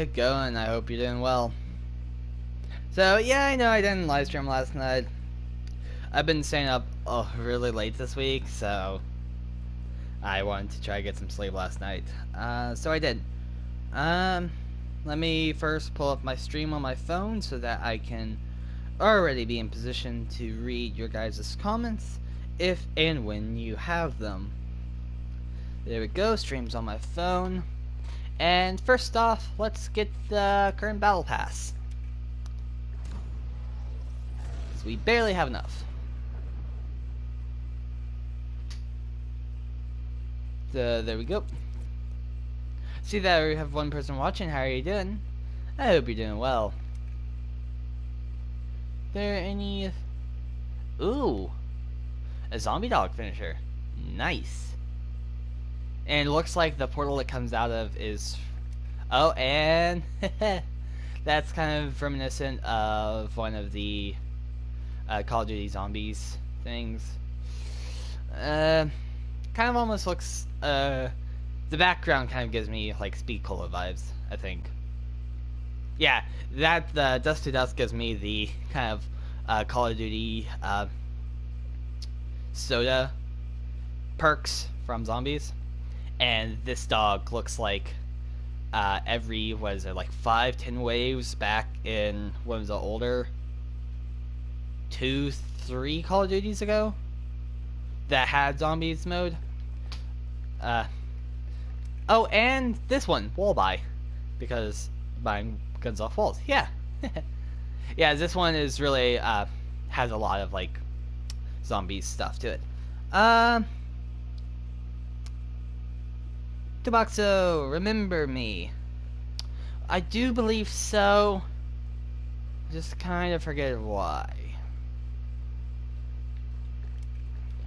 it going? I hope you're doing well. So, yeah, I know I didn't live stream last night. I've been staying up really late this week, so I wanted to try to get some sleep last night. So I did. Let me first pull up my stream on my phone so that I can already be in position to read your guys' comments if and when you have them. There we go, stream's on my phone. And first off, let's get the current battle pass. Because we barely have enough. So, there we go. See that we have one person watching. How are you doing? I hope you're doing well. There any... Ooh! A zombie dog finisher. Nice. And it looks like the portal it comes out of is... Oh, and... that's kind of reminiscent of one of the Call of Duty Zombies things. Kind of almost looks... the background kind of gives me, like, Speed Cola vibes, I think. Yeah, that, the Dust to Dust gives me the kind of Call of Duty soda perks from zombies. And this dog looks like every, what is it, like 5-10 waves back in one of the older 2-3 Call of Duties ago that had zombies mode. Oh, and this one, wall buy, because buying guns off walls. Yeah. Yeah, this one is really has a lot of like zombie stuff to it. Toboxo, remember me? I do believe so. Just kind of forget why.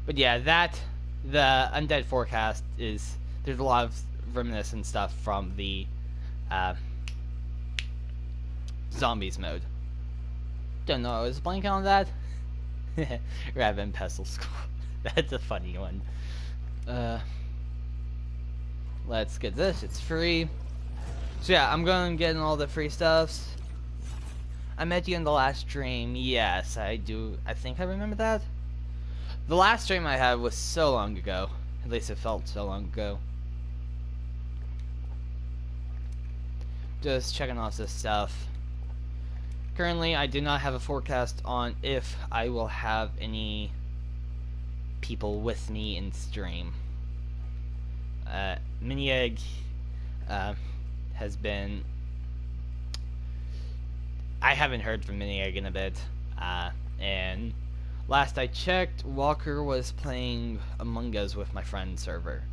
But yeah, the Undead Forecast is, there's a lot of reminiscent stuff from the zombies mode. Don't know, I was blanking on that. Raven Pestle School. That's a funny one. Let's get this, it's free. So yeah, I'm going to get in all the free stuffs. I met you in the last stream. Yes, I do. I think I remember that. The last stream I had was so long ago. At least it felt so long ago. Just checking off this stuff. Currently, I do not have a forecast on if I will have any people with me in stream. Miniegg has been... I haven't heard from Miniegg in a bit. And last I checked, Walker was playing Among Us with my friend's server.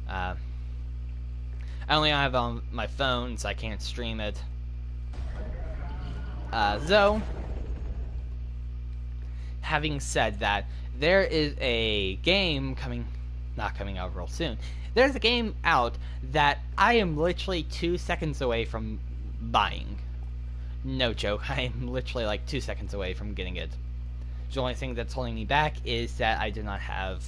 I only have it on my phone, so I can't stream it. Though, having said that, there is a game not coming out real soon. There's a game out that I am literally 2 seconds away from buying. No joke, I am literally like 2 seconds away from getting it. The only thing that's holding me back is that I do not have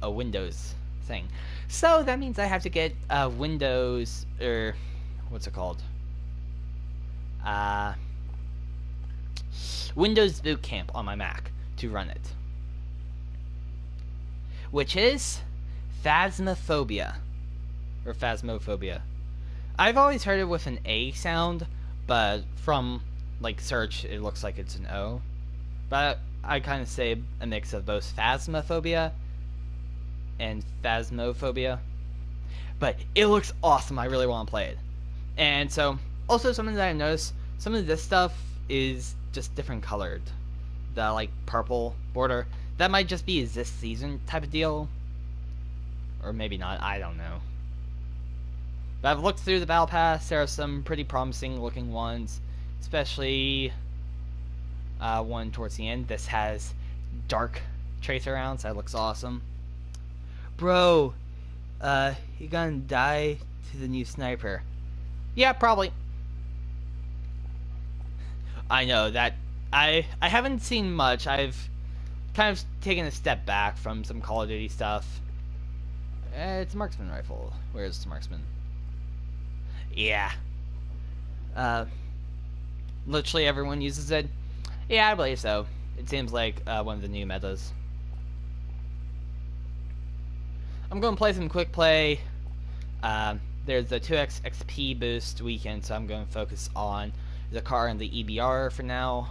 a Windows thing. So that means I have to get Windows, or what's it called? Windows Boot Camp on my Mac to run it. Which is Phasmophobia. Or Phasmophobia. I've always heard it with an A sound, but from like search it looks like it's an O. But I kind of say a mix of both Phasmophobia and Phasmophobia. But it looks awesome. I really want to play it. And so, also something that I noticed, some of this stuff is just different colored. The like purple border. That might just be a this season type of deal. Or maybe not, I don't know. But I've looked through the Battle Pass, there are some pretty promising looking ones. Especially one towards the end. This has dark tracer rounds, that looks awesome. Bro, you gonna die to the new sniper? Yeah, probably. I know that I haven't seen much. I've kind of taken a step back from some Call of Duty stuff. It's a marksman rifle. Where's the marksman? Yeah. Uh, literally everyone uses it. Yeah, I believe so. It seems like one of the new metas. I'm going to play some quick play. There's a 2x XP boost weekend, so I'm going to focus on the car and the EBR for now.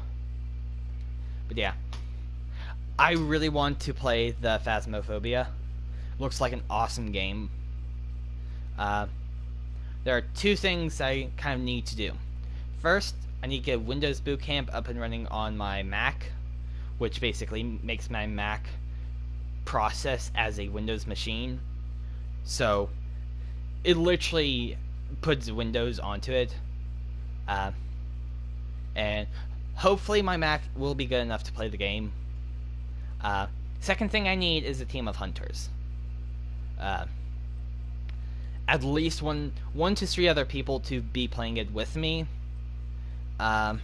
But yeah, I really want to play the Phasmophobia. Looks like an awesome game. There are two things I kind of need to do. First, I need to get Windows Boot Camp up and running on my Mac, which basically makes my Mac process as a Windows machine. So it literally puts Windows onto it. And hopefully my Mac will be good enough to play the game. Second thing I need is a team of hunters. At least one to three other people to be playing it with me. I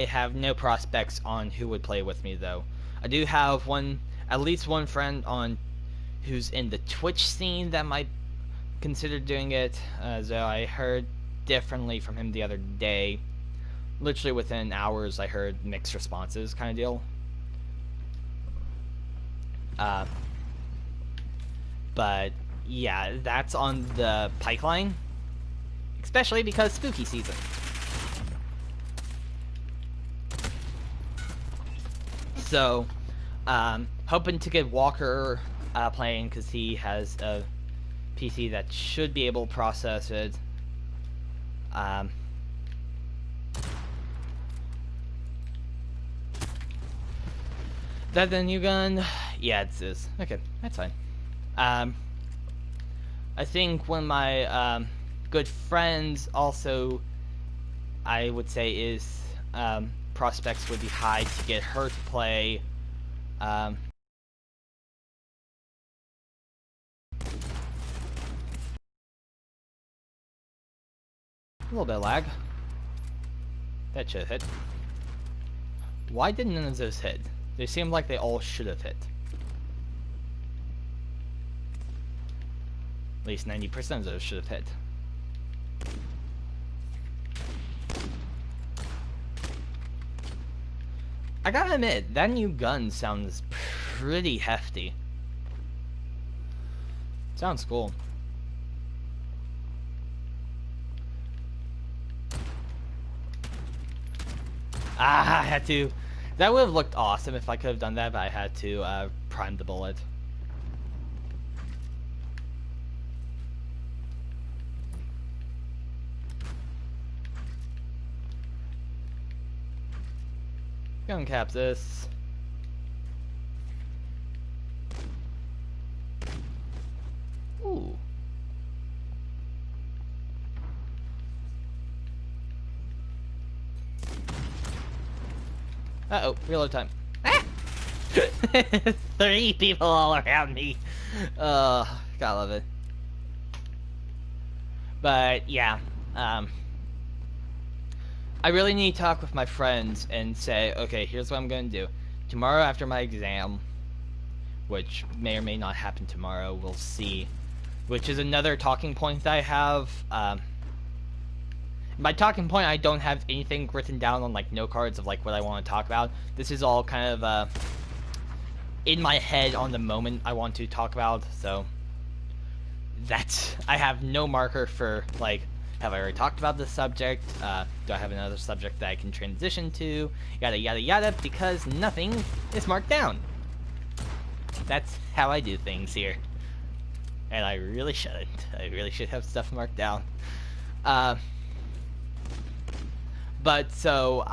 have no prospects on who would play with me though. I do have at least one friend on who's in the Twitch scene that might consider doing it. So I heard differently from him the other day. Literally within hours, I heard mixed responses, kind of deal. But yeah, that's on the pipeline, especially because spooky season. So, hoping to get Walker playing because he has a PC that should be able to process it. That the new gun? Yeah, it is. Okay, that's fine. I think one of my good friends also, I would say, is prospects would be high to get her to play. A little bit of lag. That should hit. Why did none of those hit? They seem like they all should have hit. At least 90% of those should have hit. I gotta admit, that new gun sounds pretty hefty. Sounds cool. I had to. That would have looked awesome if I could have done that, but I had to prime the bullet. Gun cap this. Ooh. Uh-oh, reload time. Ah! 3 people all around me. Gotta love it. But, yeah. I really need to talk with my friends and say, okay, here's what I'm gonna do. Tomorrow after my exam, which may or may not happen tomorrow, we'll see. Which is another talking point that I have. By talking point, I don't have anything written down on like note cards of like what I want to talk about. This is all kind of in my head on the moment I want to talk about. So I have no marker for like, have I already talked about this subject? Do I have another subject that I can transition to? Yada yada yada, because nothing is marked down. That's how I do things here. And I really shouldn't. I really should have stuff marked down. But so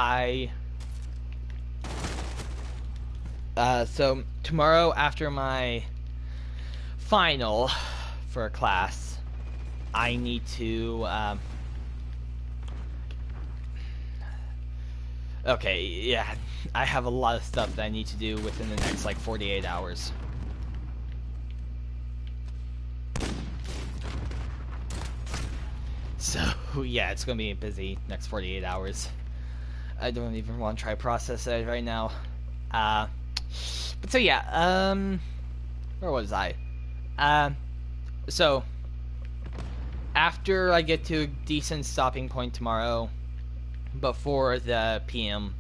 so tomorrow after my final for a class, I need to okay, yeah, I have a lot of stuff that I need to do within the next like 48 hours. So yeah, it's gonna be a busy next 48 hours. I don't even want to try to process it right now. But so yeah, where was I? So after I get to a decent stopping point tomorrow, before the PM,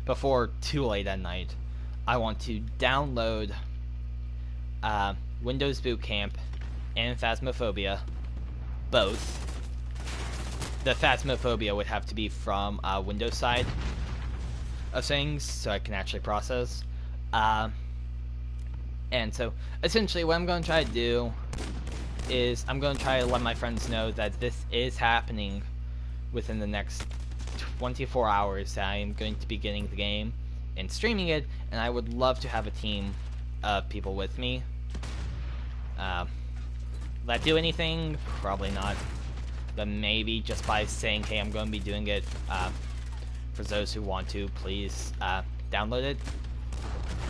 before too late at night, I want to download Windows Boot Camp and Phasmophobia, both. The Phasmophobia would have to be from Windows side of things, so I can actually process. And so, essentially, what I'm going to try to do is I'm going to try to let my friends know that this is happening within the next 24 hours, that I am going to be getting the game and streaming it, and I would love to have a team of people with me. Will that do anything? Probably not. But maybe just by saying, hey, I'm going to be doing it, for those who want to, please download it.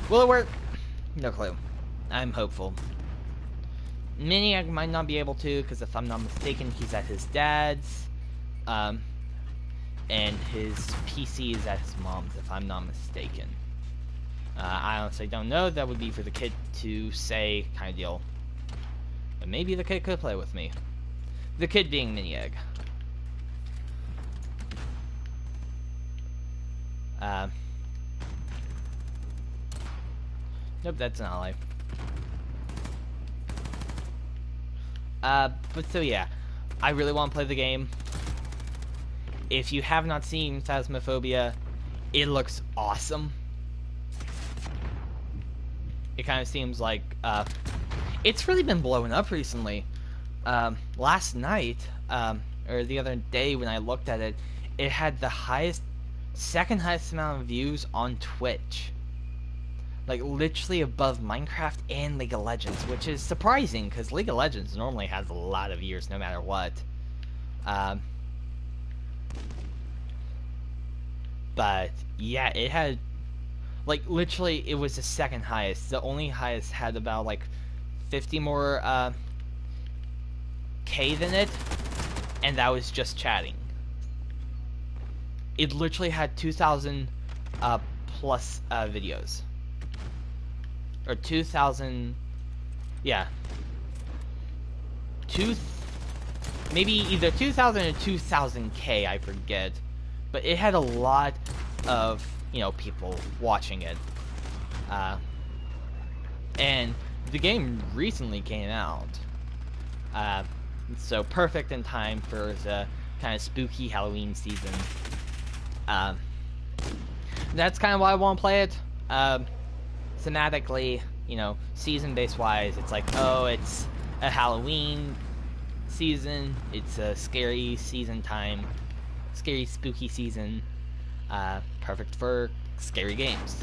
Will it work? No clue. I'm hopeful. Miniac might not be able to, because if I'm not mistaken, he's at his dad's. And his PC is at his mom's, if I'm not mistaken. I honestly don't know. That would be for the kid to say, kind of deal. But maybe the kid could play with me. The kid being Mini Egg. Nope, that's not life. But so yeah, I really want to play the game. If you have not seen Phasmophobia, it looks awesome. It kind of seems like, it's really been blowing up recently. Last night, or the other day when I looked at it, it had the second highest amount of views on Twitch. Like, literally above Minecraft and League of Legends, which is surprising, because League of Legends normally has a lot of viewers no matter what. But, yeah, it had, like, literally, it was the second highest. The only highest had about, like, 50 more, K than it, and that was just chatting. It literally had 2,000, plus, videos. Or 2,000, yeah. Maybe either 2,000 or 2,000K, I forget. But it had a lot of, you know, people watching it. And the game recently came out. So perfect in time for the kind of spooky Halloween season. That's kind of why I want to play it. Thematically, you know, season-based wise, it's like, oh, it's a Halloween season, it's a scary season time, scary spooky season, perfect for scary games.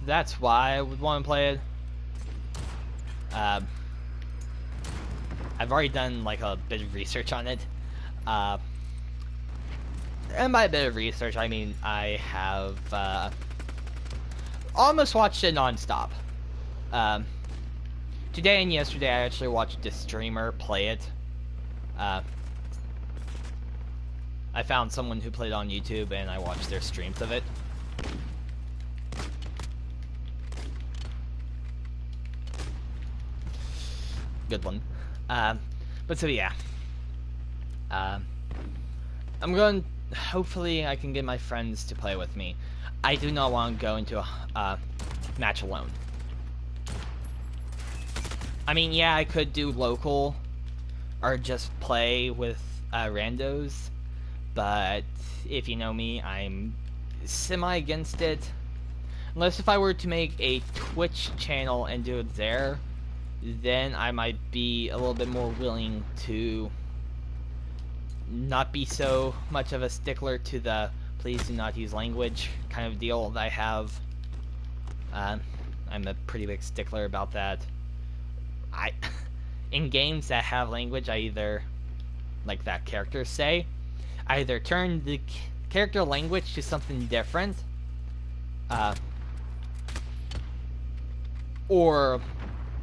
That's why I would want to play it. I've already done like a bit of research on it. And by a bit of research, I mean I have almost watched it non-stop. Today and yesterday, I actually watched a streamer play it. I found someone who played on YouTube, and I watched their streams of it. Good one. But so yeah. I'm going... Hopefully I can get my friends to play with me. I do not want to go into a match alone. I mean, yeah, I could do local or just play with randos, but if you know me, I'm semi against it. Unless if I were to make a Twitch channel and do it there, then I might be a little bit more willing to not be so much of a stickler to the please do not use language kind of deal that I have. I'm a pretty big stickler about that. In games that have language, I either, like that characters say, I either turn the character language to something different, or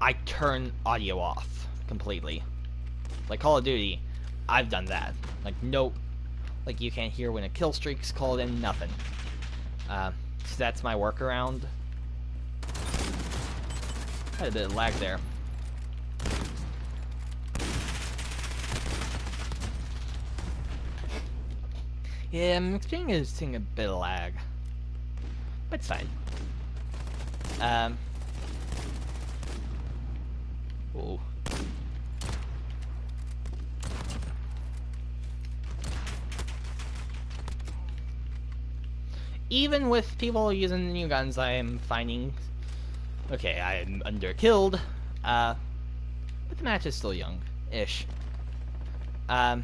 I turn audio off completely. Like Call of Duty, I've done that. Like, nope. Like, you can't hear when a kill streak's called in, nothing. So that's my workaround. Had a bit of lag there. Yeah, I'm experiencing a bit of lag. But it's fine. Whoa. Even with people using the new guns, I am finding... Okay, I'm underkilled. But the match is still young-ish. But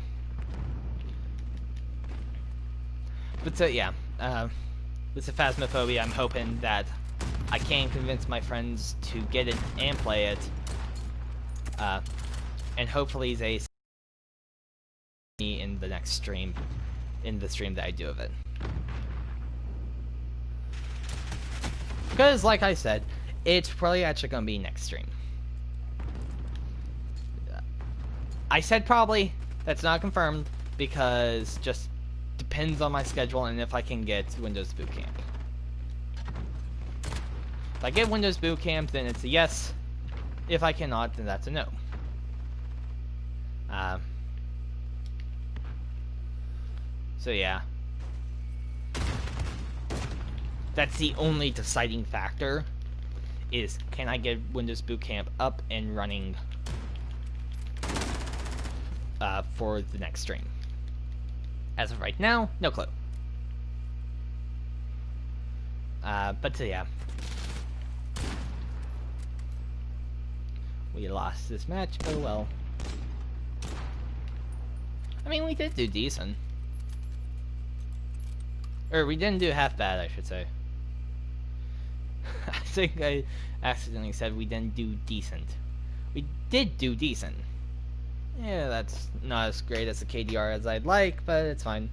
so, yeah. With the Phasmophobia, I'm hoping that I can convince my friends to get it and play it. And hopefully they see me in the next stream. In the stream that I do of it. Because, like I said, it's probably actually going to be next stream. I said probably. That's not confirmed, because just depends on my schedule and if I can get Windows Boot Camp. If I get Windows Boot Camp, then it's a yes. If I cannot, then that's a no. So yeah. That's the only deciding factor, is can I get Windows Boot Camp up and running for the next stream. As of right now, no clue. But so yeah. We lost this match, oh well. I mean, we did do decent. Or we didn't do half bad, I should say. I think I accidentally said we didn't do decent. We did do decent. Yeah, that's not as great as the KDR as I'd like, but it's fine.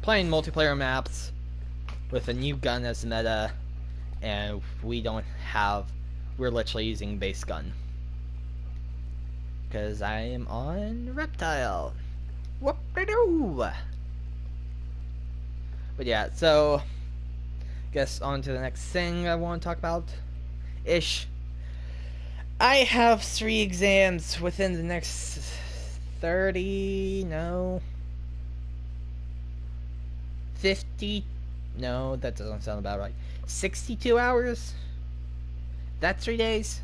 Playing multiplayer maps with a new gun as meta, and we're literally using base gun. Because I am on Reptile. Whoop-de-doo! But yeah, so guess on to the next thing I want to talk about. I have 3 exams within the next 50, no, that doesn't sound about right. 62 hours? That's 3 days?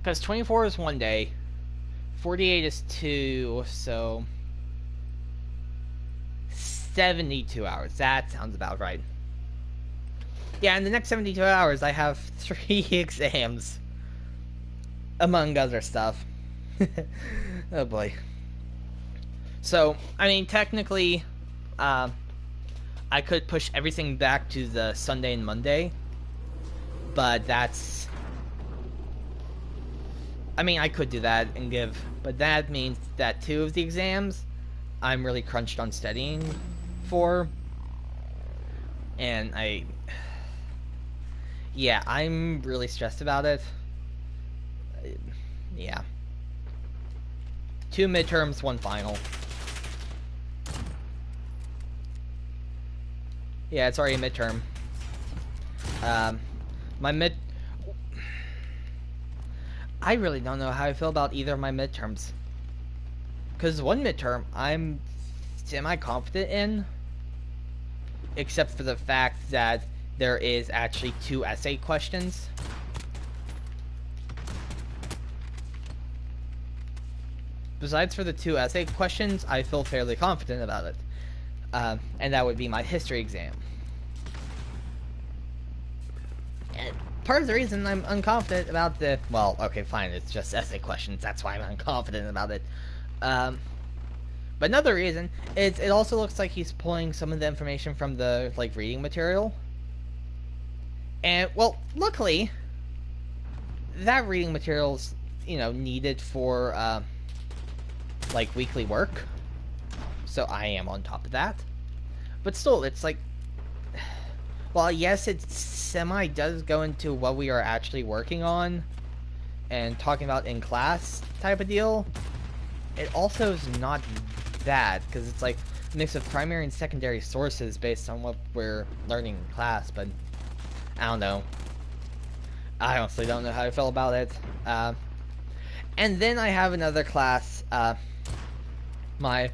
Because 24 is 1 day, 48 is 2, so 72 hours. That sounds about right. Yeah, in the next 72 hours, I have 3 exams. Among other stuff. Oh boy. So, I mean, technically, I could push everything back to the Sunday and Monday. But that's... I mean, I could do that and give... But that means that 2 of the exams, I'm really crunched on studying for. And yeah, I'm really stressed about it. Yeah. 2 midterms, 1 final. Yeah, it's already a midterm. I really don't know how I feel about either of my midterms. Because one midterm, I'm semi-confident in. Except for the fact that there is actually 2 essay questions. Besides for the 2 essay questions, I feel fairly confident about it. And that would be my history exam. And part of the reason I'm unconfident about the... Well, okay, fine, it's just essay questions, that's why I'm unconfident about it. But another reason is it also looks like he's pulling some of the information from the, like, reading material. And, well, luckily, that reading material's, needed for, like, weekly work. So I am on top of that. But still, it's like... Well, yes, it does go into what we are actually working on and talking about in class type of deal. It also is not bad, because it's like a mix of primary and secondary sources based on what we're learning in class, but I don't know. I honestly don't know how I feel about it. And then I have another class, my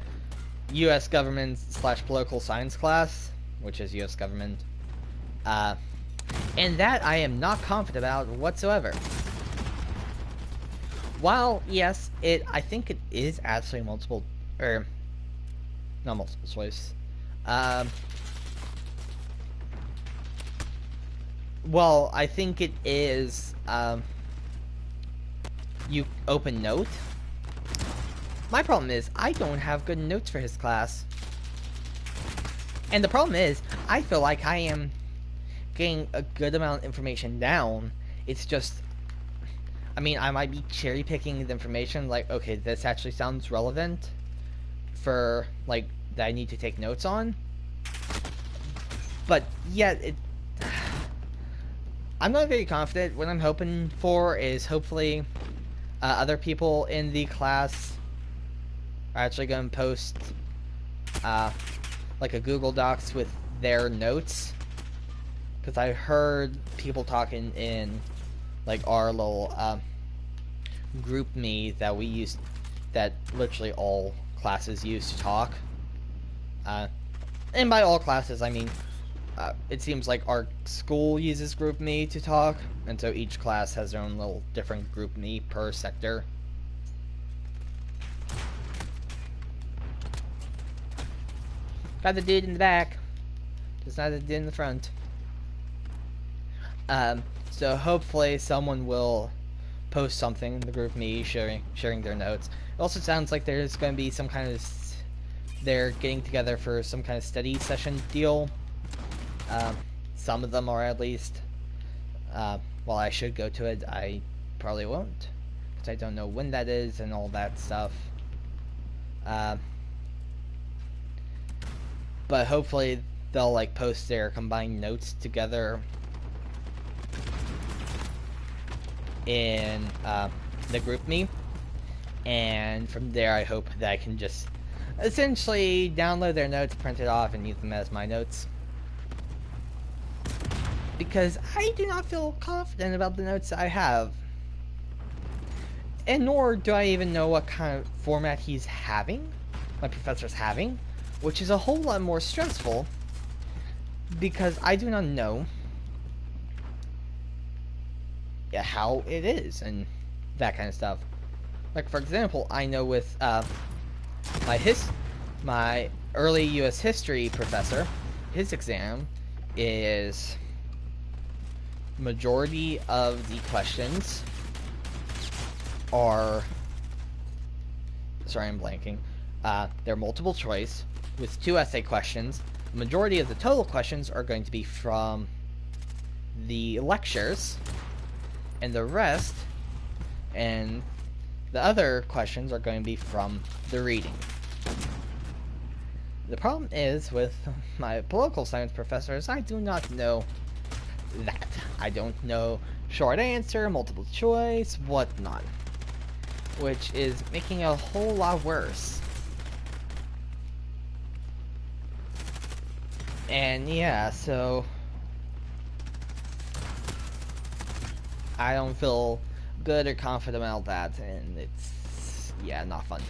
U.S. government / political science class, which is U.S. government. And that I am not confident about whatsoever. While, yes, I think it is actually multiple, or, not multiple choice. Well, I think it is, you open note. My problem is, I don't have good notes for his class. And the problem is, I feel like I am getting a good amount of information down. It's just, I mean, I might be cherry picking the information, like, okay, this actually sounds relevant for, like, that I need to take notes on. But, yeah, I'm not very confident. What I'm hoping for is hopefully other people in the class are actually going to post like a Google Docs with their notes. Because I heard people talking in like our little group me that we use, that literally all classes use to talk. And by all classes, I mean it seems like our school uses GroupMe to talk, and so each class has their own little different GroupMe per sector. Got the dude in the back, just not the dude in the front. So hopefully someone will post something in the GroupMe sharing their notes. It also sounds like there's going to be some kind of they're getting together for some kind of study session deal. Some of them are, at least. While I should go to it, I probably won't, because I don't know when that is and all that stuff. But hopefully they'll like post their combined notes together in the GroupMe, and from there I hope that I can just essentially download their notes, print it off, and use them as my notes. Because I do not feel confident about the notes I have. And nor do I even know what kind of format he's having, my professor's having, which is a whole lot more stressful, because I do not know how it is and that kind of stuff. Like, for example, I know with my early U.S. history professor, his exam is majority of the questions are, sorry, I'm blanking. They're multiple choice with 2 essay questions. The majority of the total questions are going to be from the lectures, and the rest and the other questions are going to be from the reading. The problem is with my political science professors, I do not know that. I don't know short answer, multiple choice, whatnot, which is making it a whole lot worse. And yeah, so I don't feel good or confident about that, and it's, yeah, not fun.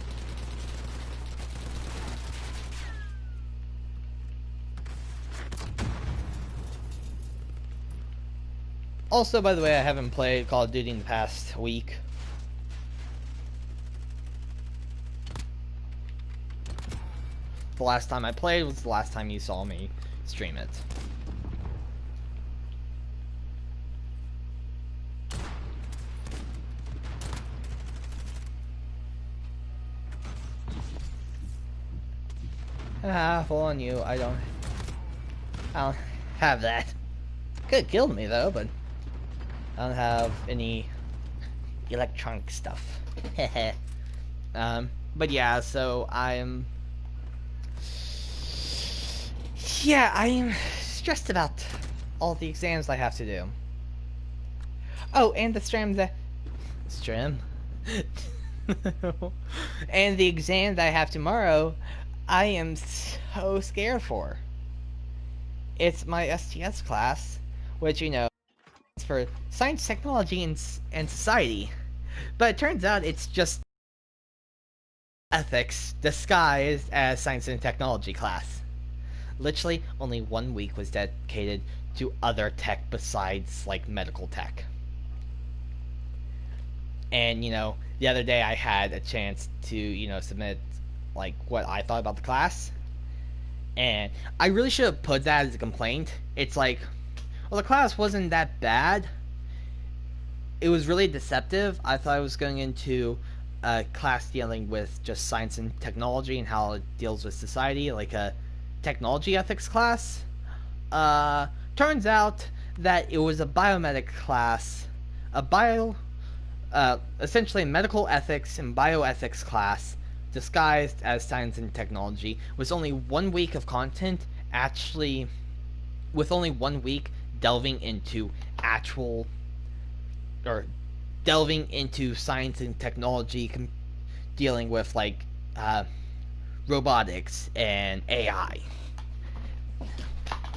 Also, by the way, I haven't played Call of Duty in the past week. The last time I played was the last time you saw me stream it. Full on you. I don't have that. Could have killed me though, but I don't have any electronic stuff. But yeah, so I'm stressed about all the exams I have to do. Oh, and the stream. And the exam that I have tomorrow, I am so scared for. It's my STS class, which, you know, is for Science, Technology, and Society. But it turns out it's just ethics disguised as science and technology class. Literally, only 1 week was dedicated to other tech besides, like, medical tech. And, the other day I had a chance to, submit, like, what I thought about the class. And I really should have put that as a complaint. It's like, well, the class wasn't that bad. It was really deceptive. I thought I was going into a class dealing with just science and technology and how it deals with society, like a technology ethics class. Turns out that it was a biomedic class, essentially a medical ethics and bioethics class disguised as science and technology, with only 1 week of content, actually, with only 1 week delving into actual, or delving into science and technology, dealing with, like, robotics and AI.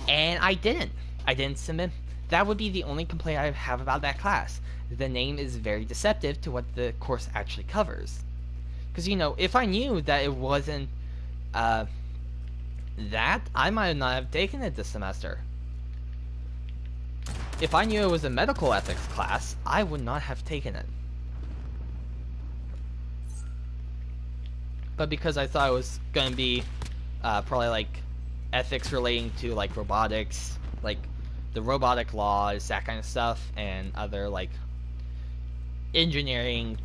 And I didn't submit. That would be the only complaint I have about that class. The name is very deceptive to what the course actually covers. Because, if I knew that it wasn't that, I might not have taken it this semester. If I knew it was a medical ethics class, I would not have taken it. But because I thought it was going to be probably, like, ethics relating to, like, robotics, like, the robotic laws, that kind of stuff, and other, like, engineering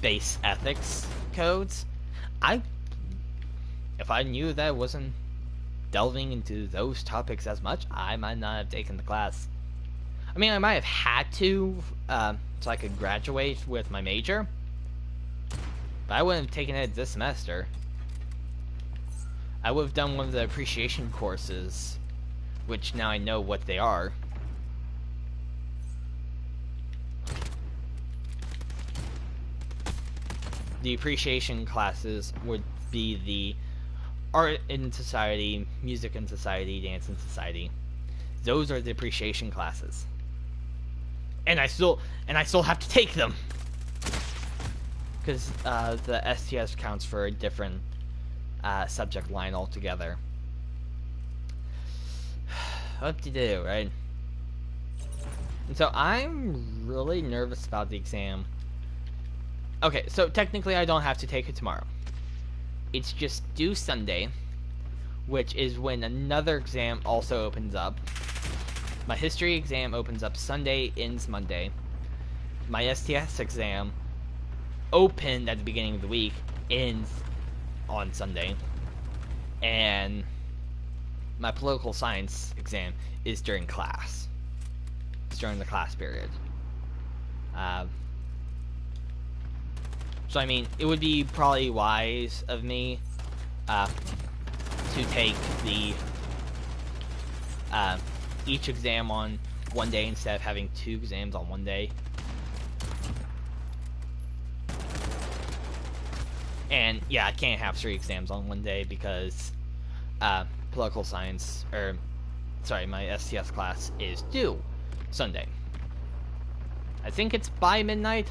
base ethics codes, if I knew that it wasn't delving into those topics as much, I might not have taken the class. I mean, I might have had to, so I could graduate with my major, but I wouldn't have taken it this semester. I would have done one of the appreciation courses, which now I know what they are. The appreciation classes would be the art in society, music in society, dance in society. Those are the appreciation classes. And I still have to take them. Because the STS counts for a different subject line altogether. What to do, right? And so I'm really nervous about the exam. Okay, so technically I don't have to take it tomorrow. It's just due Sunday, which is when another exam also opens up. My history exam opens up Sunday, ends Monday. My STS exam opened at the beginning of the week, ends on Sunday. And my political science exam is during class. It's during the class period. So I mean, it would be probably wise of me to take the each exam on one day instead of having 2 exams on one day. And yeah, I can't have 3 exams on one day because political science, my STS class is due Sunday. I think it's by midnight.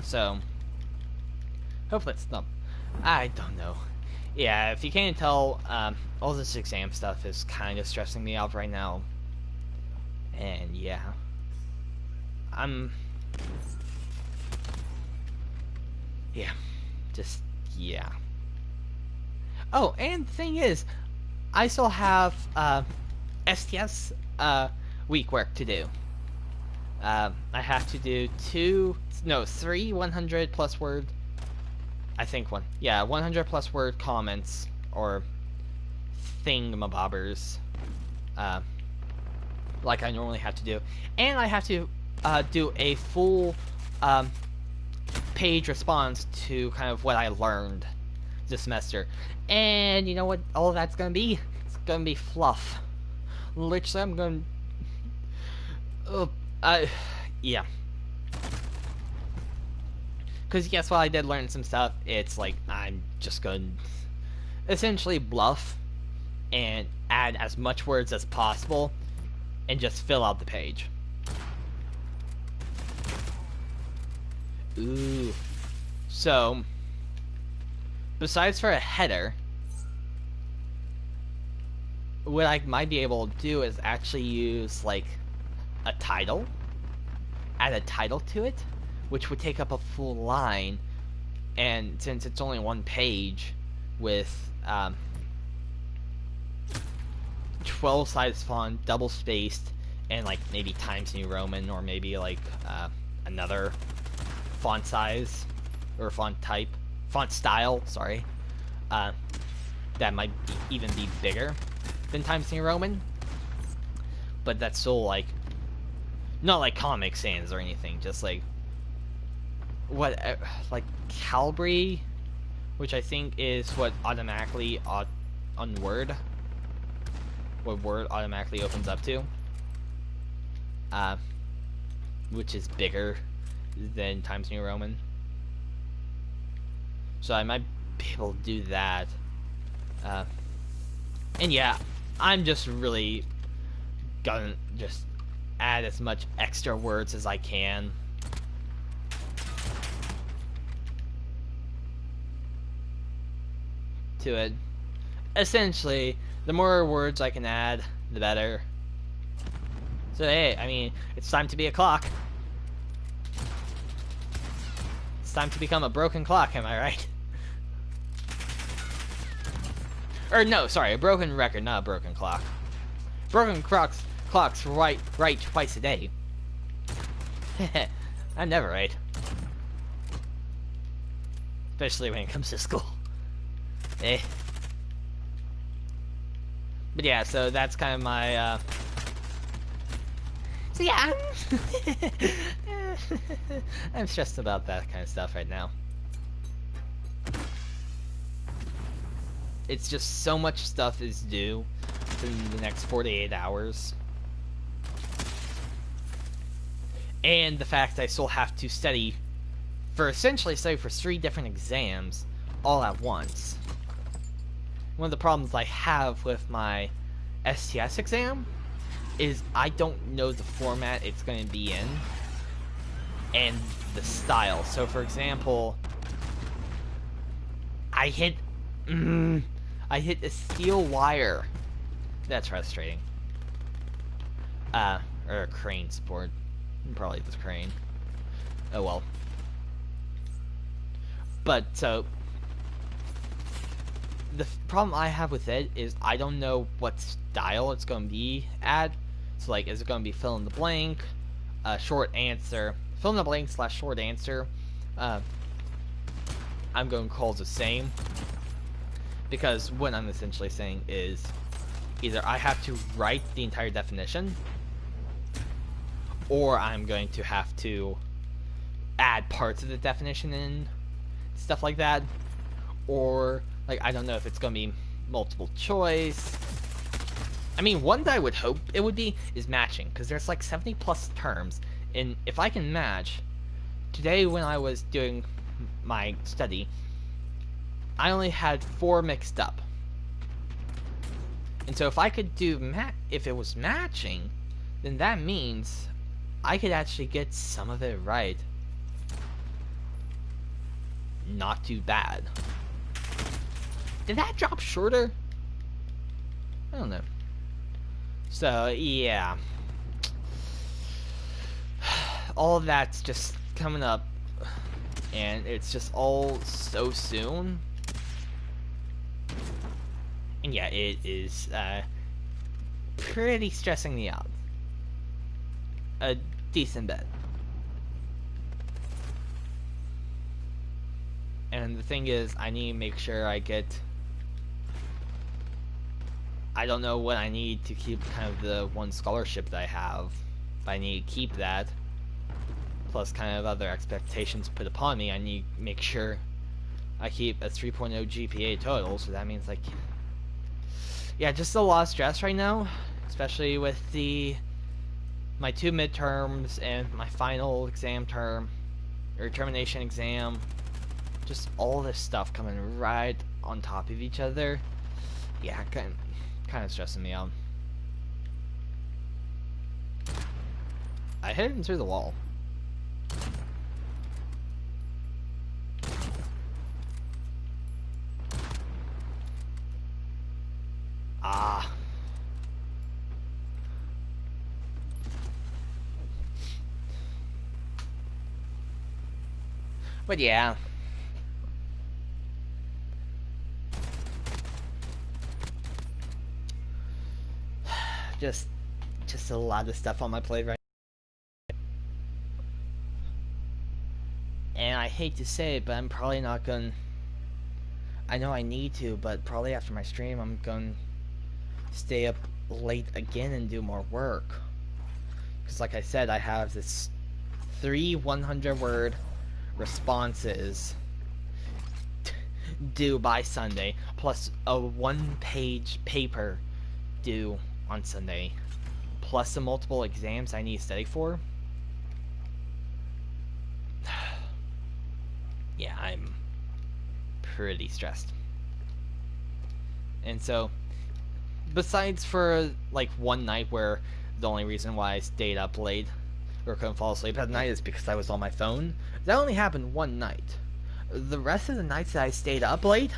So hopefully it's not. I don't know. Yeah, if you can't tell, all this exam stuff is kind of stressing me out right now. And yeah, yeah. Oh, and the thing is, I still have STS week work to do. I have to do 3 100 plus word, I think 100 plus word comments or thingamabobbers, like I normally have to do, and I have to do a full page response to kind of what I learned this semester. And you know what all of that's gonna be? It's gonna be fluff. Literally, I'm gonna yeah. Because yes, while I did learn some stuff, it's like I'm just going to essentially bluff and add as much words as possible and just fill out the page. Ooh. So, besides for a header, what I might be able to do is actually use, like, a title. Add a title to it, which would take up a full line. And since it's only one page with 12 size font, double spaced, and like maybe Times New Roman, or maybe like another font size or font style, sorry, that might even be bigger than Times New Roman, but that's still like not like Comic Sans or anything, just like what like Calibri, which I think is what automatically on Word, what Word automatically opens up to, which is bigger than Times New Roman. So I might be able to do that. And yeah, I'm just really gonna just add as much extra words as I can. To it. Essentially, the more words I can add, the better. So hey, I mean, it's time to be a clock. It's time to become a broken clock, am I right? Or no, sorry, a broken record, not a broken clock. Broken clocks right twice a day. I'm never right. Especially when it comes to school. Eh. But yeah, so that's kind of my, so yeah, I'm stressed about that kind of stuff right now. It's just so much stuff is due in the next 48 hours. And the fact I still have to study for 3 different exams all at once. One of the problems I have with my STS exam is I don't know the format it's going to be in and the style. So for example, I hit a steel wire. That's frustrating. Or a crane support. Probably the crane. Oh well. But so the problem I have with it is I don't know what style it's going to be at. So like, is it going to be fill in the blank, short answer, fill in the blank / short answer? I'm going to call the same, because what I'm essentially saying is either I have to write the entire definition, or I'm going to have to add parts of the definition in, stuff like that, or like, I don't know if it's going to be multiple choice. I mean, one that I would hope it would be is matching, because there's like 70 plus terms, and if I can match, today when I was doing my study, I only had 4 mixed up. And so if I could do if it was matching, then that means I could actually get some of it right. Not too bad. Did that drop shorter? I don't know. So, yeah. All of that's just coming up, and it's just all so soon. And yeah, it is pretty stressing me out. A decent bit. And the thing is, I need to make sure I get... I don't know what I need to keep kind of the one scholarship that I have. If I need to keep that, plus kind of other expectations put upon me, I need to make sure I keep a 3.0 GPA total, so that means like... Yeah, just a lot of stress right now, especially with my 2 midterms and my final exam term, or termination exam. Just all this stuff coming right on top of each other. Yeah, kind of stressing me out. I hit him through the wall. But yeah. Just a lot of stuff on my plate right now. And I hate to say it, but I'm probably not going to... I know I need to, but probably after my stream, I'm going to stay up late again and do more work. Because like I said, I have this 3 100-word responses due by Sunday, plus a 1-page paper due on Sunday, plus the multiple exams I need to study for. Yeah, I'm pretty stressed. And so, besides for like one night where the only reason why I stayed up late or couldn't fall asleep at night is because I was on my phone, that only happened one night. The rest of the nights that I stayed up late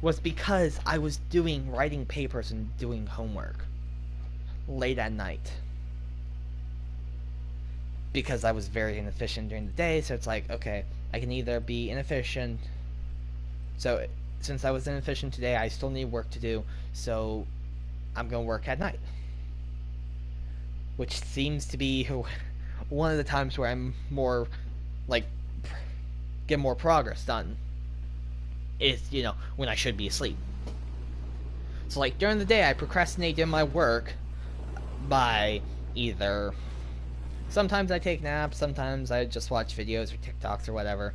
was because I was writing papers and doing homework late at night. Because I was very inefficient during the day, so it's like, okay, I can either be inefficient. So since I was inefficient today, I still need work to do, so I'm going to work at night. Which seems to be one of the times where I'm more, like, get more progress done. Is, you know, when I should be asleep. So, like, during the day, I procrastinate doing my work by either... Sometimes I take naps, sometimes I just watch videos or TikToks or whatever.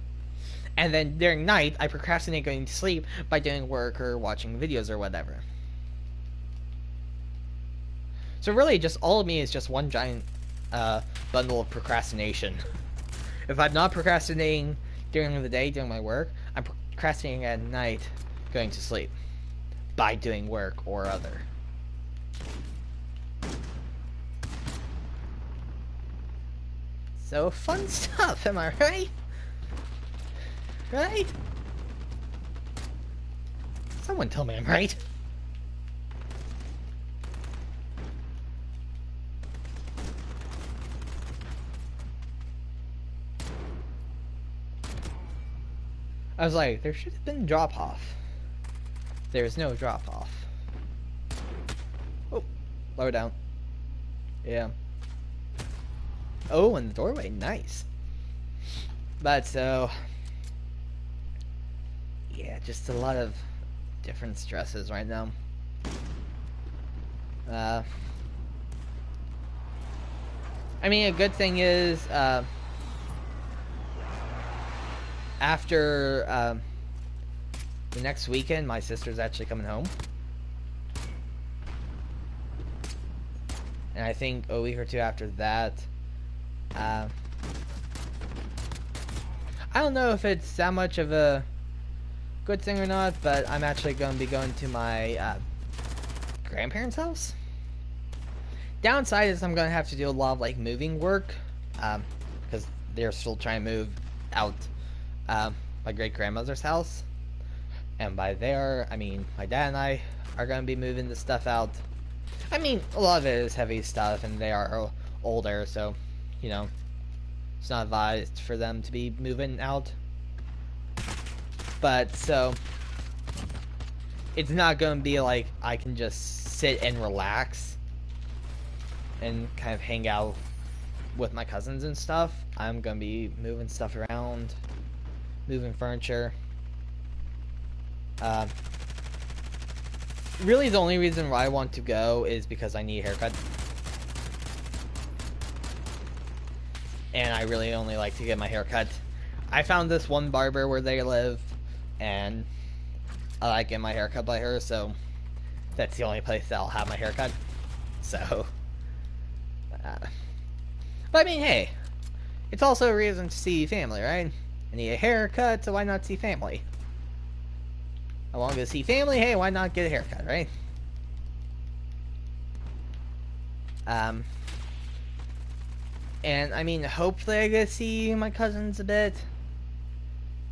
And then during night, I procrastinate going to sleep by doing work or watching videos or whatever. So really, just all of me is just one giant bundle of procrastination. If I'm not procrastinating during the day doing my work, I'm procrastinating at night going to sleep by doing work or other. So fun stuff, am I right? Right? Someone tell me I'm right. I was like, there should have been drop-off. There's no drop-off. Oh, lower down. Yeah. Oh, and the doorway, nice. But so... yeah, just a lot of different stresses right now. I mean, a good thing is, after the next weekend, my sister's actually coming home. And I think a week or two after that, I don't know if it's that much of a good thing or not, but I'm actually going to be going to my grandparents' house. Downside is I'm going to have to do a lot of like moving work, because they're still trying to move out my great-grandmother's house. And by there, I mean my dad and I are going to be moving the stuff out. I mean, a lot of it is heavy stuff, and they are older, so, you know, it's not advised for them to be moving out. But, so, it's not going to be like I can just sit and relax and kind of hang out with my cousins and stuff. I'm going to be moving stuff around, moving furniture. Really, the only reason why I want to go is because I need a haircut. And I really only like to get my hair cut. I found this one barber where they live, and I like getting my hair cut by her, so that's the only place that I'll have my hair cut. So, but I mean, hey, it's also a reason to see family, right? I need a haircut, so why not see family? I want to go see family, hey, why not get a haircut, right? And I mean, hopefully I get to see my cousins a bit,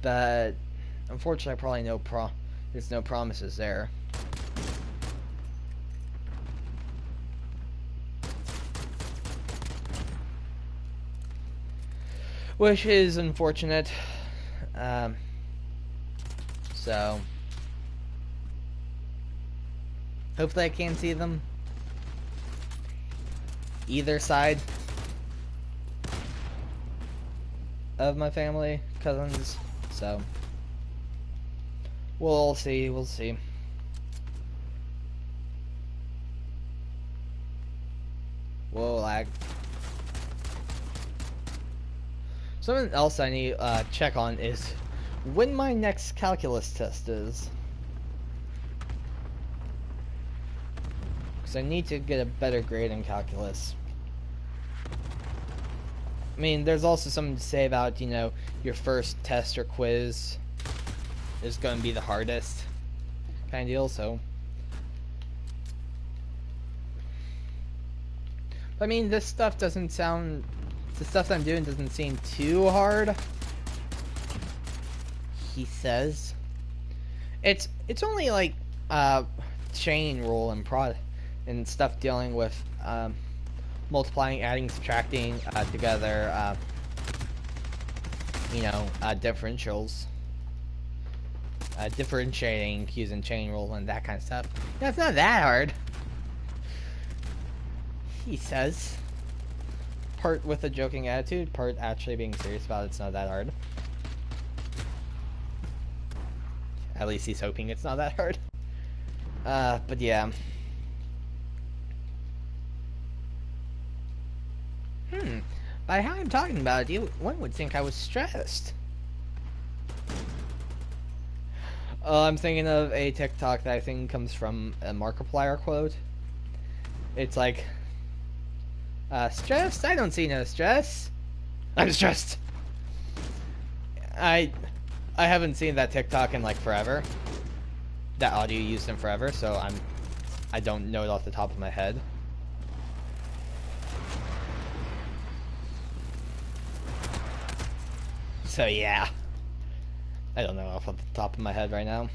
but unfortunately, probably there's no promises there. Which is unfortunate. So hopefully I can see them. Either side of my family, cousins. So we'll see. We'll see. Whoa, lag. Something else I need to check on is when my next calculus test is. Because I need to get a better grade in calculus. I mean, there's also something to say about, you know, your first test or quiz is going to be the hardest kind of deal, so. I mean, this stuff doesn't sound, the stuff I'm doing doesn't seem too hard, he says. It's only like chain rule and stuff dealing with multiplying, adding, subtracting together, you know, differentials, differentiating using chain rule and that kind of stuff. Yeah, it's not that hard, he says. Part with a joking attitude, part actually being serious about it's not that hard. At least he's hoping it's not that hard. But yeah. By how I'm talking about it, one would think I was stressed. I'm thinking of a TikTok that I think comes from a Markiplier quote. It's like, stressed? I don't see no stress. I'm stressed. I haven't seen that TikTok in like forever. That audio used in forever, so I don't know it off the top of my head. So yeah, I don't know off the top of my head right now.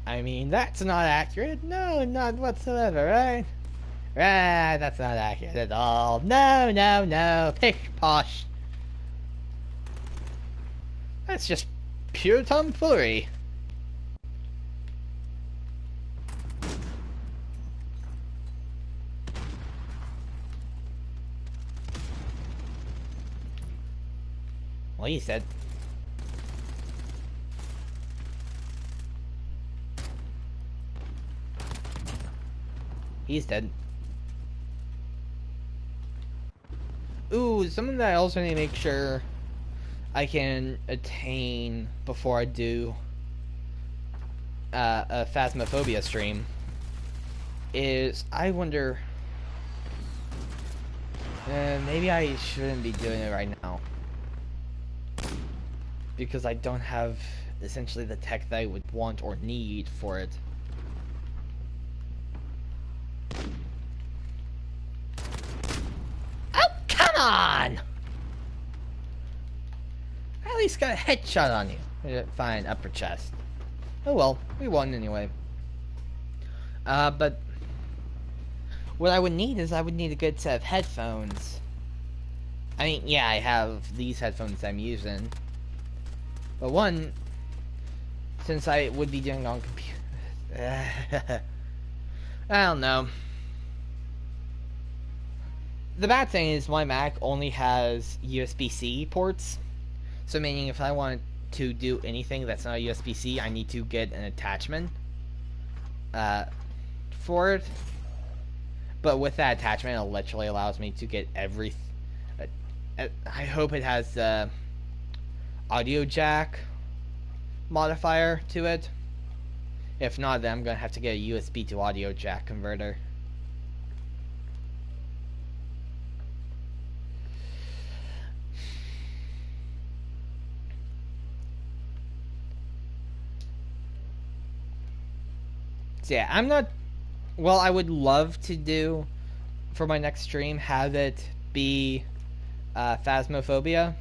I mean, that's not accurate. No, not whatsoever, right? Right, that's not accurate at all. No, no, no. Pish posh. That's just pure tomfoolery. Well, he said. He's dead. Ooh, something that I also need to make sure I can attain before I do a Phasmophobia stream is, I wonder, maybe I shouldn't be doing it right now because I don't have essentially the tech that I would want or need for it. Oh, come on! I at least got a headshot on you. Fine, upper chest. Oh well, we won anyway. But what I would need is I would need a good set of headphones. I mean, yeah, I have these headphones I'm using. But one, since I would be doing it on computer, I don't know. The bad thing is my Mac only has USB-C ports. So meaning if I want to do anything that's not USB-C, I need to get an attachment for it. But with that attachment, it literally allows me to get every. I hope it has the audio jack modifier to it. If not, then I'm gonna have to get a USB to audio jack converter. So yeah, I'm not. Well, I would love to do for my next stream, have it be Phasmophobia.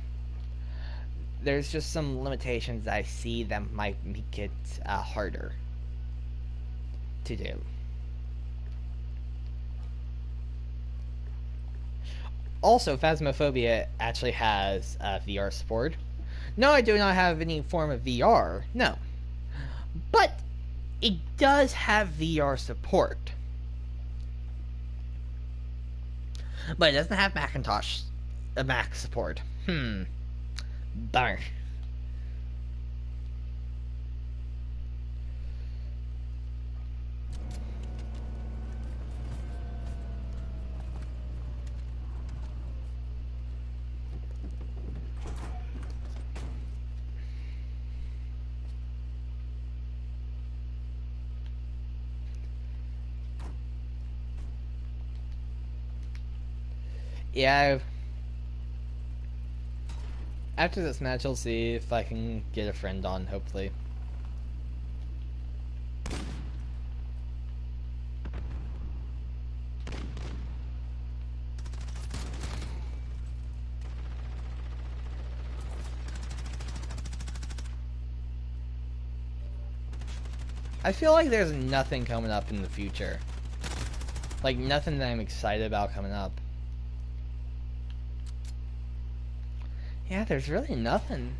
There's just some limitations I see that might make it harder to do. Also, Phasmophobia actually has VR support. No, I do not have any form of VR. No. But it does have VR support. But it doesn't have Mac support. Bummer. Yeah, after this match, I'll see if I can get a friend on, hopefully. I feel like there's nothing coming up in the future. Like, nothing that I'm excited about coming up. Yeah, there's really nothing.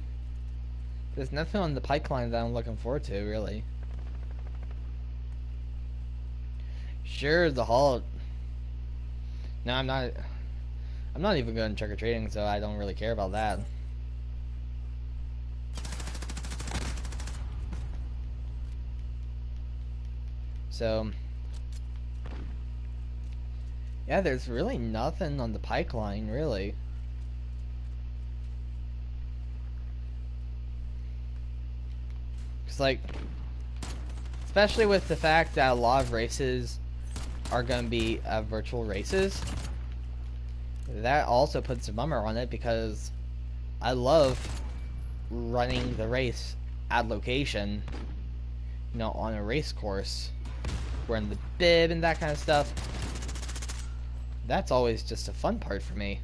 There's nothing on the pipeline that I'm looking forward to, really. Sure, the hall. No, I'm not. I'm not even going trick or treating, so I don't really care about that. So, yeah, there's really nothing on the pipeline, really. It's like, especially with the fact that a lot of races are going to be virtual races, that also puts a bummer on it, because I love running the race at location, you know, on a race course, wearing the bib and that kind of stuff. That's always just a fun part for me.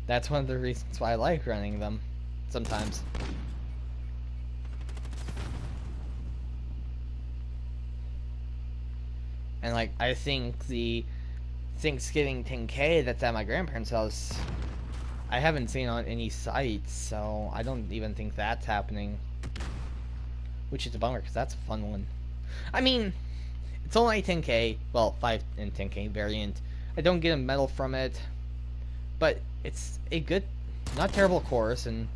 That's one of the reasons why I like running them sometimes. And like, I think the Thanksgiving 10K that's at my grandparents' house, I haven't seen on any sites, so I don't even think that's happening. Which is a bummer, because that's a fun one. I mean, it's only 10K, well, 5 and 10K variant. I don't get a medal from it, but it's a good, not terrible course, and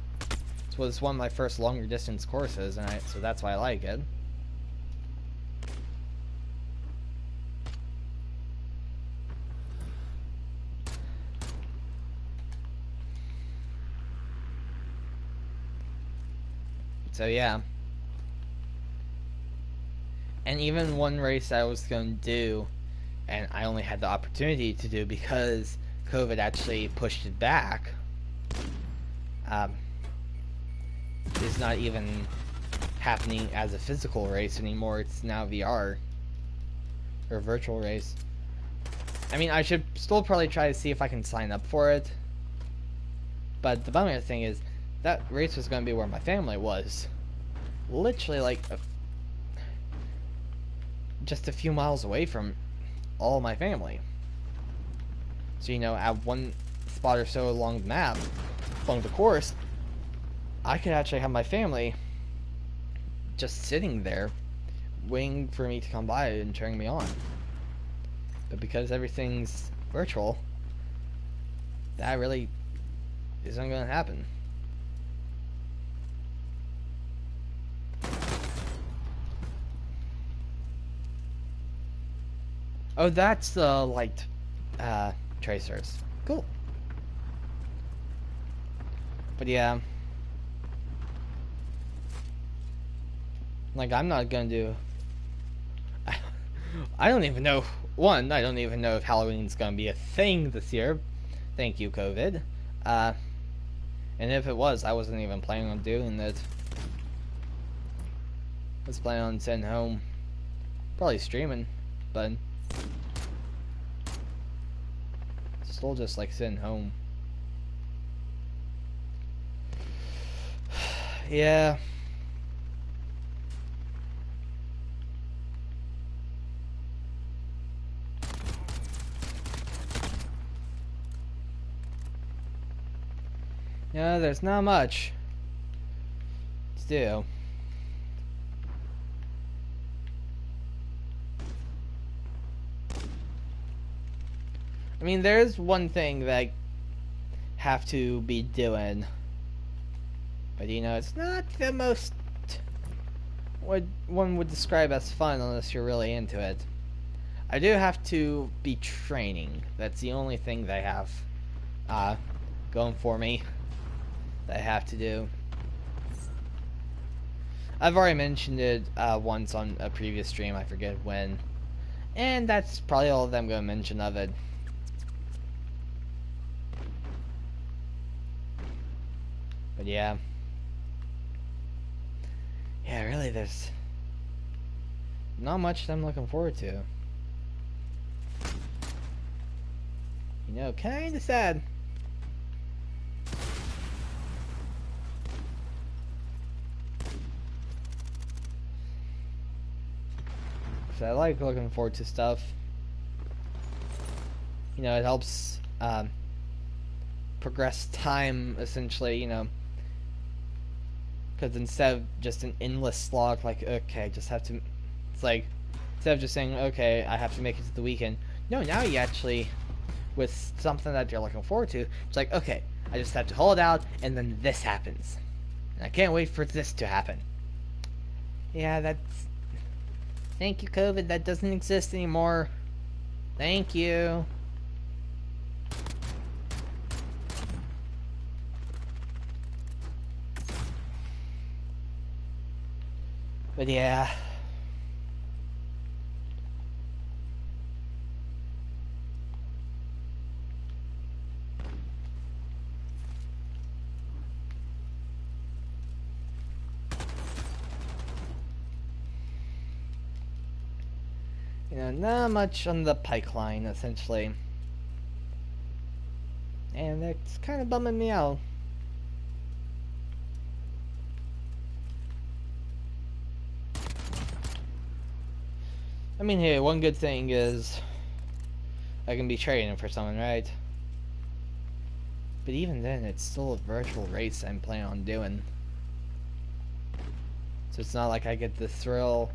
it was one of my first longer distance courses, and so that's why I like it. So yeah. And even one race I was going to do, and I only had the opportunity to do because COVID actually pushed it back, is not even happening as a physical race anymore. It's now VR, or virtual race. I mean, I should still probably try to see if I can sign up for it, but the bummer thing is, that race was going to be where my family was. Literally, like, just a few miles away from all my family. So, you know, at one spot or so along the map, along the course, I could actually have my family just sitting there, waiting for me to come by and cheering me on. But because everything's virtual, that really isn't going to happen. Oh, that's the light tracers. Cool. But yeah, like, I'm not gonna do. I don't even know. One, I don't even know if Halloween's gonna be a thing this year. Thank you, COVID. And if it was, I wasn't even planning on doing it. I was planning on sitting home, probably streaming, but still just like sitting home. Yeah. Yeah, there's not much to do. I mean, there's one thing that I have to be doing, but you know, it's not the most what one would describe as fun unless you're really into it. I do have to be training. That's the only thing that I have going for me that I have to do. I've already mentioned it once on a previous stream, I forget when. And that's probably all that I'm going to mention of it. But yeah. Yeah, really, there's not much that I'm looking forward to. You know, kinda sad. So I like looking forward to stuff. You know, it helps progress time, essentially, you know. Because instead of just an endless slog, like, okay, I just have to... It's like, instead of just saying, okay, I have to make it to the weekend. No, now you actually, with something that you're looking forward to, it's like, okay, I just have to hold out, and then this happens. And I can't wait for this to happen. Yeah, that's... Thank you, COVID. That doesn't exist anymore. Thank you. But yeah. You know, not much on the pipeline, essentially. And it's kind of bumming me out. I mean, hey, one good thing is I can be trading for someone, right? But even then, it's still a virtual race I'm planning on doing. So it's not like I get the thrill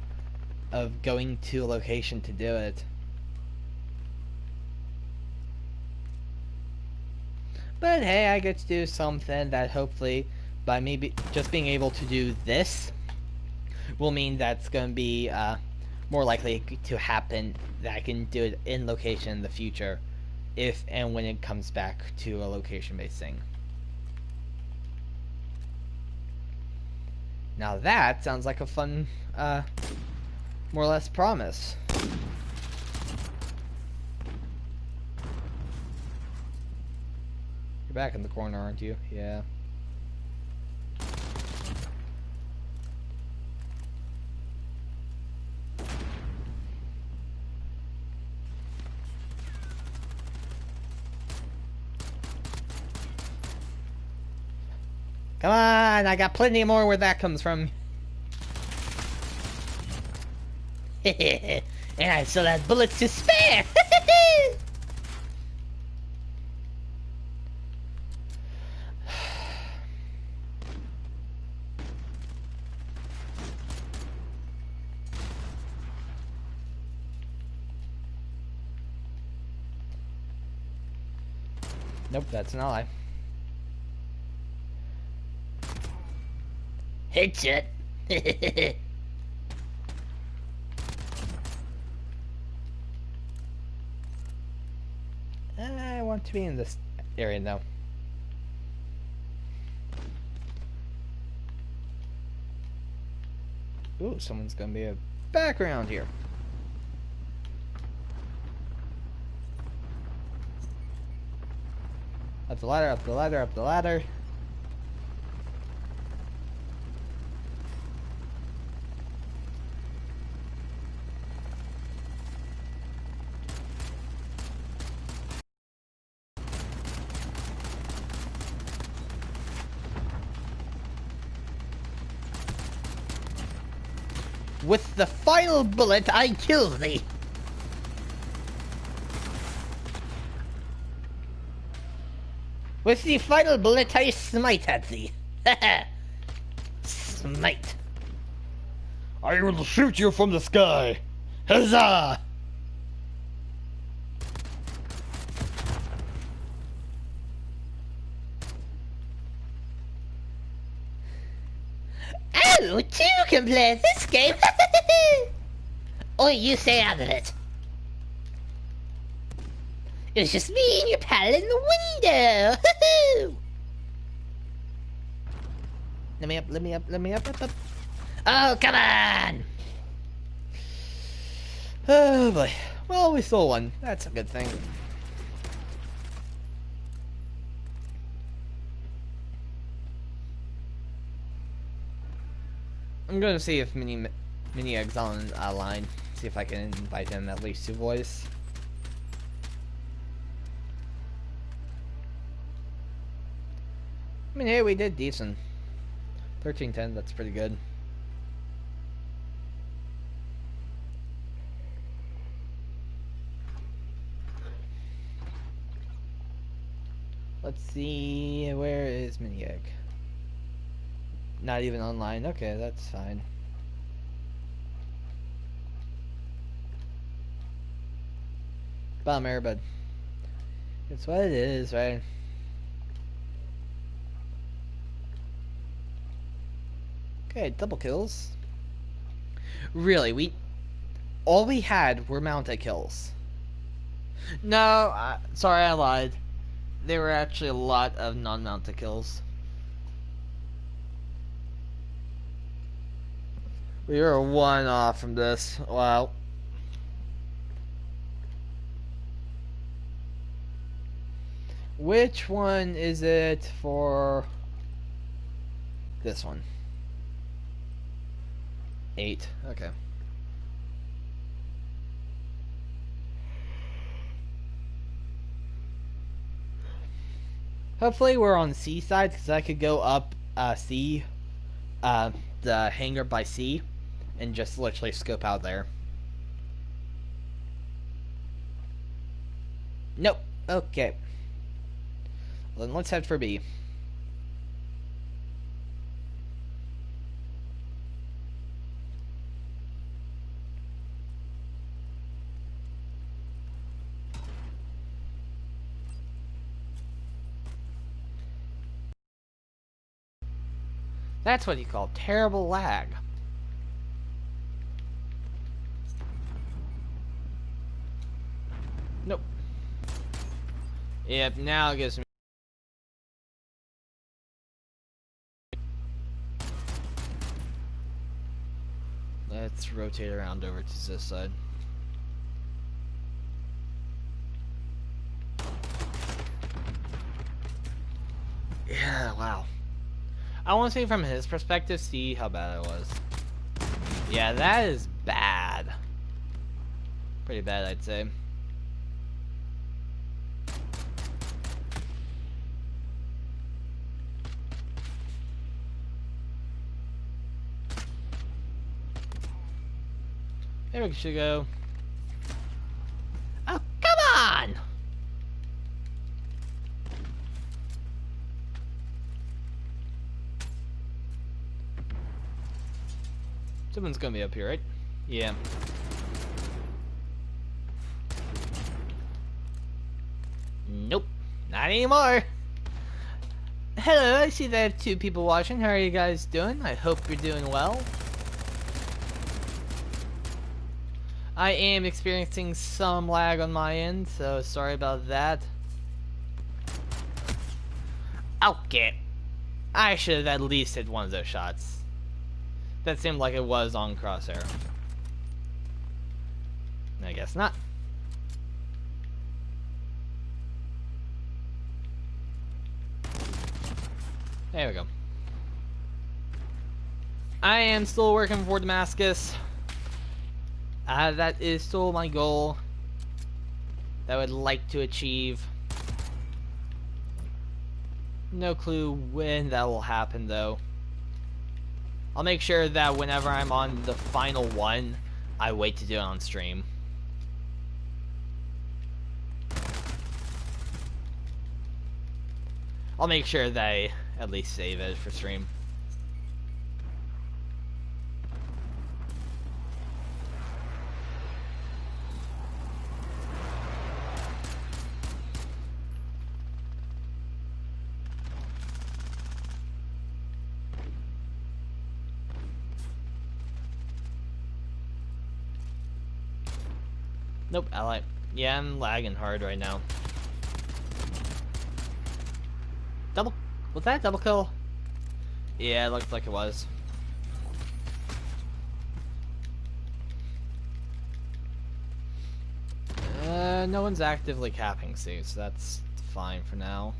of going to a location to do it. But hey, I get to do something that hopefully, by maybe just being able to do this, will mean that's going to be more likely to happen, that I can do it in location in the future, if and when it comes back to a location-based thing. Now that sounds like a fun, more or less promise. You're back in the corner, aren't you? Yeah. Come on, I got plenty more where that comes from. And I still have bullets to spare. Nope, that's an ally. Headshot. I want to be in this area now. Ooh, someone's gonna be a background here. Up the ladder, up the ladder, up the ladder. With the final bullet, I kill thee. With the final bullet I smite at thee. Smite. I will shoot you from the sky. Huzzah! Oh, two can play this game. Or you stay out of it. It was just me and your pal in the window. Let me up. Oh, come on! Oh boy. Well, we stole one. That's a good thing. I'm gonna see if Mini Egg's on line. See if I can invite him at least to voice. I mean, hey, we did decent. 13-10, that's pretty good. Let's see, where is Mini Egg? Not even online. Okay, that's fine. Bummer, but it's what it is, right? Okay, double kills. Really, all we had were mounted kills. No, sorry, I lied. There were actually a lot of non-mounted kills. We were one off from this. Wow. Which one is it for this one? 8. Okay. Hopefully we're on C side, because I could go up C, the hangar by C, and just literally scope out there. Nope. Okay. Well, then let's head for B. That's what you call terrible lag. Nope. Yep, now it gives me... Let's rotate around over to this side. Yeah, wow. I want to see from his perspective, see how bad it was. Yeah, that is bad. Pretty bad, I'd say. There we should go. Oh, come on! Someone's gonna be up here, right? Yeah. Nope. Not anymore. Hello, I see that I have 2 people watching. How are you guys doing? I hope you're doing well. I am experiencing some lag on my end, so sorry about that. Okay. I should have at least hit one of those shots. That seemed like it was on crosshair. I guess not. There we go. I am still working for Damascus. That is still my goal that I would like to achieve. No clue when that will happen though. I'll make sure that whenever I'm on the final one, I wait to do it on stream. I'll make sure that I at least save it for stream. Nope, ally. Yeah, I'm lagging hard right now. Double. Was that a double kill? Yeah, it looked like it was. No one's actively capping C, so that's fine for now.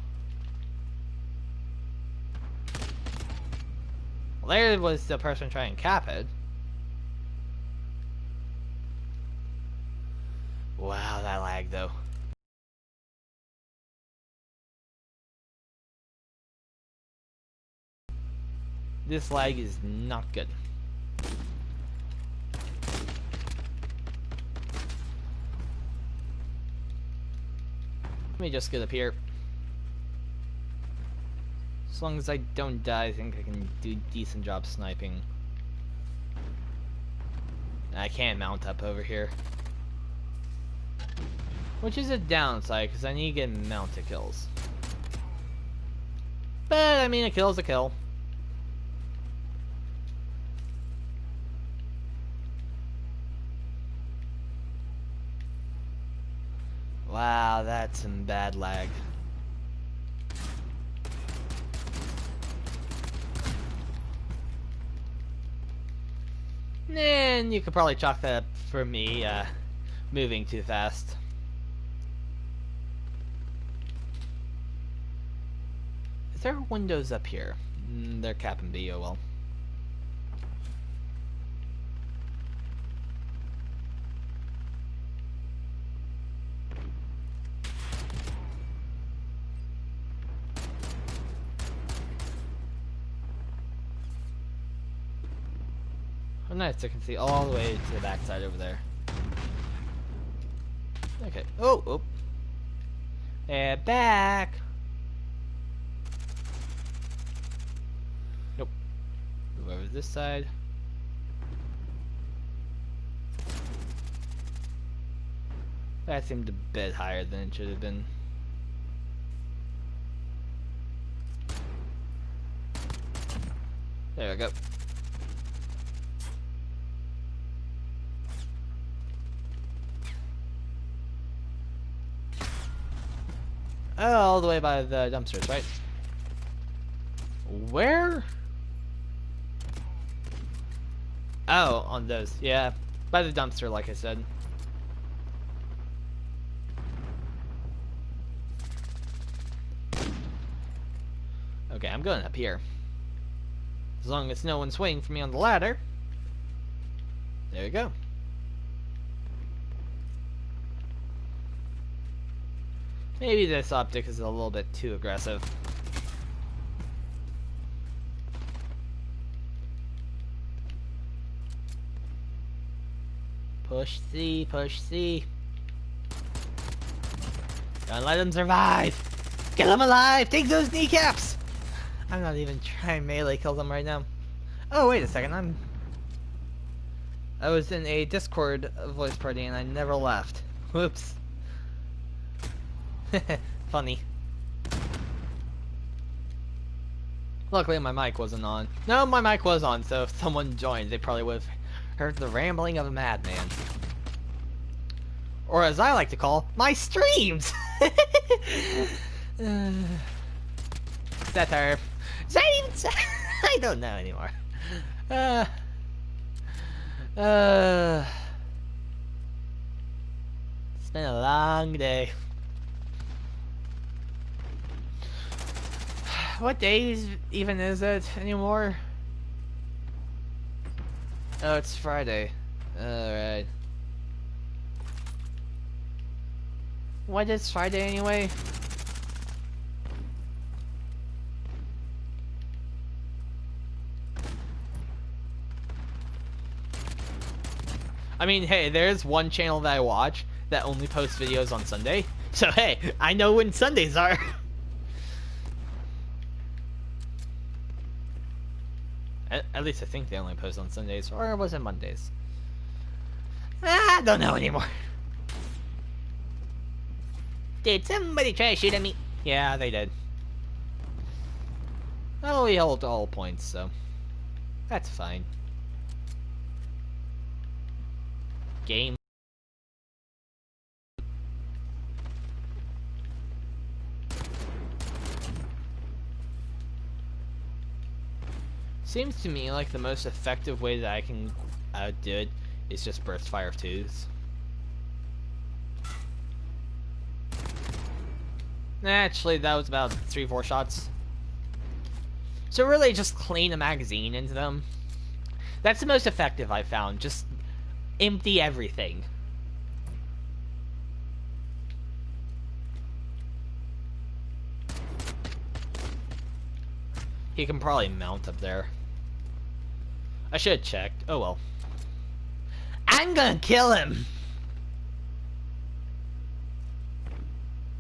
Well, there was the person trying to cap it. Wow, that lag though. This lag is not good. Let me just get up here. As long as I don't die, I think I can do a decent job sniping. I can't mount up over here. Which is a downside, because I need to get mounted kills. But, I mean, a kill's a kill. Wow, that's some bad lag. And you could probably chalk that up for me moving too fast. Is there windows up here? They're capping B, oh well. Oh nice, I can see all the way to the backside over there. Okay. Oh, oh. And back. Nope. Move over this side. That seemed a bit higher than it should have been. There we go. Oh, all the way by the dumpsters, right? Where? Oh, on those. Yeah, by the dumpster, like I said. Okay, I'm going up here. As long as no one's waiting for me on the ladder. There you go. Maybe this optic is a little bit too aggressive. Push C, push C. Don't let him survive. Get him alive. Take those kneecaps. I'm not even trying melee kill them right now. Oh, wait a second. I was in a Discord voice party and I never left. Whoops. Funny. Luckily my mic wasn't on. No, my mic was on, so if someone joined, they probably would have heard the rambling of a madman. Or as I like to call, my streams! Satire. Is that even I don't know anymore. It's been a long day. What days even is it anymore? Oh, it's Friday. Alright. What is Friday anyway? I mean, hey, there's one channel that I watch that only posts videos on Sunday. So hey, I know when Sundays are. At least I think they only post on Sundays, or was it Mondays? I don't know anymore. Did somebody try to shoot at me? Yeah, they did. Oh, we hold all points, so that's fine. Game. Seems to me like the most effective way that I can do it is just burst fire of twos. Actually, that was about 3-4 shots. So really, just clean a magazine into them. That's the most effective I found. Just empty everything. He can probably mount up there. I should have checked. Oh well. I'm gonna kill him!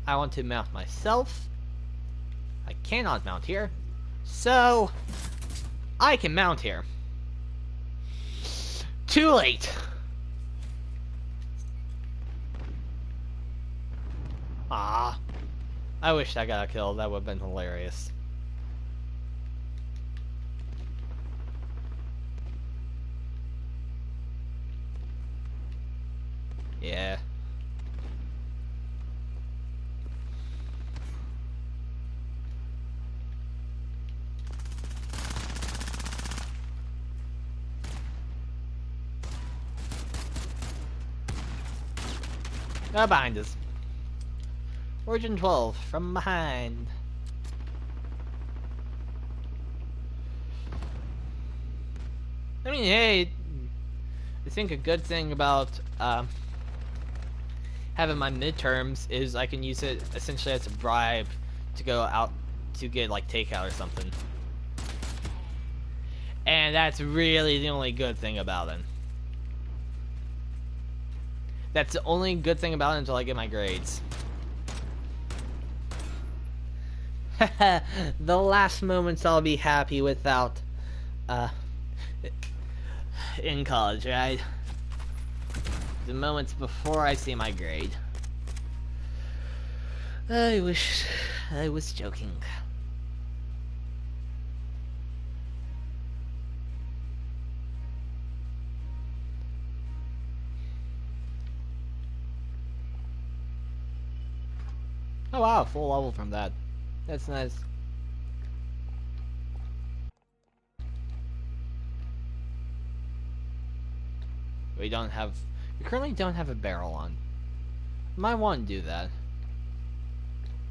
I want to mount myself. I cannot mount here. So, I can mount here. Too late! Ah, I wish I got a kill. That would have been hilarious. Yeah. Behind us. Origin 12, from behind. I mean, hey, I think a good thing about having my midterms is I can use it essentially as a bribe to go out to get like takeout or something. And that's really the only good thing about it. That's the only good thing about it until I get my grades. The last moments I'll be happy without in college, right? The moments before I see my grade. I wish I was joking. Oh wow, full level from that. That's nice. We currently don't have a barrel on. Might want to do that.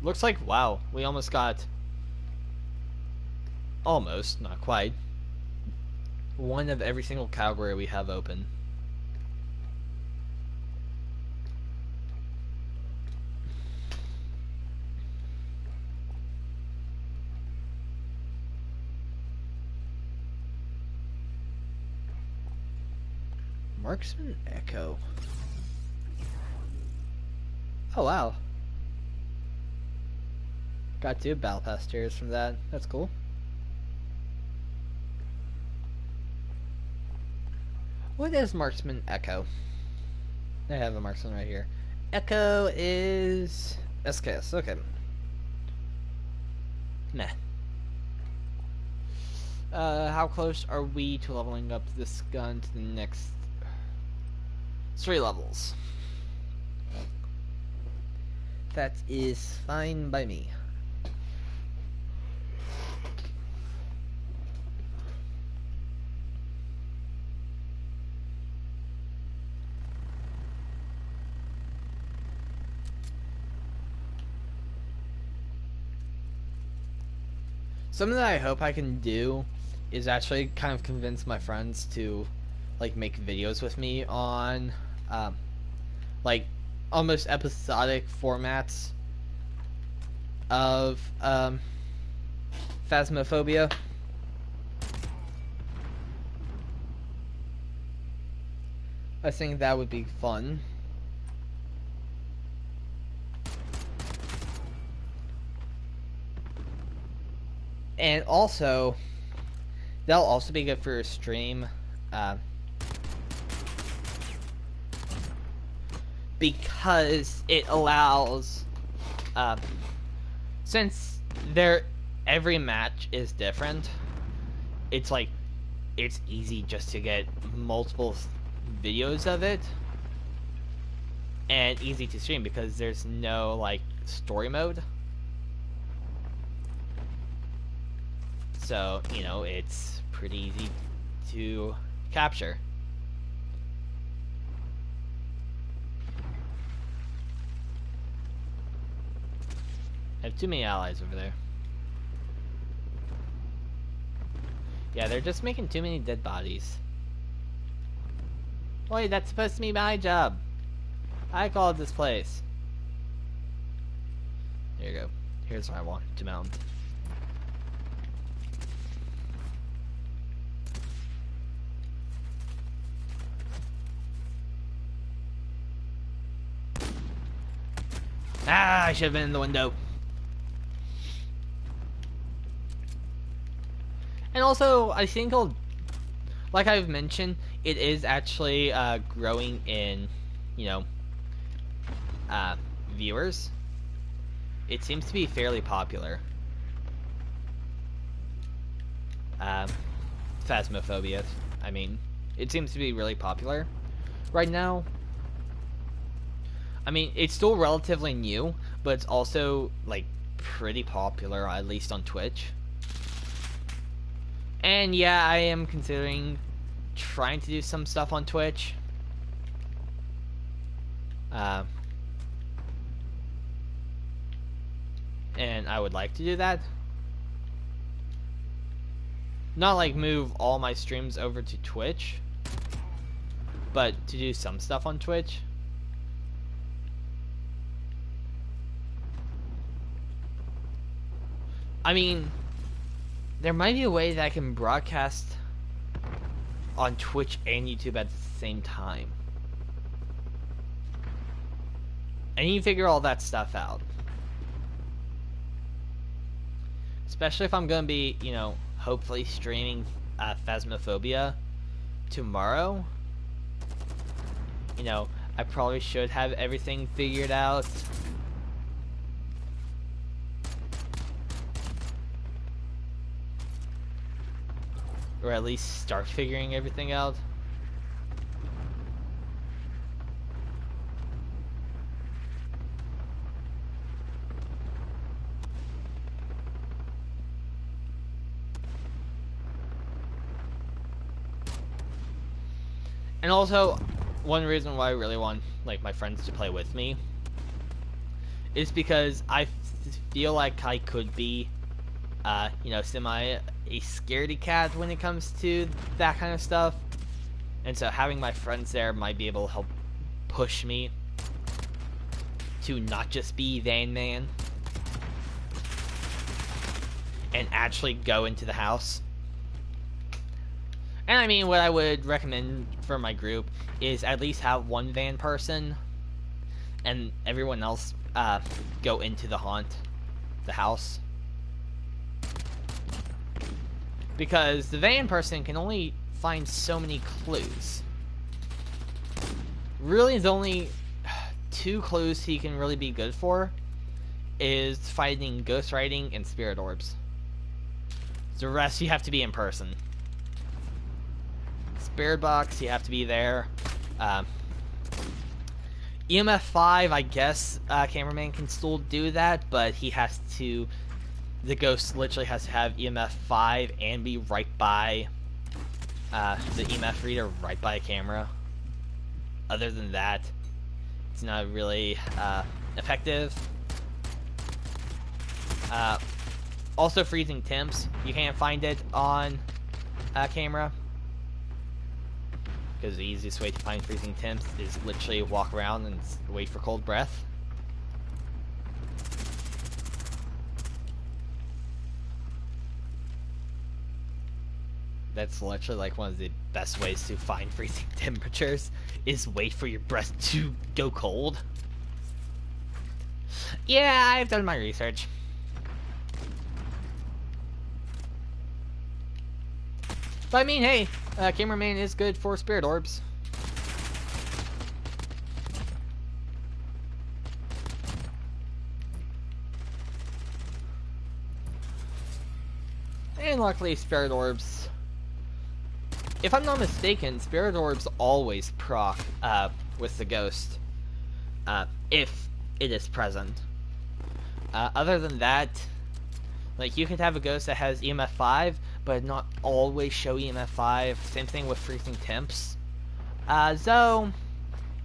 Looks like, wow, we almost got... Almost, not quite. One of every single category we have open. Marksman Echo. Oh wow. Got 2 battle pass tiers from that. That's cool. What is Marksman Echo? I have a marksman right here. Echo is SKS. Okay. Meh. How close are we to leveling up this gun to the next 3 levels? That is fine by me. Something that I hope I can do is actually kind of convince my friends to like make videos with me on like almost episodic formats of Phasmophobia. I think that would be fun. And also, That'll also be good for your stream. Because it allows, since every match is different, it's like, it's easy just to get multiple videos of it, and easy to stream because there's no, like, story mode. So, you know, it's pretty easy to capture. I have too many allies over there. Yeah, they're just making too many dead bodies. Wait, that's supposed to be my job. I called this place. There you go. Here's where I want to mount. Ah, I should have been in the window. And also, I think like I've mentioned, it is actually growing in, you know, viewers. It seems to be fairly popular. Phasmophobia, I mean, it seems to be really popular right now. I mean, it's still relatively new, but it's also, like, pretty popular, at least on Twitch. And yeah, I am considering trying to do some stuff on Twitch. And I would like to do that. Not like move all my streams over to Twitch, but to do some stuff on Twitch. I mean, there might be a way that I can broadcast on Twitch and YouTube at the same time. And you figure all that stuff out. Especially if I'm going to be, you know, hopefully streaming Phasmophobia tomorrow. You know, I probably should have everything figured out. Or at least start figuring everything out. And also, one reason why I really want, like, my friends to play with me is because I feel like I could be, you know, a scaredy cat when it comes to that kind of stuff. And so having my friends there might be able to help push me to not just be Van Man and actually go into the house. And I mean, what I would recommend for my group is at least have one van person and everyone else go into the house. Because the van person can only find so many clues. Really, the only 2 clues he can really be good for is finding ghost writing and spirit orbs. The rest you have to be in person. Spirit box, you have to be there. EMF 5, I guess cameraman can still do that, but he has to. The ghost literally has to have EMF 5 and be right by the EMF reader, right by a camera. Other than that, it's not really effective. Also, freezing temps. You can't find it on camera. Because the easiest way to find freezing temps is literally walk around and wait for cold breath. That's literally like one of the best ways to find freezing temperatures, is wait for your breath to go cold. Yeah, I've done my research. But I mean, hey, cameraman is good for spirit orbs. And luckily, spirit orbs, if I'm not mistaken, spirit orbs always proc with the ghost, if it is present. Other than that, like, you could have a ghost that has EMF 5, but not always show EMF 5. Same thing with freezing temps. So,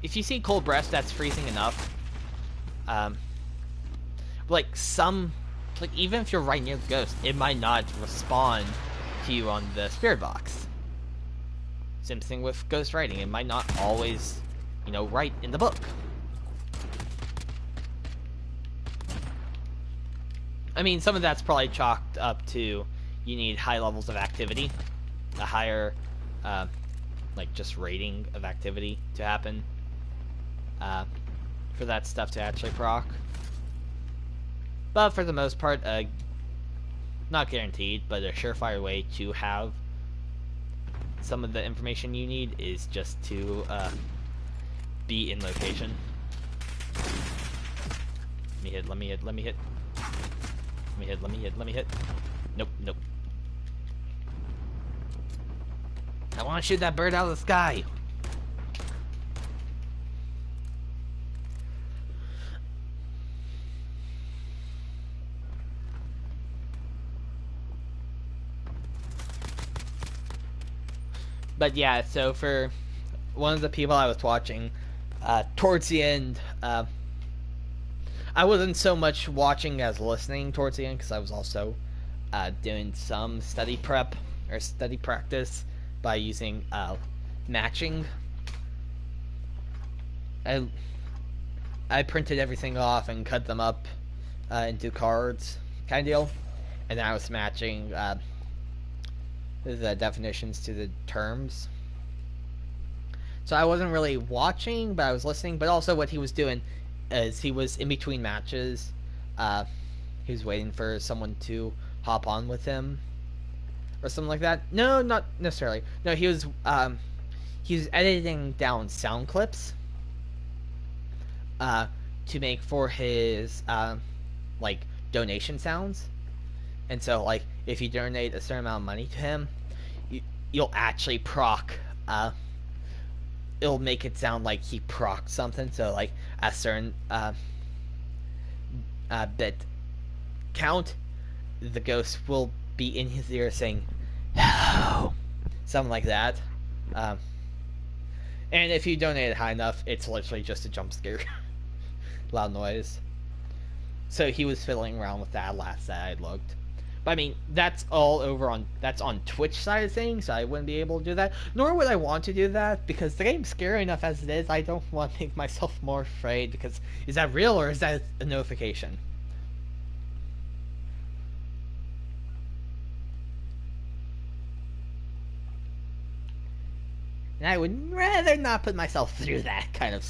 if you see cold breath that's freezing enough, like, even if you're right near the ghost, it might not respond to you on the spirit box. Same thing with ghost writing. It might not always, write in the book. I mean, some of that's probably chalked up to you need high levels of activity, a higher, just rating of activity to happen, for that stuff to actually proc. But for the most part, not guaranteed, but a surefire way to have some of the information you need is just to be in location. Let me hit. Let me hit. Let me hit. Let me hit. Let me hit. Let me hit. Nope. Nope. I want to shoot that bird out of the sky. But yeah, so for one of the people I was watching, towards the end, I wasn't so much watching as listening towards the end, because I was also doing some study prep, or study practice, by using matching. I printed everything off and cut them up into cards, kind of deal, and then I was matching the definitions to the terms. So I wasn't really watching, but I was listening. But also what he was doing is he was in between matches. He was waiting for someone to hop on with him or something like that. No, not necessarily. No, he was editing down sound clips to make for his donation sounds. And so, like, if you donate a certain amount of money to him, you'll actually proc. It'll make it sound like he proc something. So, like, a certain bit count, the ghost will be in his ear saying, "Hello," something like that. And if you donate it high enough, it's literally just a jump scare, loud noise. So he was fiddling around with that last that I looked. But I mean, that's all over that's on Twitch side of things, so I wouldn't be able to do that. Nor would I want to do that, because the game's scary enough as it is. I don't want to make myself more afraid, because is that real or is that a notification? And I would rather not put myself through that kind of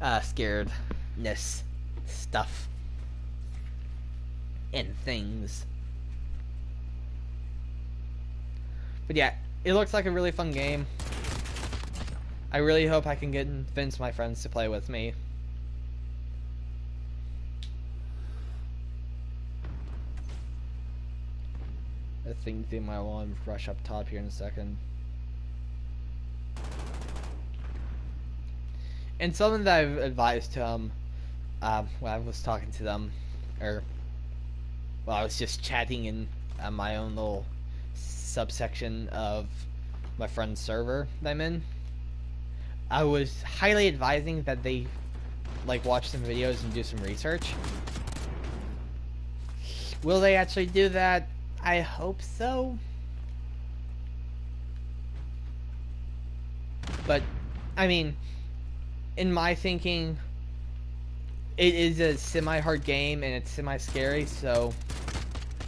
scaredness stuff and things. But yeah, it looks like a really fun game. I really hope I can convince my friends to play with me. I think they might want to rush up top here in a second. And something that I've advised to them when I was talking to them, or well, I was just chatting in my own little subsection of my friend's server that I'm in. I was highly advising that they watch some videos and do some research. Will they actually do that? I hope so. But I mean, in my thinking, it is a semi-hard game and it's semi-scary, so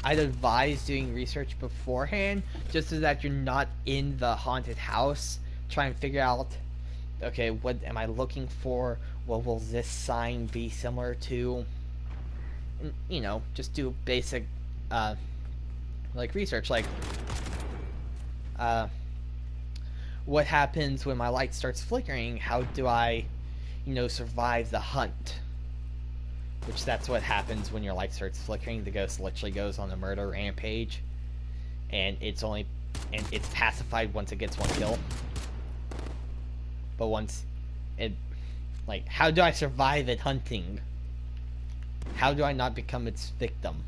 I'd advise doing research beforehand, just so that you're not in the haunted house trying to figure out, okay, what am I looking for? What will this sign be similar to? And, just do basic, research. what happens when my light starts flickering? How do I, survive the hunt? Which that's what happens when your light starts flickering. The ghost literally goes on a murder rampage, and it's pacified once it gets one kill. But once it, how do I survive it hunting? How do I not become its victim?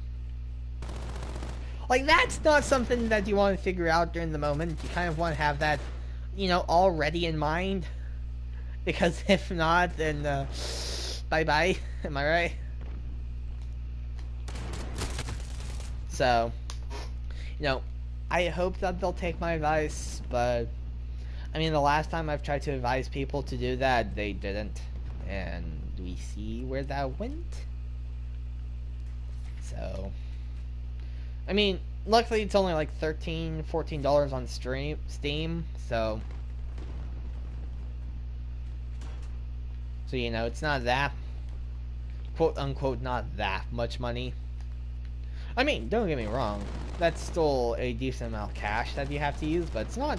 That's not something that you want to figure out during the moment. You kind of want to have that, already in mind. Because if not, then, bye-bye. Am I right? So, I hope that they'll take my advice, but, the last time I've tried to advise people to do that, they didn't. And we see where that went. So, luckily it's only like $13, $14 on Steam, so it's not that, quote unquote, not that much money. Don't get me wrong, that's still a decent amount of cash that you have to use, but it's not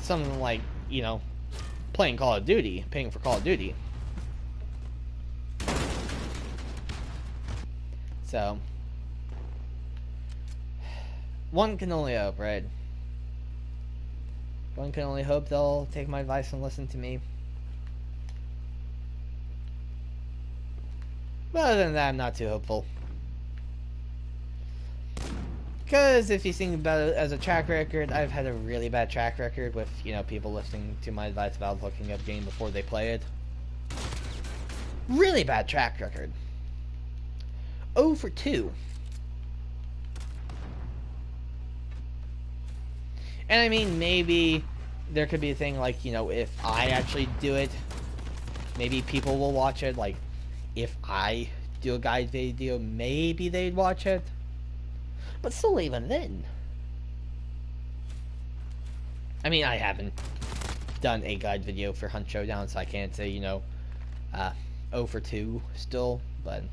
something like, playing Call of Duty, paying for Call of Duty. So, one can only hope, right? One can only hope they'll take my advice and listen to me. But other than that, I'm not too hopeful. Because if you think about it as a track record, I've had a really bad track record with, people listening to my advice about looking up a game before they play it. Really bad track record. 0 for 2. And maybe there could be a thing like, if I actually do it, maybe people will watch it. Like, if I do a guide video, maybe they'd watch it. But still, even then. I haven't done a guide video for Hunt Showdown, so I can't say, 0 for 2 still, but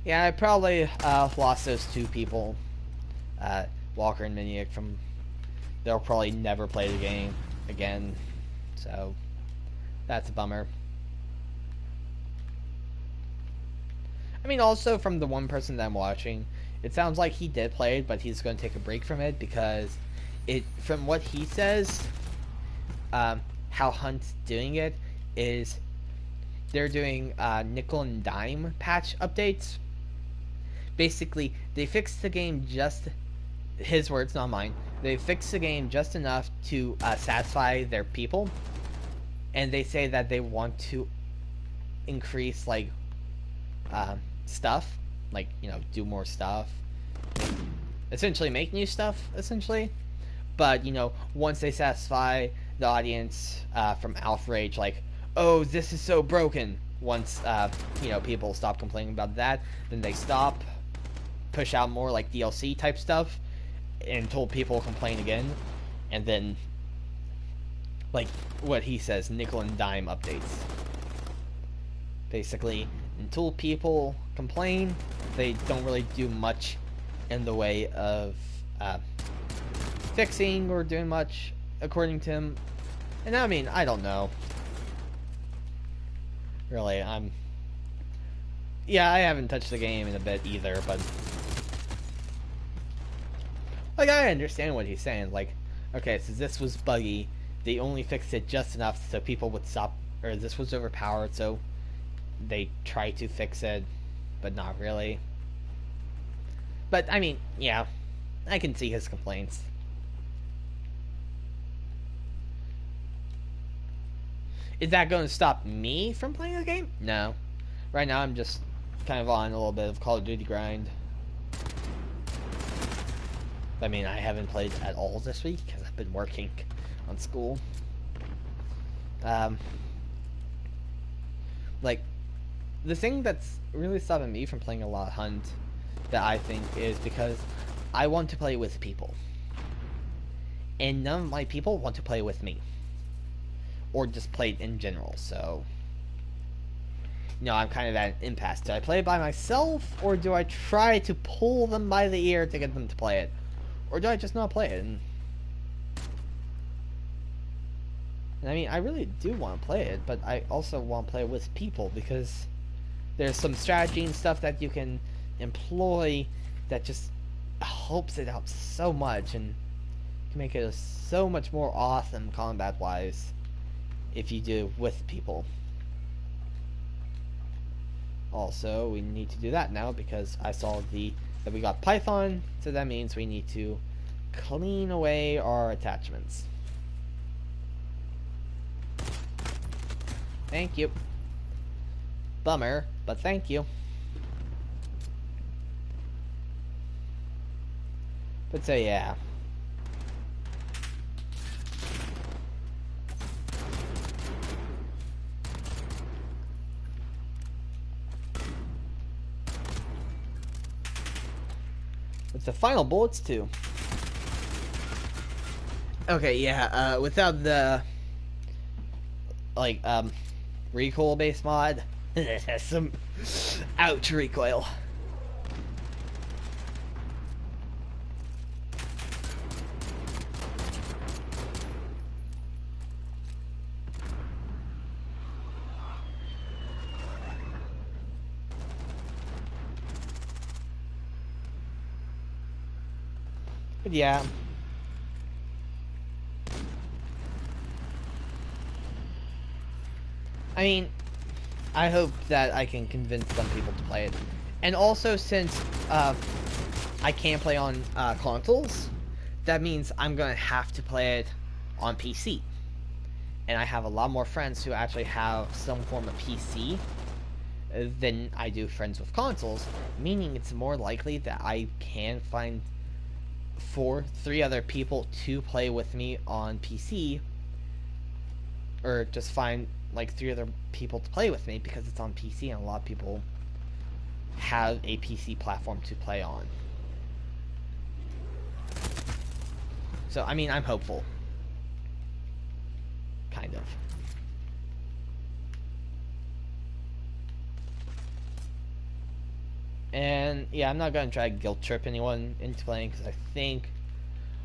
yeah, I probably lost those two people, Walker and Miniac, they'll probably never play the game again, so that's a bummer. Also from the one person that I'm watching, it sounds like he did play it, but he's going to take a break from it because from what he says, how Hunt's doing it is they're doing nickel and dime patch updates. Basically, they fixed the game his words, not mine. They fixed the game just enough to satisfy their people, and they say that they want to increase stuff, do more stuff, essentially make new stuff, essentially. But once they satisfy the audience from outrage, oh, this is so broken, once people stop complaining about that, then they stop, push out more DLC type stuff until people complain again, and then what he says, nickel and dime updates. Basically, until people complain, they don't really do much in the way of fixing or doing much, according to him. And I don't know. Really, yeah, I haven't touched the game in a bit either, but I understand what he's saying. Okay, so this was buggy, they only fixed it just enough so people would stop, or this was overpowered, so they try to fix it, but not really. But yeah, I can see his complaints. Is that going to stop me from playing the game? No. Right now I'm just kind of on a little bit of Call of Duty grind. I haven't played at all this week because I've been working on school. The thing that's really stopping me from playing a lot of Hunt, that I think, is because I want to play with people. And none of my people want to play with me. Or just play in general, so I'm kind of at an impasse. Do I play it by myself, or do I try to pull them by the ear to get them to play it? or do I just not play it? And I mean, I really do want to play it, but I also want to play it with people because there's some strategy and stuff that you can employ that just helps it out so much and can make it so much more awesome combat-wise if you do it with people. Also, we need to do that now because I saw that we got Python, so that means we need to clean away our attachments. Thank you. Bummer, but thank you. But so yeah. What's the final bullets too? Okay, yeah, without the like recoil based mod, it has some ouch recoil. But yeah. I mean, I hope that I can convince some people to play it. And also, since I can't play on consoles, that means I'm going to have to play it on PC. And I have a lot more friends who actually have some form of PC than I do friends with consoles, meaning it's more likely that I can find 3 other people to play with me on PC, or just find like 3 other people to play with me because it's on PC and a lot of people have a PC platform to play on. So I mean, I'm hopeful. Kind of. And yeah, I'm not going to try to guilt trip anyone into playing because I think,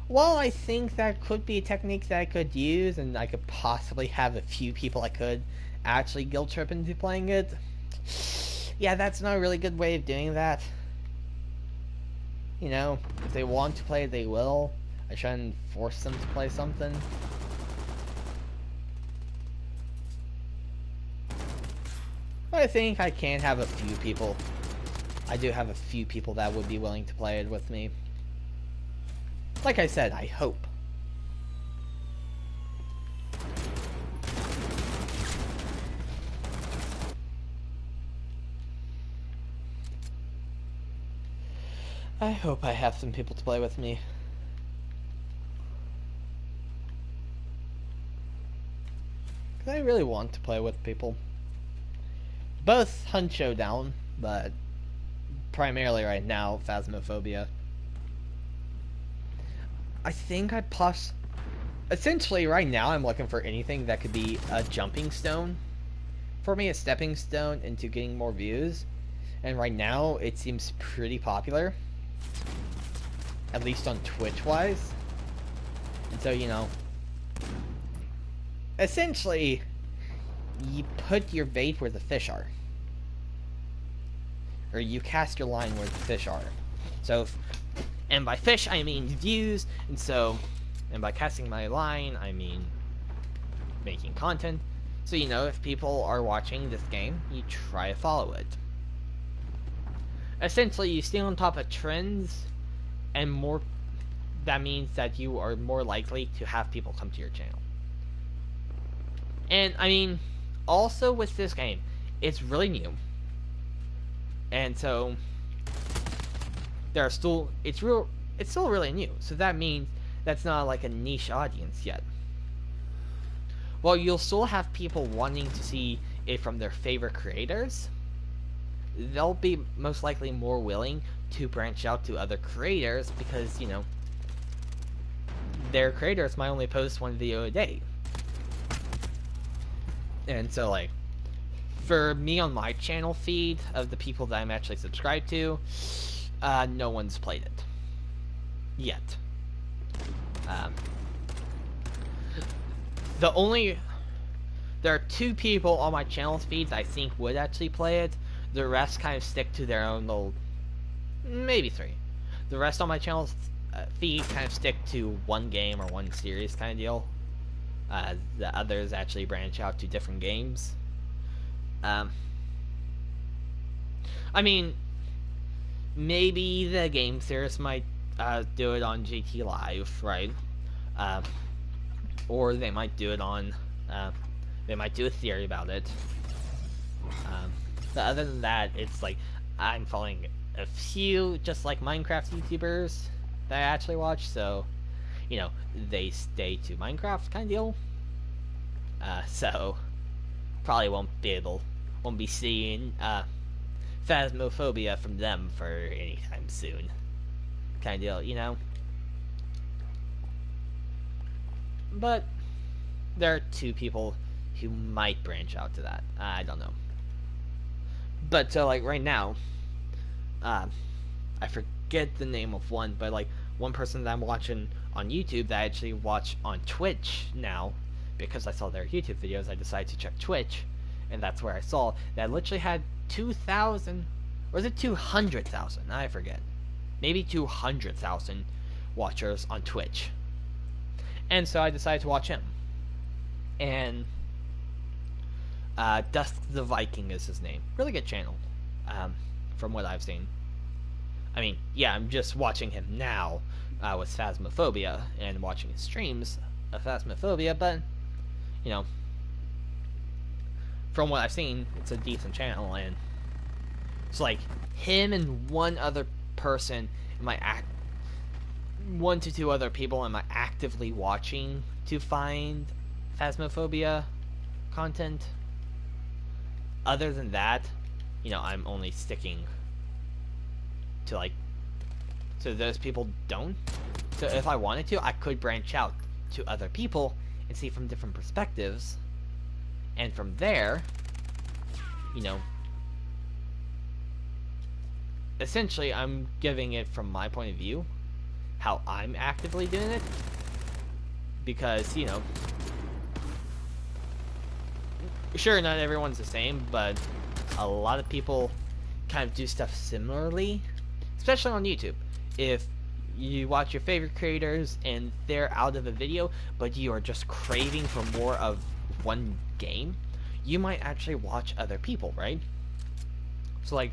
well, I think that could be a technique that I could use, and I could possibly have a few people I could actually guilt trip into playing it. Yeah, that's not a really good way of doing that. You know, if they want to play it, they will. I shouldn't force them to play something. But I think I can have a few people. I do have a few people that would be willing to play it with me. Like I said, I hope. I hope I have some people to play with me. Because I really want to play with people. Both Hunt Showdown, but primarily right now, Phasmophobia. I think essentially right now I'm looking for anything that could be a jumping stone for me, a stepping stone into getting more views. And right now it seems pretty popular, at least on Twitch wise. And so, you know, essentially you put your bait where the fish are, or you cast your line where the fish are. So and by fish, I mean views, and by casting my line, I mean making content. So, you know, if people are watching this game, you try to follow it. Essentially, you stay on top of trends, and that means that you are more likely to have people come to your channel. And, I mean, also with this game, it's really new. And so it's still really new, so that means that's not like a niche audience yet. While you'll still have people wanting to see it from their favorite creators, they'll be most likely more willing to branch out to other creators because, you know, their creators might only post 1 video a day. And so, like, for me on my channel feed of the people that I'm actually subscribed to, no one's played it yet. Um, the only there are 2 people on my channel's feed that I think would actually play it. The rest kind of stick to their own little, maybe 3. The rest on my channel's feed kind of stick to one game or one series kind of deal. The others actually branch out to different games. I mean, maybe the game series might do it on GT Live, right? Or they might do it on, they might do a theory about it. But other than that, it's like, I'm following a few, just like Minecraft YouTubers that I actually watch, so, you know, they stay to Minecraft kind of deal. So, probably won't be seeing, Phasmophobia from them for anytime soon. Kind of deal, you know? But there are 2 people who might branch out to that. I don't know. But so like right now, I forget the name of one, but like one person that I'm watching on YouTube that I actually watch on Twitch now, because I saw their YouTube videos, I decided to check Twitch, and that's where I saw that literally had 2,000, or was it 200,000? I forget. Maybe 200,000 watchers on Twitch. And so I decided to watch him. And Dusk the Viking is his name. Really good channel, from what I've seen. I mean, yeah, I'm just watching him now with Phasmophobia and watching his streams of Phasmophobia, but, you know, from what I've seen, it's a decent channel, and it's like him and one other person in my 1 to 2 other people am I actively watching to find Phasmophobia content. Other than that, you know, I'm only sticking to like, so those people don't. So if I wanted to, I could branch out to other people and see from different perspectives, and from there, you know, essentially I'm giving it from my point of view, how I'm actively doing it, because, you know, sure, not everyone's the same, but a lot of people kind of do stuff similarly, especially on YouTube. If you watch your favorite creators and they're out of a video, but you are just craving for more of one game, you might actually watch other people, right? So like,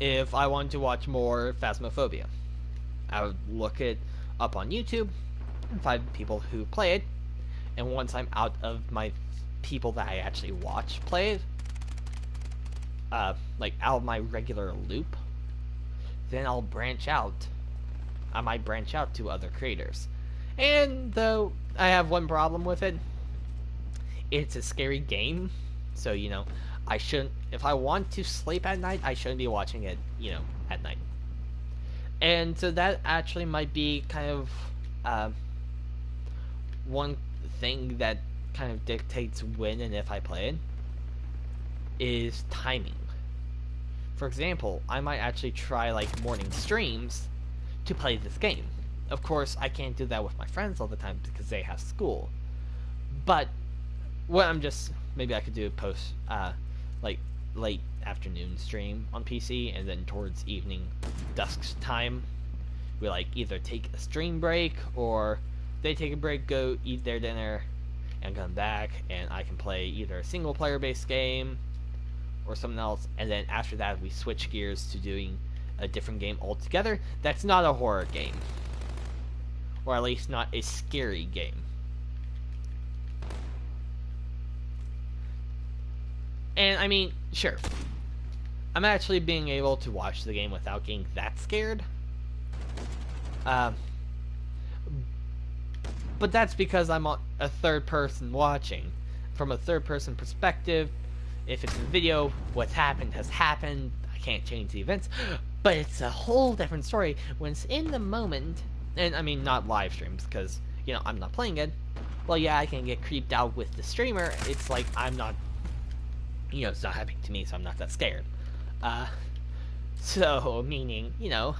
if I wanted to watch more Phasmophobia, I would look it up on YouTube and find people who play it, and once I'm out of my people that I actually watch play it, like out of my regular loop, then I'll branch out. I might branch out to other creators. And though I have one problem with it, it's a scary game, so, you know, I shouldn't, if I want to sleep at night, I shouldn't be watching it, you know, at night. And so that actually might be kind of one thing that kind of dictates when and if I play it, is timing. For example, I might actually try like morning streams to play this game. Of course, I can't do that with my friends all the time because they have school. But what I'm just, maybe I could do a post like late afternoon stream on PC, and then towards evening dusk time we like either take a stream break, or they take a break, go eat their dinner, and come back, and I can play either a single player based game or something else, and then after that we switch gears to doing a different game altogether that's not a horror game, or at least not a scary game. And I mean, sure, I'm actually being able to watch the game without getting that scared, but that's because I'm a third person watching. From a third person perspective, if it's a video, what's happened has happened, I can't change the events, but it's a whole different story when it's in the moment. And I mean, not live streams, because, you know, I'm not playing it. Well, yeah, I can get creeped out with the streamer, it's like I'm not, you know, it's not happening to me, so I'm not that scared. So, meaning, you know,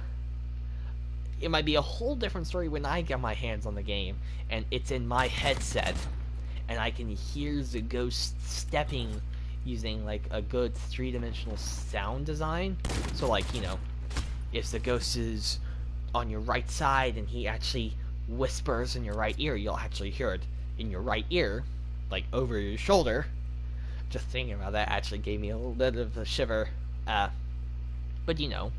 it might be a whole different story when I get my hands on the game and it's in my headset and I can hear the ghost stepping using like a good three-dimensional sound design. So like, you know, if the ghost is on your right side and he actually whispers in your right ear, you'll actually hear it in your right ear, like over your shoulder. Just thinking about that actually gave me a little bit of a shiver. But you know,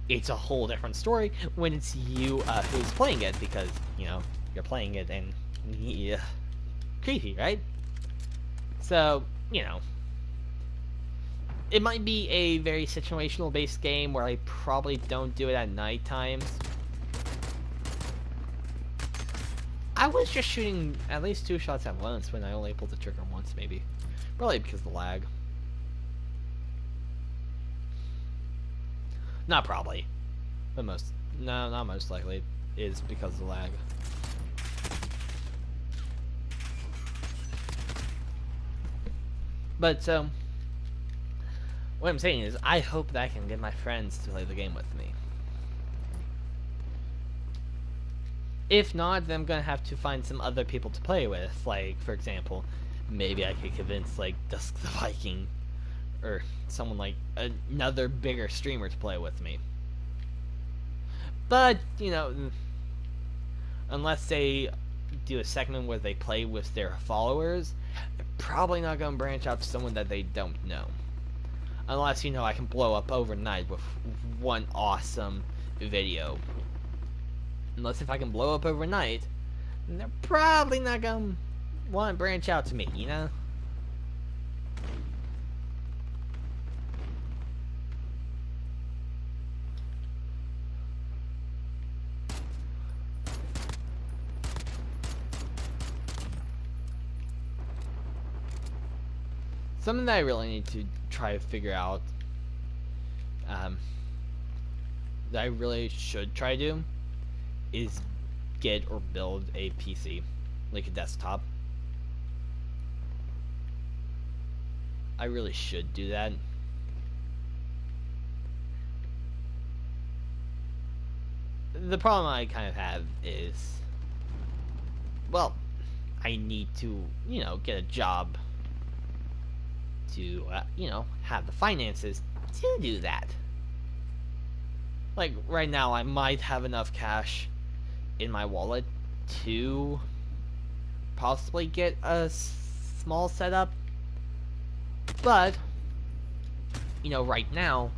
it's a whole different story when it's you who's playing it, because, you know, you're playing it and yeah, creepy, right? So, you know, it might be a very situational based game where I probably don't do it at night times. I was just shooting at least 2 shots at once when I only pulled the trigger once, maybe. Probably because of the lag. Not probably. But not most likely. It is because of the lag. But, so, what I'm saying is, I hope that I can get my friends to play the game with me. If not, then I'm gonna have to find some other people to play with. Like, for example, maybe I could convince, like, Dusk the Viking, or someone like another bigger streamer to play with me. But, you know, unless they do a segment where they play with their followers, they're probably not going to branch out to someone that they don't know. Unless, you know, I can blow up overnight with one awesome video. Unless if I can blow up overnight, then they're probably not going to want to branch out to me, you know? Something that I really need to try to figure out, that I really should try to do, is get or build a PC, like a desktop. I really should do that. The problem I kind of have is, well, I need to, you know, get a job to, you know, have the finances to do that. Like, right now, I might have enough cash in my wallet to possibly get a small setup, but, you know, right now,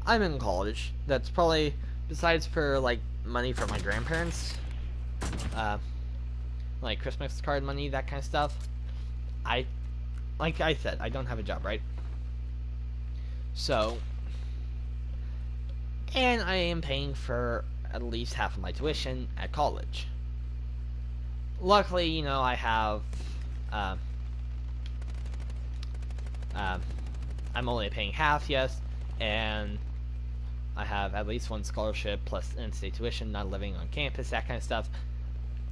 I'm in college. That's probably, besides for, like, money for my grandparents, like Christmas card money, that kind of stuff, like I said, I don't have a job, right? So, and I am paying for at least half of my tuition at college. Luckily, you know, I have, I'm only paying half, yes, and I have at least one scholarship plus in-state tuition, not living on campus, that kind of stuff.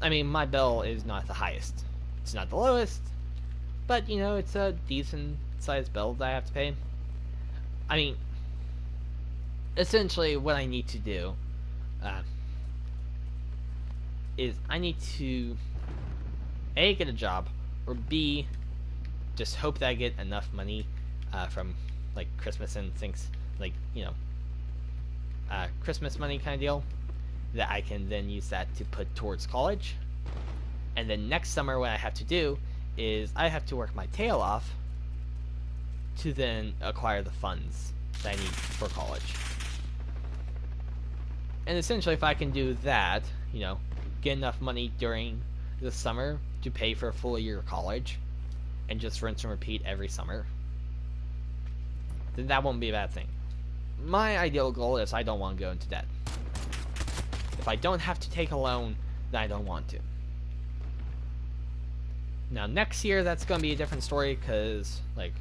I mean, my bill is not the highest. It's not the lowest, but, you know, it's a decent-sized bill that I have to pay. I mean, essentially, what I need to do is I need to A, get a job, or B, just hope that I get enough money from, like, Christmas and things, like, you know, Christmas money kind of deal, that I can then use that to put towards college. And then next summer, what I have to do is I have to work my tail off to then acquire the funds that I need for college. And essentially, if I can do that, you know, get enough money during the summer to pay for a full year of college, and just rinse and repeat every summer, then that won't be a bad thing. My ideal goal is I don't want to go into debt. If I don't have to take a loan, then I don't want to. Now, next year, that's going to be a different story, because, like,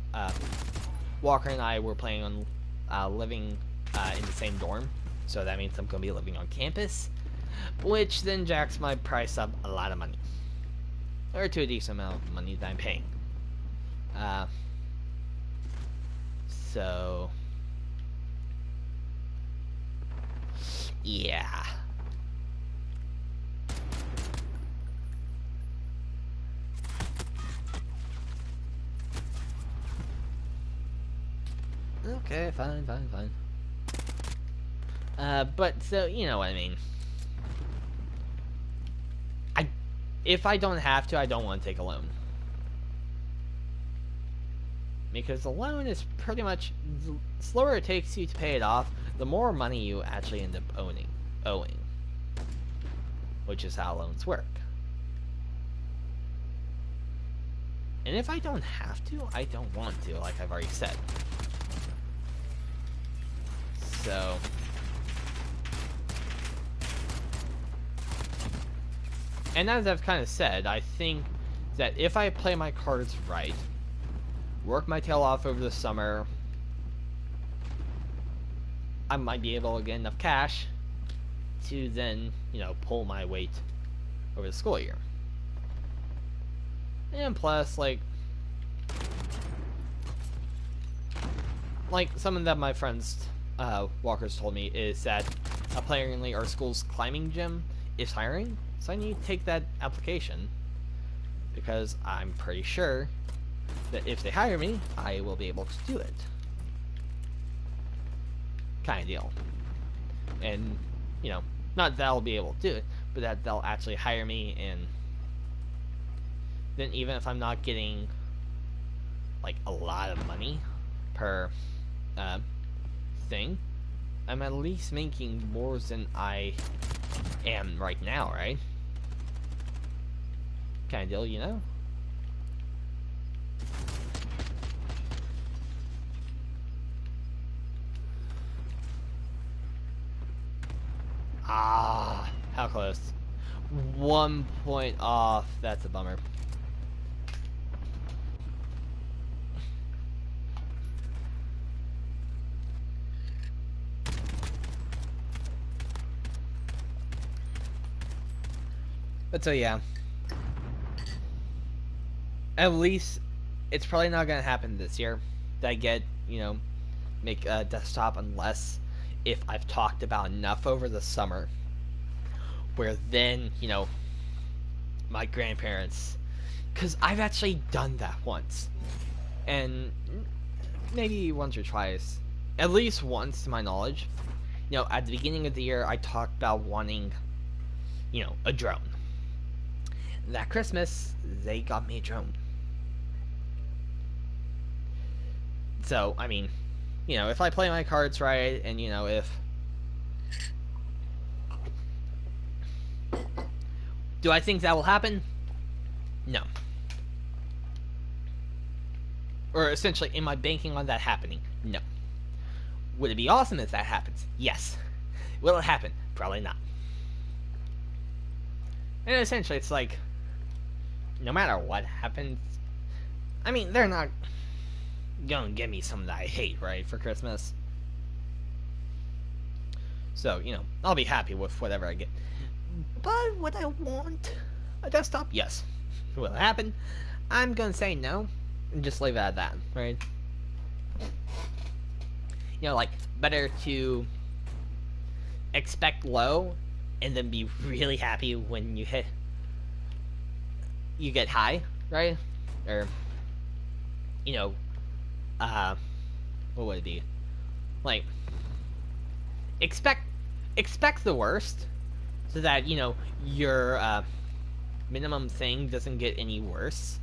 Walker and I were planning on living in the same dorm, so that means I'm going to be living on campus, which then jacks my price up a lot of money. Or to a decent amount of money that I'm paying. So, Yeah. Okay, fine. But so you know what I mean. If I don't have to, I don't want to take a loan. Because the loan is pretty much the slower it takes you to pay it off, the more money you actually end up owing. Which is how loans work. And if I don't have to, I don't want to, like I've already said. So and as I've kind of said, I think that if I play my cards right, work my tail off over the summer, I might be able to get enough cash to then, you know, pull my weight over the school year. And plus, like something that my friends, walkers told me is that apparently our school's climbing gym is hiring. So I need to take that application because I'm pretty sure that if they hire me, I will be able to do it. Kind of deal. And, you know, not that I'll be able to do it, but that they'll actually hire me, and then even if I'm not getting, like, a lot of money per thing, I'm at least making more than I am right now, right? Kind of deal, you know? Ah, how close. 1 point off. That's a bummer. But so yeah. At least it's probably not gonna happen this year that I get, you know, make a desktop unless if I've talked about enough over the summer where then, you know, my grandparents, because I've actually done that once, and maybe once or twice, at least once to my knowledge, you know, at the beginning of the year I talked about wanting, you know, a drone. That Christmas they got me a drone. So, I mean, you know, if I play my cards right, and, you know, if... Do I think that will happen? No. Or, essentially, am I banking on that happening? No. Would it be awesome if that happens? Yes. Will it happen? Probably not. And essentially, it's like, no matter what happens, I mean, they're not gonna give me something that I hate, right, for Christmas. So, you know, I'll be happy with whatever I get. But would I want a desktop? Yes. Will it happen? I'm gonna say no, and just leave it at that, right? You know, like, better to expect low and then be really happy when you get high, right? Or, you know, what would it be? Like, expect the worst, so that, you know, your minimum thing doesn't get any worse.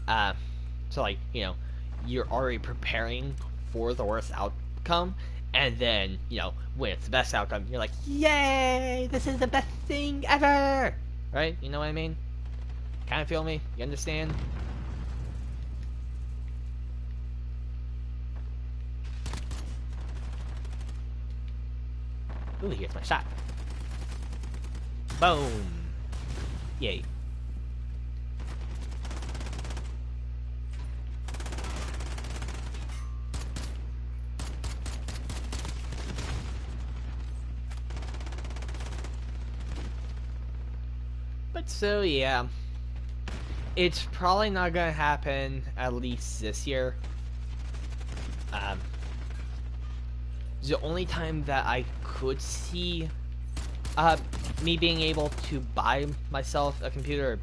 So, like, you know, you're already preparing for the worst outcome, and then, you know, when it's the best outcome, you're like, yay, this is the best thing ever, right? You know what I mean? Kind of feel me? You understand? Ooh, here's my shot. Boom. Yay. But so, yeah. It's probably not gonna happen, at least this year. The only time that I could see me being able to buy myself a computer, or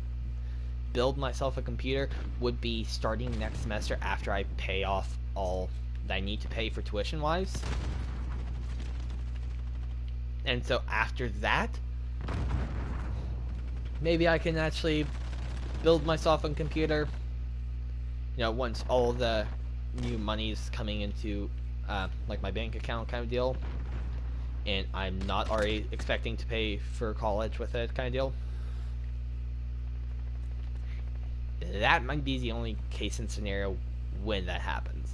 build myself a computer, would be starting next semester after I pay off all that I need to pay for tuition wise. And so after that, maybe I can actually build myself a computer. You know, once all the new money's coming into like my bank account kind of deal, and I'm not already expecting to pay for college with it kind of deal. That might be the only case and scenario when that happens.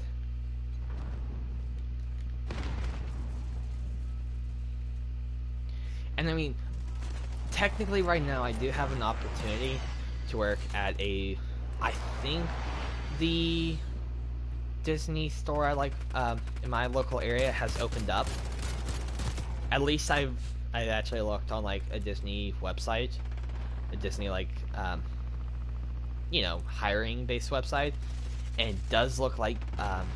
And I mean, technically right now I do have an opportunity to work at I think the Disney store I like in my local area has opened up. At least I actually looked on like a Disney website, a Disney like you know, hiring based website, and it does look like kind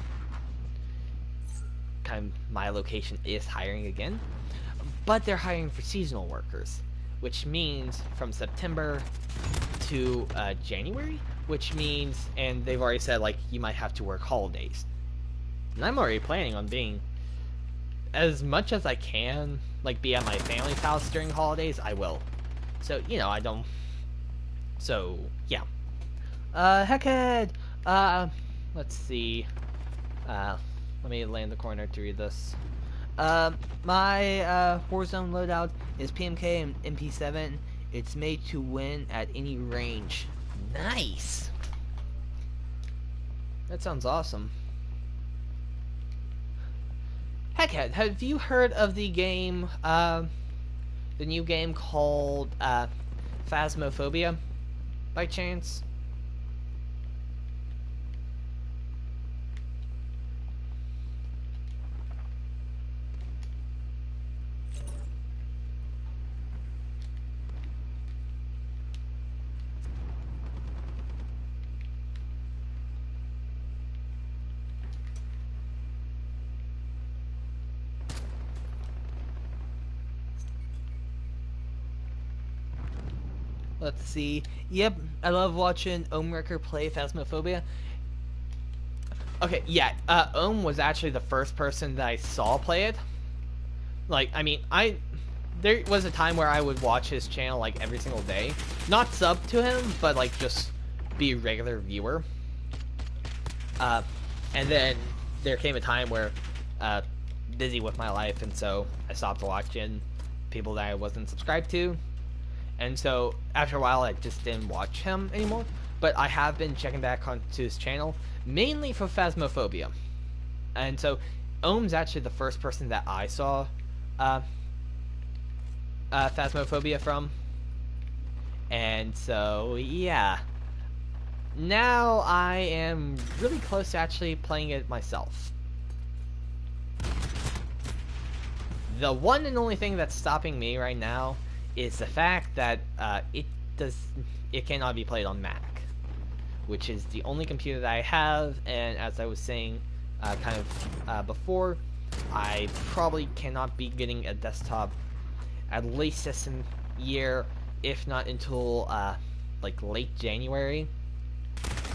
of my location is hiring again, but they're hiring for seasonal workers, which means from September to January, which means, and they've already said like you might have to work holidays, and I'm already planning on being, as much as I can, like be at my family's house during holidays, I will. So, you know, I don't, so yeah. Heckhead! Let's see. Let me land the corner to read this. My Warzone loadout is PMK and MP7. It's made to win at any range. Nice! That sounds awesome. Heckhead, have you heard of the game, the new game called, Phasmophobia, by chance? Let's see. Yep, I love watching Omewrecker play Phasmophobia. Okay, yeah, Ohm was actually the first person that I saw play it. Like, I mean, there was a time where I would watch his channel, like, every single day. Not sub to him, but, like, just be a regular viewer. And then there came a time where, busy with my life, and so I stopped watching people that I wasn't subscribed to. And so, after a while, I just didn't watch him anymore. But I have been checking back onto his channel, mainly for Phasmophobia. And so, Ohm's actually the first person that I saw Phasmophobia from. And so, yeah. Now I am really close to actually playing it myself. The one and only thing that's stopping me right now is the fact that it cannot be played on Mac, which is the only computer that I have, and as I was saying before, I probably cannot be getting a desktop at least this year, if not until like late January,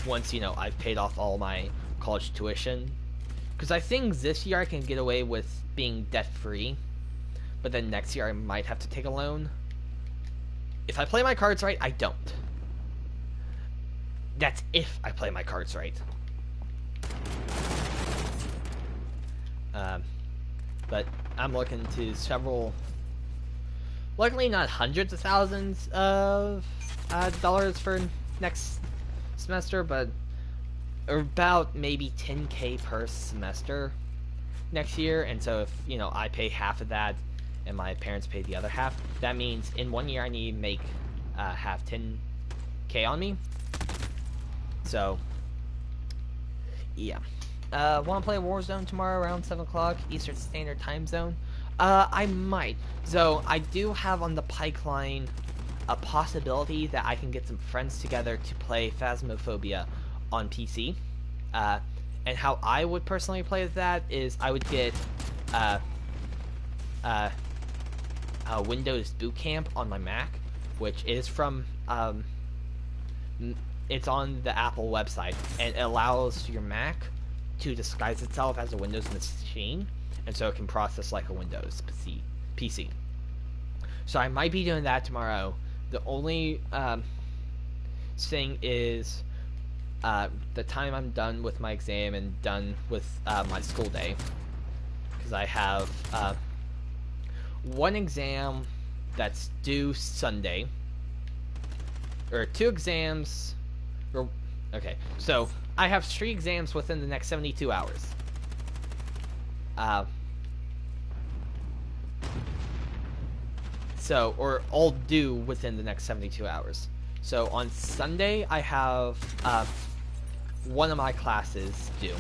once, you know, I've paid off all my college tuition, because I think this year I can get away with being debt free, but then next year I might have to take a loan. If I play my cards right, I don't. That's if I play my cards right. But I'm looking to several, luckily not hundreds of thousands of dollars for next semester, but about maybe 10K per semester next year. And so if, you know, I pay half of that and my parents pay the other half, that means in 1 year I need to make have 10K on me. So yeah, want to play Warzone tomorrow around 7 o'clock Eastern Standard Time Zone? I might. So I do have on the pipeline a possibility that I can get some friends together to play Phasmophobia on PC. And how I would personally play that is I would get uh, uh, Windows Boot Camp on my Mac, which is from it's on the Apple website, and it allows your Mac to disguise itself as a Windows machine, and so it can process like a Windows PC. So I might be doing that tomorrow. The only thing is the time I'm done with my exam and done with my school day, because I have one exam that's due Sunday, or 2 exams, or okay, so I have 3 exams within the next 72 hours. So, or all due within the next 72 hours. So on Sunday, I have one of my classes due,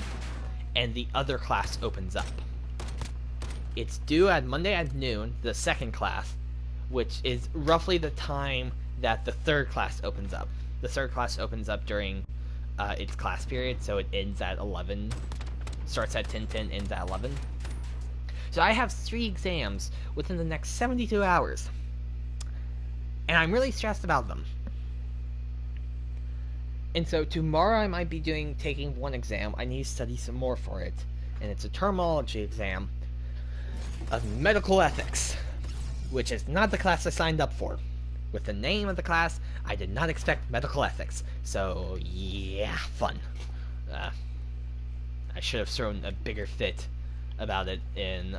and the other class opens up. It's due at Monday at noon, the second class, which is roughly the time that the third class opens up. The third class opens up during its class period, so it ends at 11, starts at 10:10, ends at 11. So I have 3 exams within the next 72 hours, and I'm really stressed about them. And so tomorrow I might be taking one exam. I need to study some more for it, and it's a terminology exam of medical ethics, which is not the class I signed up for. With the name of the class, I did not expect medical ethics. So yeah, fun. I should have thrown a bigger fit about it in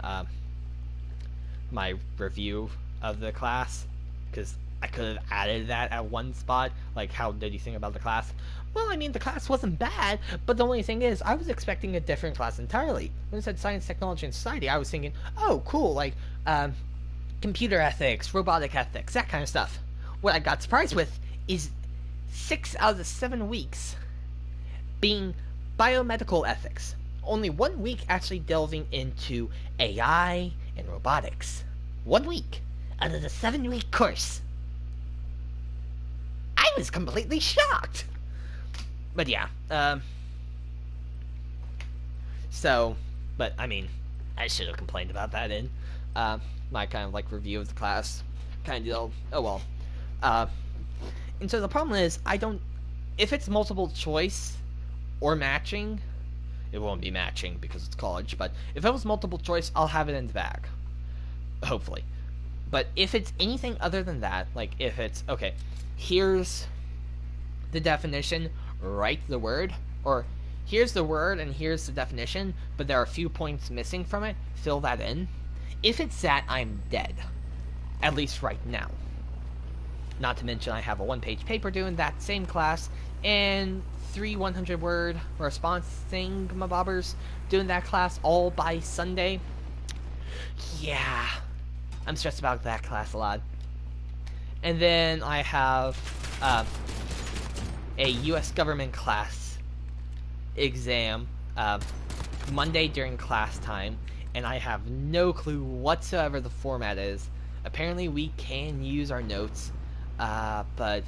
my review of the class, because I could have added that at one spot, like, how did you think about the class? Well, I mean, the class wasn't bad, but the only thing is, I was expecting a different class entirely. When it said Science, Technology, and Society, I was thinking, oh, cool, like, computer ethics, robotic ethics, that kind of stuff. What I got surprised with is 6 out of the 7 weeks being biomedical ethics. Only 1 week actually delving into AI and robotics. 1 week out of the 7-week course. I was completely shocked. But yeah, but I mean, I should have complained about that in my kind of like review of the class kind of deal. Oh well. And so the problem is, if it's multiple choice or matching, it won't be matching because it's college, but if it was multiple choice, I'll have it in the bag. Hopefully. But if it's anything other than that, like if it's, okay, here's the definition, write the word, or here's the word and here's the definition, but there are a few points missing from it, fill that in. If it's that, I'm dead. At least right now. Not to mention I have a 1-page paper due in that same class, and 3 100-word response thingamabobbers doing that class all by Sunday. Yeah, I'm stressed about that class a lot. And then I have a U.S. government class exam Monday during class time, and I have no clue whatsoever the format is. Apparently we can use our notes, but,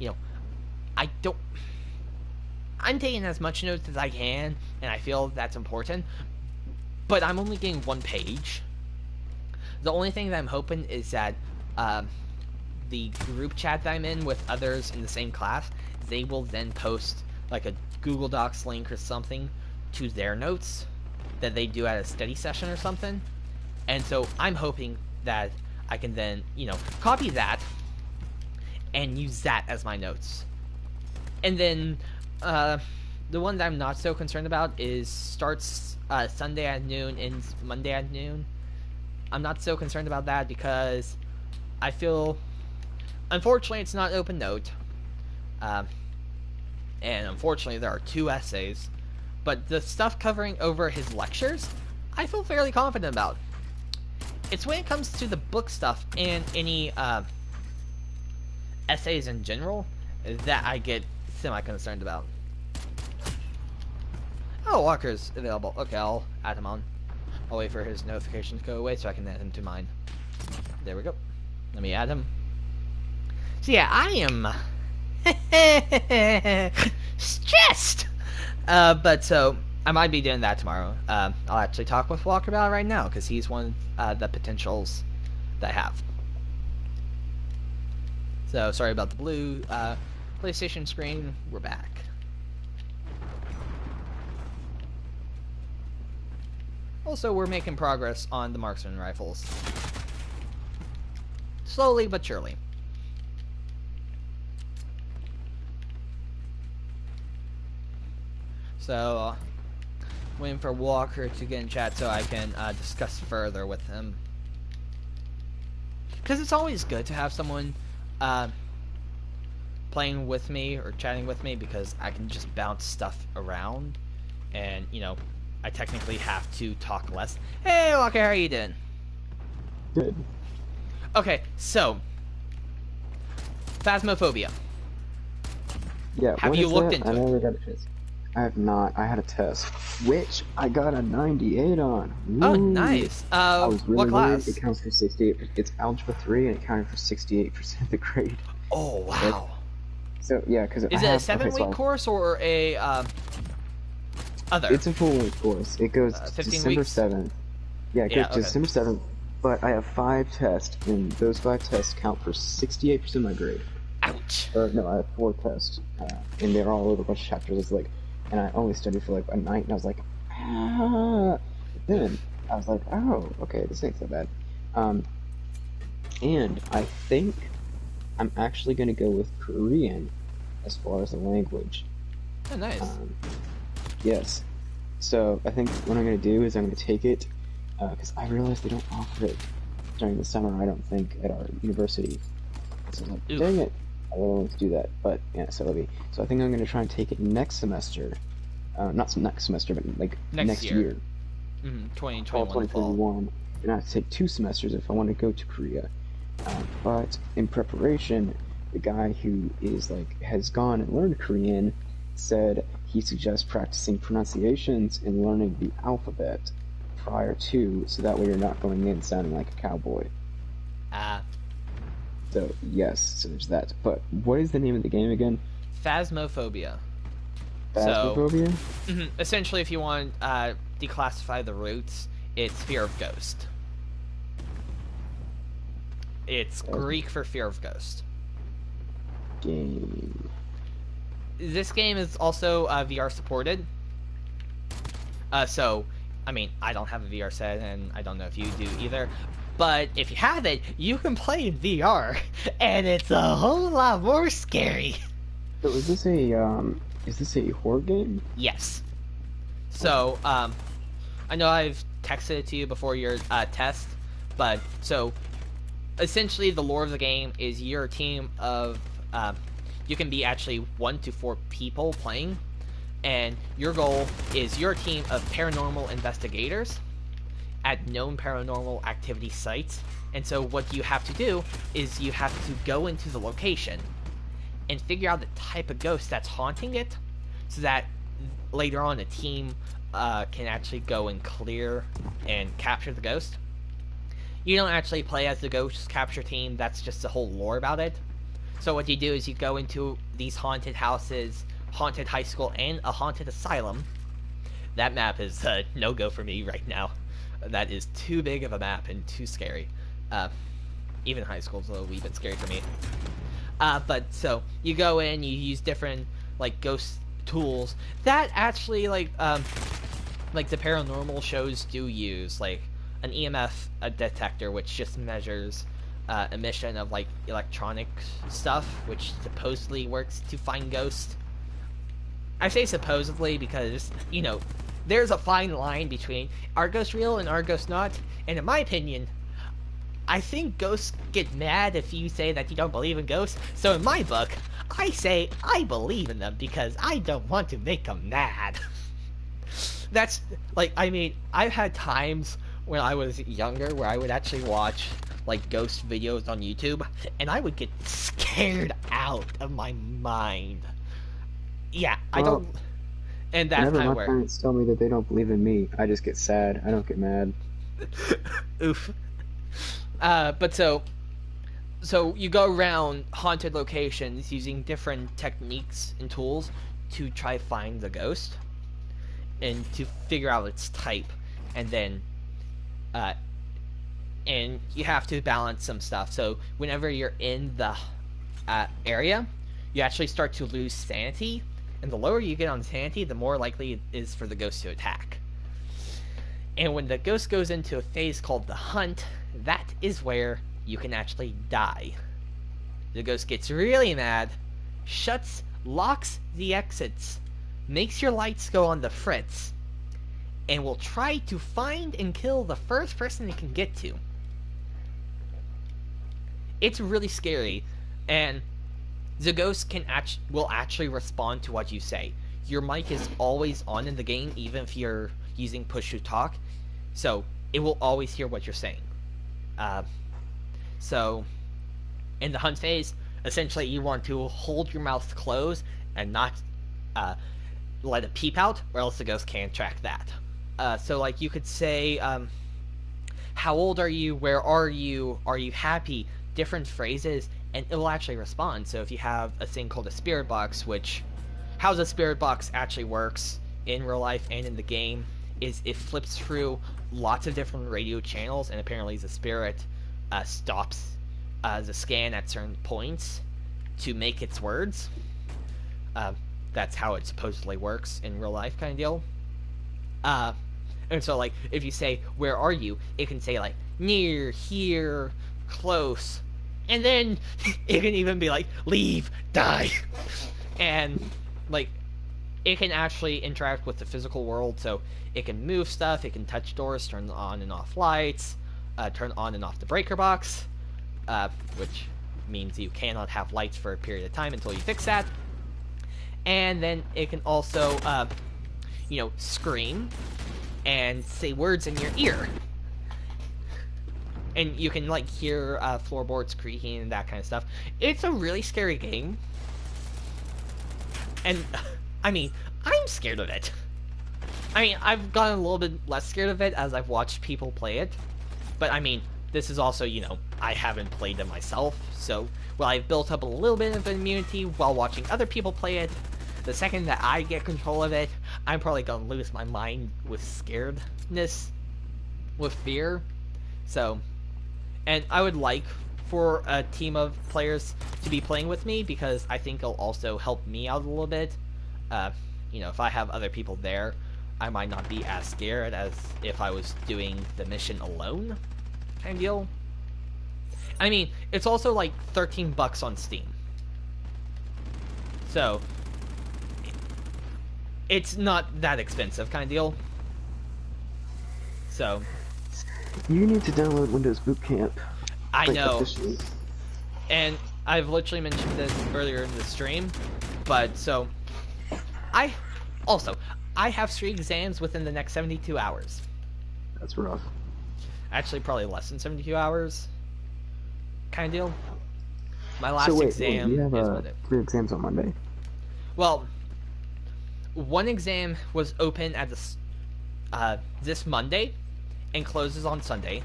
you know, I'm taking as much notes as I can, and I feel that's important, but I'm only getting 1 page. The only thing that I'm hoping is that the group chat that I'm in with others in the same class, they will then post like a Google Docs link or something to their notes that they do at a study session or something. And so I'm hoping that I can then, you know, copy that and use that as my notes. And then the one that I'm not so concerned about is starts Sunday at noon, ends Monday at noon. I'm not so concerned about that because I feel, unfortunately, it's not open note. And unfortunately, there are 2 essays. But the stuff covering over his lectures, I feel fairly confident about. It's when it comes to the book stuff and any essays in general that I get semi-concerned about. Oh, Walker's available. Okay, I'll add him on. I'll wait for his notifications to go away so I can add him to mine. There we go. Let me add him. So yeah, I am stressed. But so I might be doing that tomorrow. I'll actually talk with Walker about it right now because he's one of the potentials that I have. So sorry about the blue PlayStation screen. We're back. Also, we're making progress on the marksman rifles. Slowly but surely. So, waiting for Walker to get in chat so I can discuss further with him. Because it's always good to have someone playing with me or chatting with me because I can just bounce stuff around. And, you know, I technically have to talk less. Hey, Walker, how are you doing? Good. Okay, so, Phasmophobia. Yeah. Have what you is looked that? into I it? never got a chance. I have not. I had a test, which I got a 98 on. Oh, Woo! nice. I was really What worried. class? It counts for 68. It's Algebra 3, and it counted for 68% of the grade. Oh, wow. So yeah, because Is it a 7-week course or a other? It's a full-length course. It goes 15 December weeks? 7th. Yeah, it Yeah, goes to okay. December 7th. But I have 5 tests, and those 5 tests count for 68% of my grade. Ouch. Or no, I have 4 tests, and they're all over a bunch of chapters. It's like, and I only studied for like a night, and I was like, ah. But then I was like, oh, okay, this ain't so bad. And I think I'm actually gonna go with Korean as far as the language. Oh, nice. Yes. So I think what I'm gonna do is I'm gonna take it because I realized they don't offer it during the summer. I don't think at our university. So I'm like, Oof. dang it! I really want to do that, but yeah. So I think I'm gonna try and take it next semester. Not next semester, but like Next year. year. Fall 2021 fall. 2021. And I have to take 2 semesters if I want to go to Korea. But in preparation, the guy who is like has gone and learned Korean said he suggests practicing pronunciations and learning the alphabet prior to, so that way you're not going in sounding like a cowboy. So yes, so there's that. But what is the name of the game again? Phasmophobia. Phasmophobia? Essentially, if you want declassify the roots, it's fear of ghost. It's Greek for fear of ghost. Game. This game is also VR supported. So, I mean, I don't have a VR set, and I don't know if you do either. But if you have it, you can play in VR, and it's a whole lot more scary. So is this a horror game? Yes. So, I know I've texted it to you before your test, but so essentially the lore of the game is you're a team of you can be actually 1 to 4 people playing, and your goal is you're a team of paranormal investigators at known paranormal activity sites. And so what you have to do is you have to go into the location and figure out the type of ghost that's haunting it, so that later on the team can actually go and clear and capture the ghost. You don't actually play as the ghost capture team, that's just the whole lore about it. So what you do is you go into these haunted houses, haunted high school, and a haunted asylum. That map is no-go for me right now. That is too big of a map and too scary. Even high school's a wee bit scary for me. But so you go in, you use different like ghost tools that actually like the paranormal shows do use, like an EMF detector, which just measures emission of like electronic stuff, which supposedly works to find ghosts. I say supposedly because, you know, there's a fine line between are ghosts real and are ghosts not, and in my opinion, I think ghosts get mad if you say that you don't believe in ghosts. So in my book, I say I believe in them because I don't want to make them mad. That's, like, I mean, I've had times when I was younger where I would actually watch, like, ghost videos on YouTube, and I would get scared out of my mind. Yeah, I don't... And that's Whenever kind my of where... parents tell me that they don't believe in me, I just get sad. I don't get mad. Oof. But so you go around haunted locations using different techniques and tools to try find the ghost. and to figure out its type, and then and you have to balance some stuff. So whenever you're in the area, you actually start to lose sanity, and the lower you get on sanity, the more likely it is for the ghost to attack. And when the ghost goes into a phase called the hunt, that is where you can actually die. The ghost gets really mad, locks the exits, makes your lights go on the fritz, and will try to find and kill the first person it can get to. It's really scary, and the ghost will actually respond to what you say. Your mic is always on in the game, even if you're using push to talk, so it will always hear what you're saying. So in the hunt phase, essentially you want to hold your mouth closed and not let it peep out, or else the ghost can't track that. So like you could say, how old are you, where are you happy, different phrases, and it will actually respond. So if you have a thing called a spirit box, which how the spirit box actually works in real life and in the game is it flips through lots of different radio channels, and apparently the spirit stops the scan at certain points to make its words. That's how it supposedly works in real life, kind of deal. And so, like, if you say, where are you? It can say, like, near, here, close. And then it can even be like, leave, die. And, like, it can actually interact with the physical world, so it can move stuff, it can touch doors, turn on and off lights, turn on and off the breaker box, which means you cannot have lights for a period of time until you fix that. And then it can also, scream and say words in your ear. And you can, like, hear floorboards creaking and that kind of stuff. It's a really scary game. And, I mean, I'm scared of it. I mean, I've gotten a little bit less scared of it as I've watched people play it. But, I mean, this is also, I haven't played it myself. So, while I've built up a little bit of immunity while watching other people play it, the second that I get control of it, I'm probably going to lose my mind with scaredness, with fear. So, and I would like for a team of players to be playing with me, because I think it'll also help me out a little bit. If I have other people there, I might not be as scared as if I was doing the mission alone, kind of deal. I mean, it's also like $13 on Steam. So, it's not that expensive, kind of deal. So, You need to download Windows Boot Camp. I know. Officially. And I've literally mentioned this earlier in the stream, but so I have 3 exams within the next 72 hours. That's rough. Actually, probably less than 72 hours. Kind of deal. My last So wait, exam you have is Monday. 3 exams on Monday. Well, one exam was open at this Monday and closes on Sunday.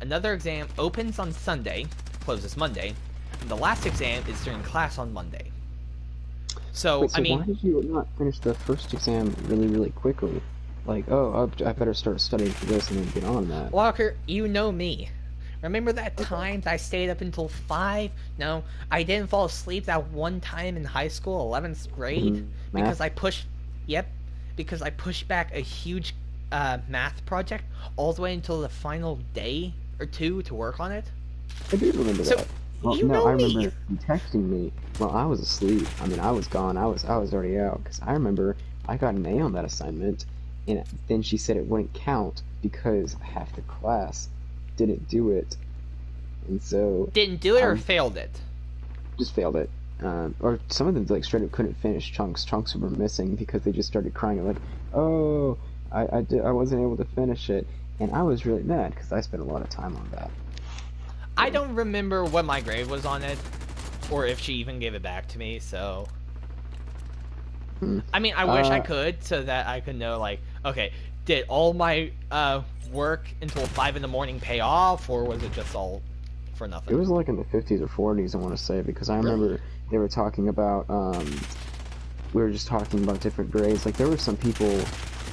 Another exam opens on Sunday, closes Monday, and the last exam is during class on Monday. So, Wait, so I mean, why did you not finish the first exam really, really quickly? Like, oh, I better start studying for this and then get on that. Walker, you know me. Remember that time that I stayed up until 5? No, I didn't fall asleep that one time in high school, 11th grade, because I pushed back a huge math project all the way until the final day or 2 to work on it. I do remember that. Well, you know I remember me. you texting me. Well, I was asleep. I mean, I was gone. I was already out. Because I remember I got an A on that assignment, and then she said it wouldn't count because half the class didn't do it, and so Didn't do it or failed it? just failed it. Or some of them like straight up couldn't finish chunks. Chunks were missing because they just started crying like, "Oh, I wasn't able to finish it," and I was really mad because I spent a lot of time on that. I don't remember what my grade was on it, or if she even gave it back to me, so... I mean, I wish I could, so that I could know, like, okay, did all my work until 5 in the morning pay off, or was it just all for nothing? It was like in the 50s or 40s, I want to say, because I remember they were talking about, we were just talking about different grades. Like, there were some people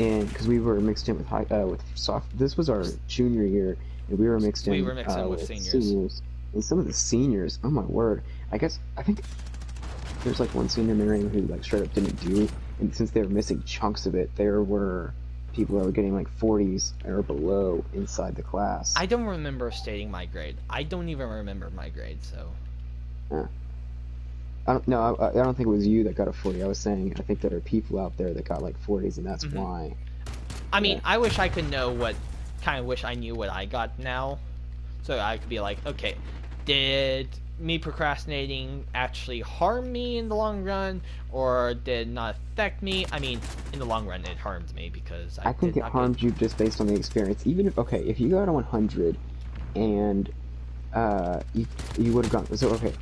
and because we were mixed in with with soft. This was our junior year, and we were mixed in. We were mixed in with seniors. And some of the seniors, oh my word! I think there's like one senior in the ring who like straight up didn't do, and since they were missing chunks of it, there were people that were getting like 40s or below inside the class. I don't remember stating my grade. I don't even remember my grade, so. Yeah. I don't think it was you that got a 40. I was saying I think there are people out there that got like 40s, and that's why. I mean, I wish I could know wish I knew what I got now, so I could be like, okay, did me procrastinating actually harm me in the long run, or did it not affect me? I mean, in the long run, it harmed me because I think it harmed you just based on the experience. Even if, okay, if you got a 100 and you would have gone, so okay,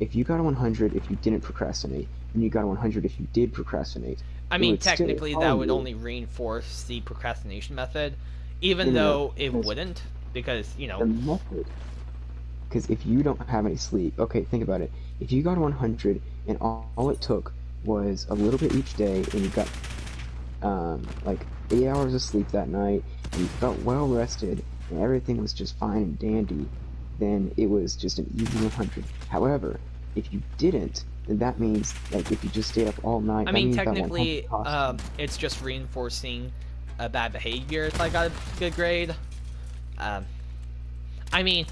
if you got a 100 if you didn't procrastinate, and you got a 100 if you did procrastinate. I mean, technically that would only reinforce the procrastination method, even though it wouldn't, because, you know. The method. Because if you don't have any sleep, okay, think about it. If you got a 100 and all it took was a little bit each day, and you got like 8 hours of sleep that night, and you felt well rested, and everything was just fine and dandy, then it was just an easy 100. However, if you didn't, then that means, like, if you just stayed up all night, I mean, technically, it's just reinforcing a bad behavior if I got a good grade. I mean,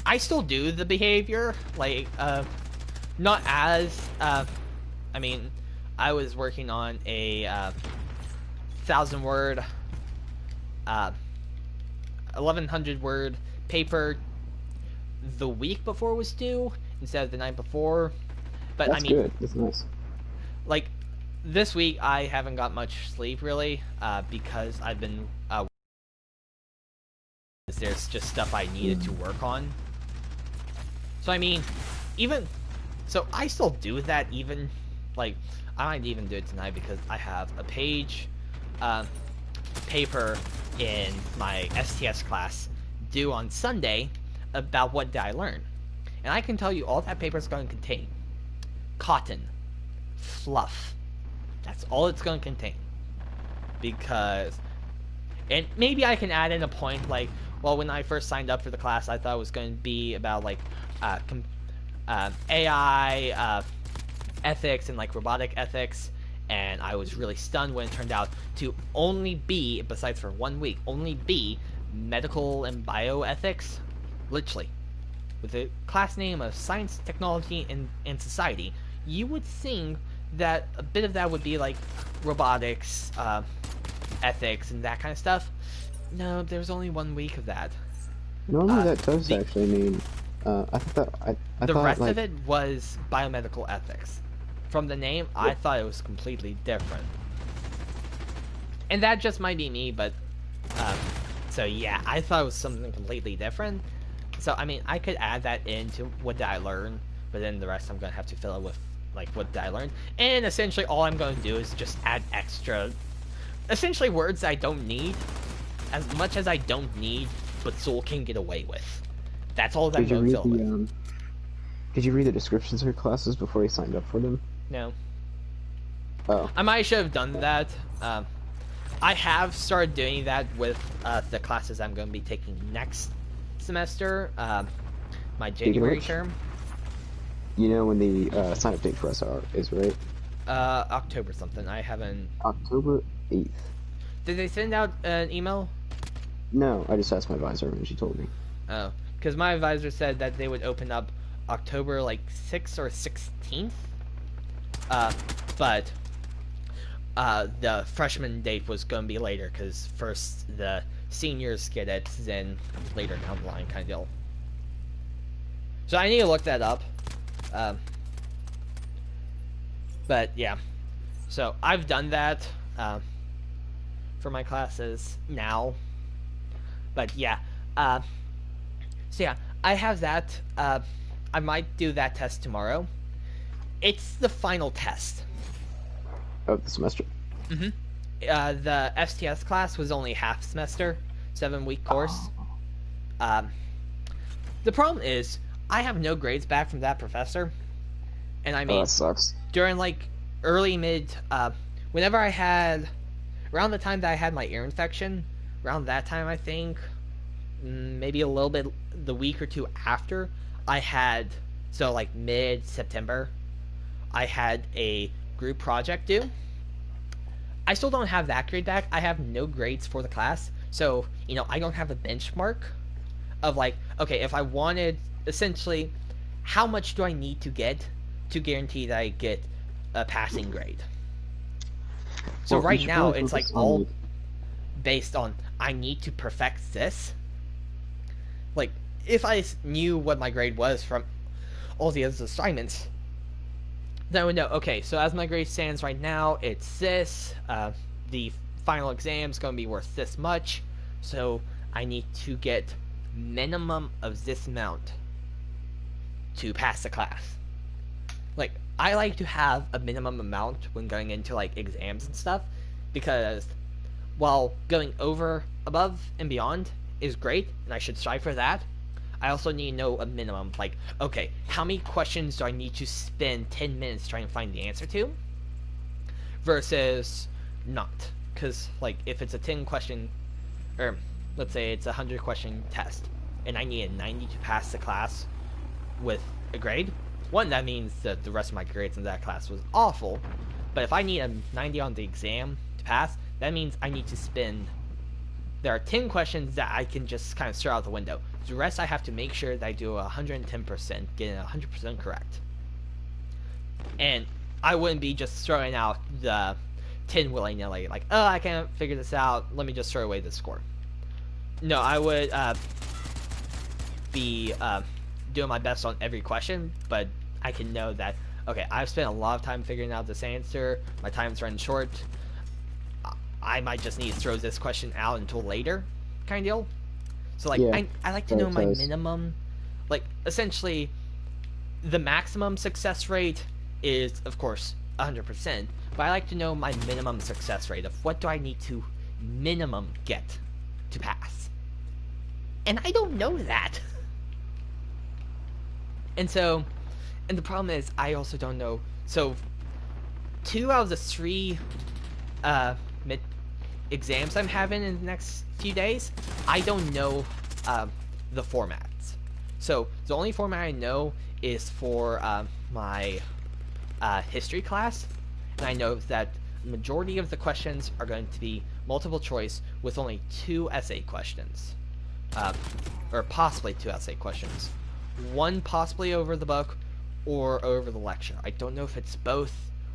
I still do the behavior, like, not as, I mean, I was working on a 1,000-word, 1,100-word paper the week before it was due instead of the night before. But that's I mean, good. That's nice. Like this week, I haven't got much sleep really, because I've been. There's just stuff I needed to work on. So I mean, even so, I still do that. Even like I might even do it tonight because I have a page, paper in my STS class due on Sunday about what did I learn, and I can tell you all that paper is going to contain: cotton, fluff. That's all it's going to contain. Because, and maybe I can add in a point like, well, when I first signed up for the class, I thought it was going to be about like AI, ethics, and like robotic ethics, and I was really stunned when it turned out to only be, besides for 1 week, only be medical and bioethics. Literally, with the class name of Science, Technology, and Society, you would think that a bit of that would be like robotics, ethics, and that kind of stuff. No, there's only 1 week of that. Normally that does actually mean, I thought that, I the thought, rest like, of it was biomedical ethics. From the name, I thought it was completely different. And that just might be me, but, so yeah, I thought it was something completely different. So, I mean, I could add that into what did I learn, but then the rest I'm going to have to fill it with, like, what did I learn. And essentially all I'm going to do is just add extra, essentially words I don't need, as much as I don't need, but Soul can get away with. That's all that I'm going to fill with. Did you read the descriptions of your classes before you signed up for them? No. Oh. I might should have done that. I have started doing that with the classes I'm going to be taking next semester, my January term. You know when the sign-up date for us is, right? October something. I haven't... October 8th. Did they send out an email? No, I just asked my advisor and she told me. Oh, because my advisor said that they would open up October, like, 6th or 16th. But the freshman date was going to be later, because first the seniors get it, then later down the line kind of deal. So I need to look that up. But yeah, so I've done that for my classes now. But yeah, so yeah, I have that. I might do that test tomorrow. It's the final test of the semester. Mm-hmm. The STS class was only half semester, 7-week course. The problem is I have no grades back from that professor, and I mean, that sucks. during like early mid, whenever I had around the time that I had my ear infection, around that time I think, maybe a little bit the week or two after, I had, so like mid-September, I had a group project due. I still don't have that grade back. I have no grades for the class. So, you know, I don't have a benchmark of like, okay, if I wanted, essentially, how much do I need to get to guarantee that I get a passing grade? So Well, you right should now, probably it's like focus on all based on, I need to perfect this. Like, if I knew what my grade was from all the other assignments, then I would know, okay, so as my grade stands right now, it's this, the final exam's going to be worth this much, so I need to get minimum of this amount to pass the class. Like, I like to have a minimum amount when going into, like, exams and stuff, because while going over, above, and beyond is great, and I should strive for that, I also need to know a minimum, like, okay, how many questions do I need to spend 10 minutes trying to find the answer to? Versus not. Because, like, if it's a 10 question, or let's say it's a 100 question test, and I need a 90 to pass the class with a grade, one, that means that the rest of my grades in that class was awful, but if I need a 90 on the exam to pass, that means I need to spend, there are 10 questions that I can just kind of throw out the window. The rest I have to make sure that I do 110%, getting 100% correct. And I wouldn't be just throwing out the 10 willy-nilly, like, oh, I can't figure this out, let me just throw away this score. No, I would be doing my best on every question, but I can know that, okay, I've spent a lot of time figuring out this answer, my time's running short, I might just need to throw this question out until later, kind of deal. So, like, Yeah, I like to know my prioritize. minimum, like, essentially, the maximum success rate is, of course, 100%, but I like to know my minimum success rate of what do I need to minimum get to pass. And I don't know that. And so, and the problem is, I also don't know, so, 2 out of the 3, mid exams I'm having in the next few days, I don't know the formats. So the only format I know is for my history class, and I know that the majority of the questions are going to be multiple choice with only 2 essay questions, or possibly 2 essay questions. One possibly over the book or over the lecture. I don't know if it's both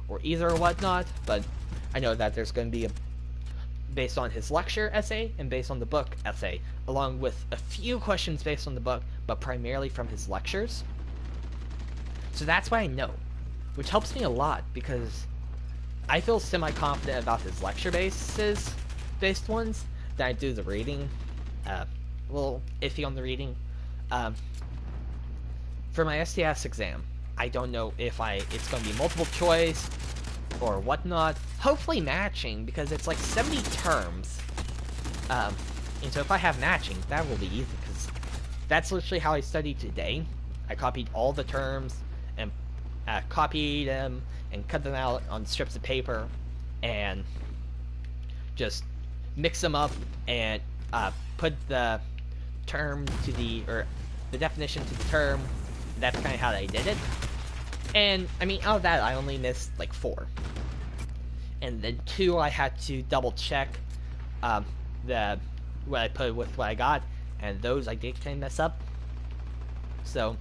or either or whatnot, but I know that there's going to be a based on his lecture essay and based on the book essay, along with a few questions based on the book, but primarily from his lectures. So that's why I know, which helps me a lot because I feel semi-confident about his lecture based ones than I do the reading. A little iffy on the reading. For my STS exam, I don't know if it's going to be multiple choice or whatnot. Hopefully matching, because it's like 70 terms. And so if I have matching, that will be easy, because that's literally how I studied today. I copied all the terms, and copied them, and cut them out on strips of paper, and just mix them up, and put the term to the, or the definition to the term. That's kind of how I did it. And, I mean, out of that, I only missed, like, 4. And then 2, I had to double check what I put with what I got, and those I did kind of mess up. So,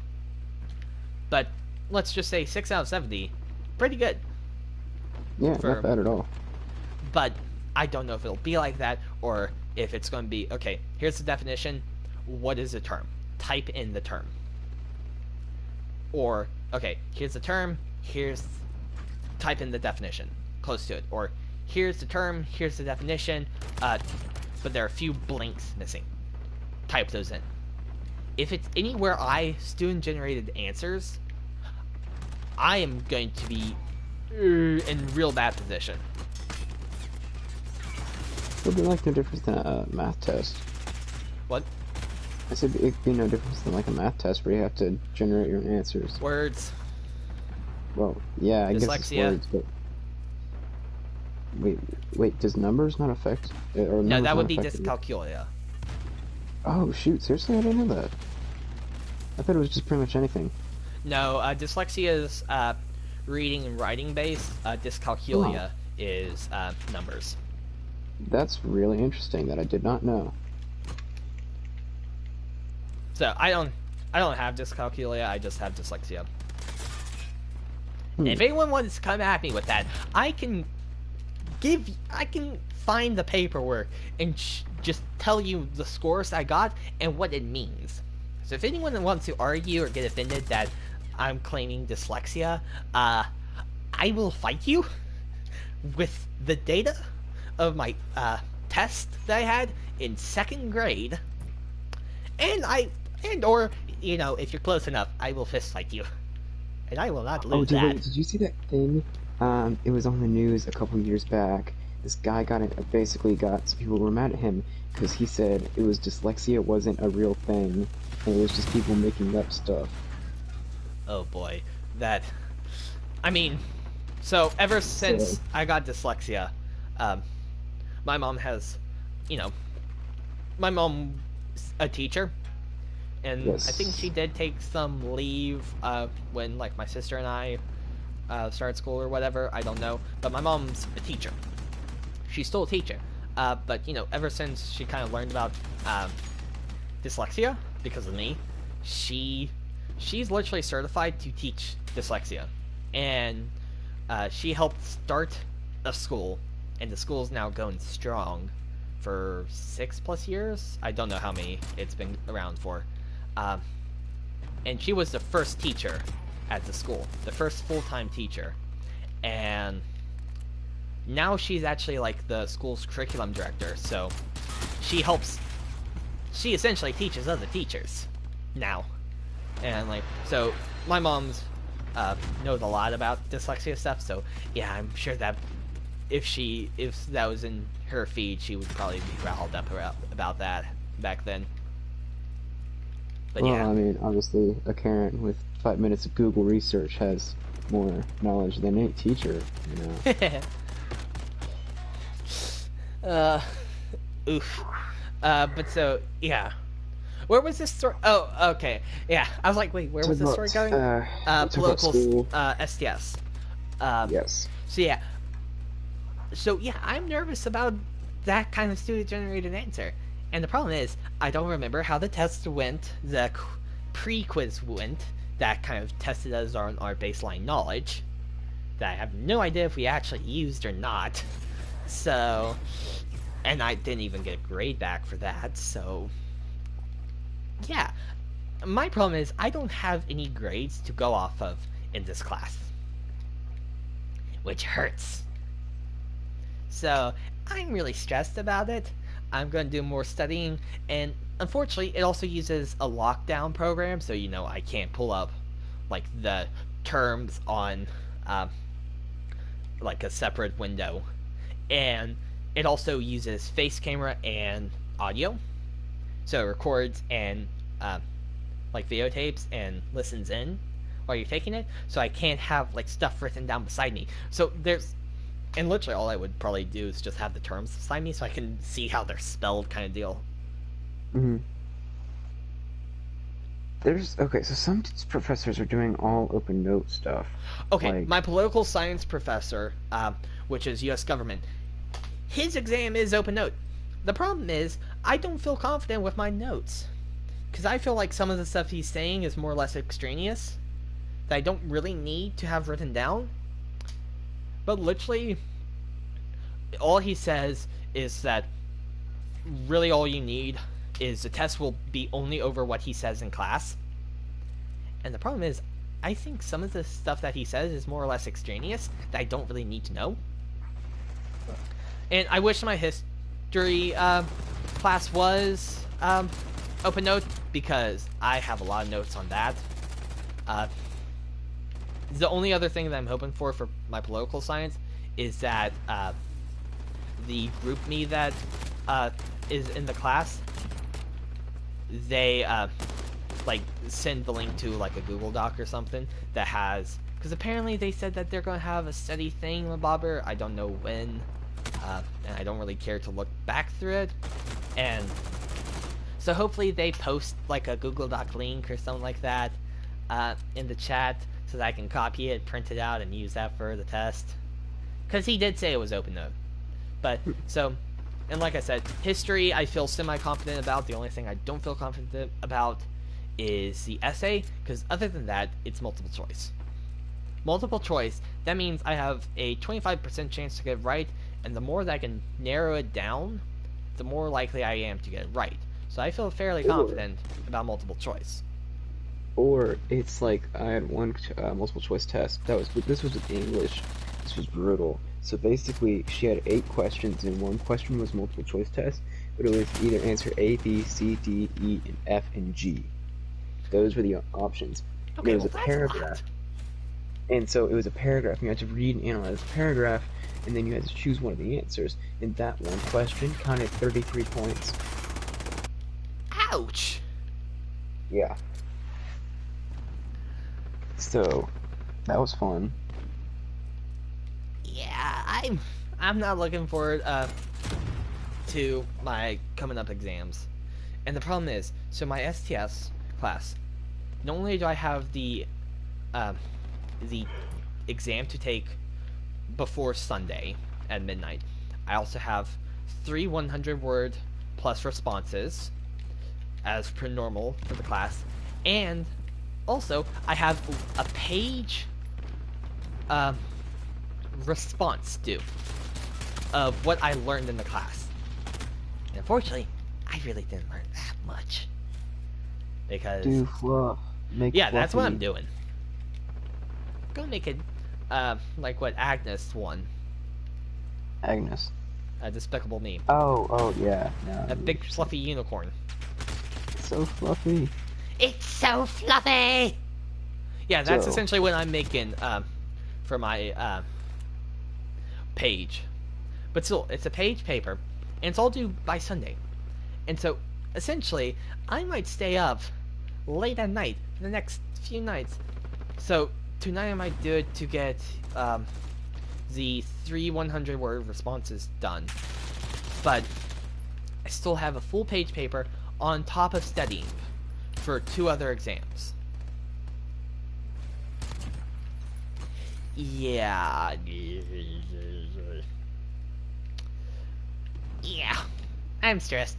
but let's just say 6 out of 70, pretty good. Yeah, not bad at all. But I don't know if it'll be like that, or if it's going to be, okay, here's the definition, what is the term? Type in the term. Or, okay, here's the term, type in the definition, close to it. Or, here's the term, here's the definition, but there are a few blanks missing. Type those in. If it's anywhere student-generated answers, I am going to be in real bad position. It'd be like no difference than a math test. What? I said it'd be no difference than like a math test where you have to generate your own answers. Words. Well, yeah, I guess it's Dyslexia. words, but Wait, does numbers not affect? Or No, numbers that not would be affect dyscalculia. Oh shoot! Seriously, I didn't know that. I thought it was just pretty much anything. No, dyslexia is reading and writing based. Dyscalculia is numbers. That's really interesting. That I did not know. So I don't have dyscalculia. I just have dyslexia. If anyone wants to come at me with that, I can find the paperwork and just tell you the scores I got and what it means. So if anyone wants to argue or get offended that I'm claiming dyslexia, I will fight you with the data of my test that I had in 2nd grade, or if you're close enough, I will fist fight you, and I will not lose that. Wait, did you see that thing? It was on the news a couple years back. This guy basically got some people were mad at him because he said it was dyslexia wasn't a real thing, and it was just people making up stuff. Oh boy, so ever since I got dyslexia, my mom has, my mom's a teacher, and Yes. I think she did take some leave when my sister and I started school or whatever. I don't know, but my mom's a teacher. She's still a teacher, but ever since she kind of learned about dyslexia because of me, she's literally certified to teach dyslexia, and she helped start a school, and the school's now going strong for 6+ years. I don't know how many it's been around for. And she was the first teacher at the school, the first full-time teacher, and now she's actually the school's curriculum director. So she essentially teaches other teachers now, and so my mom's knows a lot about dyslexia stuff. So yeah, I'm sure that if that was in her feed, she would probably be riled up about that back then. But Well, yeah. I mean, obviously, a Karen with 5 minutes of Google research has more knowledge than any teacher, Oof. But so yeah, where was this story? Oh, okay. Yeah, I was like, wait, where was this story going? Political STS. Yes. So yeah, I'm nervous about that kind of student-generated answer. And the problem is, I don't remember how the test went, the pre-quiz went, that kind of tested us on our baseline knowledge, that I have no idea if we actually used or not. So, and I didn't even get a grade back for that, so yeah. My problem is, I don't have any grades to go off of in this class, which hurts. So, I'm really stressed about it. I'm going to do more studying, and unfortunately, it also uses a lockdown program, so I can't pull up the terms on a separate window, and it also uses face camera and audio, so it records and videotapes and listens in while you're taking it, so I can't have stuff written down beside me. So and literally all I would probably do is just have the terms beside me so I can see how they're spelled, kind of deal. Mm-hmm. So some professors are doing all open note stuff. Okay, my political science professor, which is U.S. government, his exam is open note. The problem is, I don't feel confident with my notes, because I feel like some of the stuff he's saying is more or less extraneous, that I don't really need to have written down. But literally, all he says is that really all you need is the test will be only over what he says in class. And the problem is, I think some of the stuff that he says is more or less extraneous that I don't really need to know. And I wish my history class was open note, because I have a lot of notes on that. The only other thing that I'm hoping for my political science is that the group me that is in the class, they send the link to a Google Doc or something that has, because apparently they said that they're going to have a study thing with Bobber. I don't know when, and I don't really care to look back through it. And so hopefully they post like a Google Doc link or something like that in the chat so that I can copy it, print it out, and use that for the test. Because he did say it was open though. But so, and like I said, history I feel semi-confident about. The only thing I don't feel confident about is the essay, because other than that, it's multiple choice. Multiple choice, that means I have a 25% chance to get it right, and the more that I can narrow it down, the more likely I am to get it right. So I feel fairly confident about multiple choice. Or it's like I had one multiple choice test. This was with English. This was brutal. So basically, she had 8 questions, and one question was multiple choice test, but it was either answer A, B, C, D, E, and F, and G. Those were the options. Okay, and it was well, a that's paragraph. And so it was a paragraph. You had to read and analyze the paragraph, and then you had to choose one of the answers. And that one question counted 33 points. Ouch! Yeah. So that was fun. Yeah, I'm not looking forward to my coming up exams. And the problem is, so my STS class, not only do I have the exam to take before Sunday at midnight, I also have 3 100-word plus responses, as per normal for the class, and also I have a page response due of what I learned in the class. And unfortunately, I really didn't learn that much. Because Do fluff. Make yeah, that's what fluffy. I'm doing. Go make it like what Agnes won. Agnes. Despicable Me. Oh yeah. No, A big fluffy unicorn. It's so fluffy. It's so fluffy! Yeah, that's So- essentially what I'm making for my page. But still, it's a page paper, and it's all due by Sunday. And so, essentially, I might stay up late at night for the next few nights. So, tonight I might do it to get the 3 100-word responses done. But I still have a full page paper on top of studying for 2 other exams. Yeah. Yeah, I'm stressed.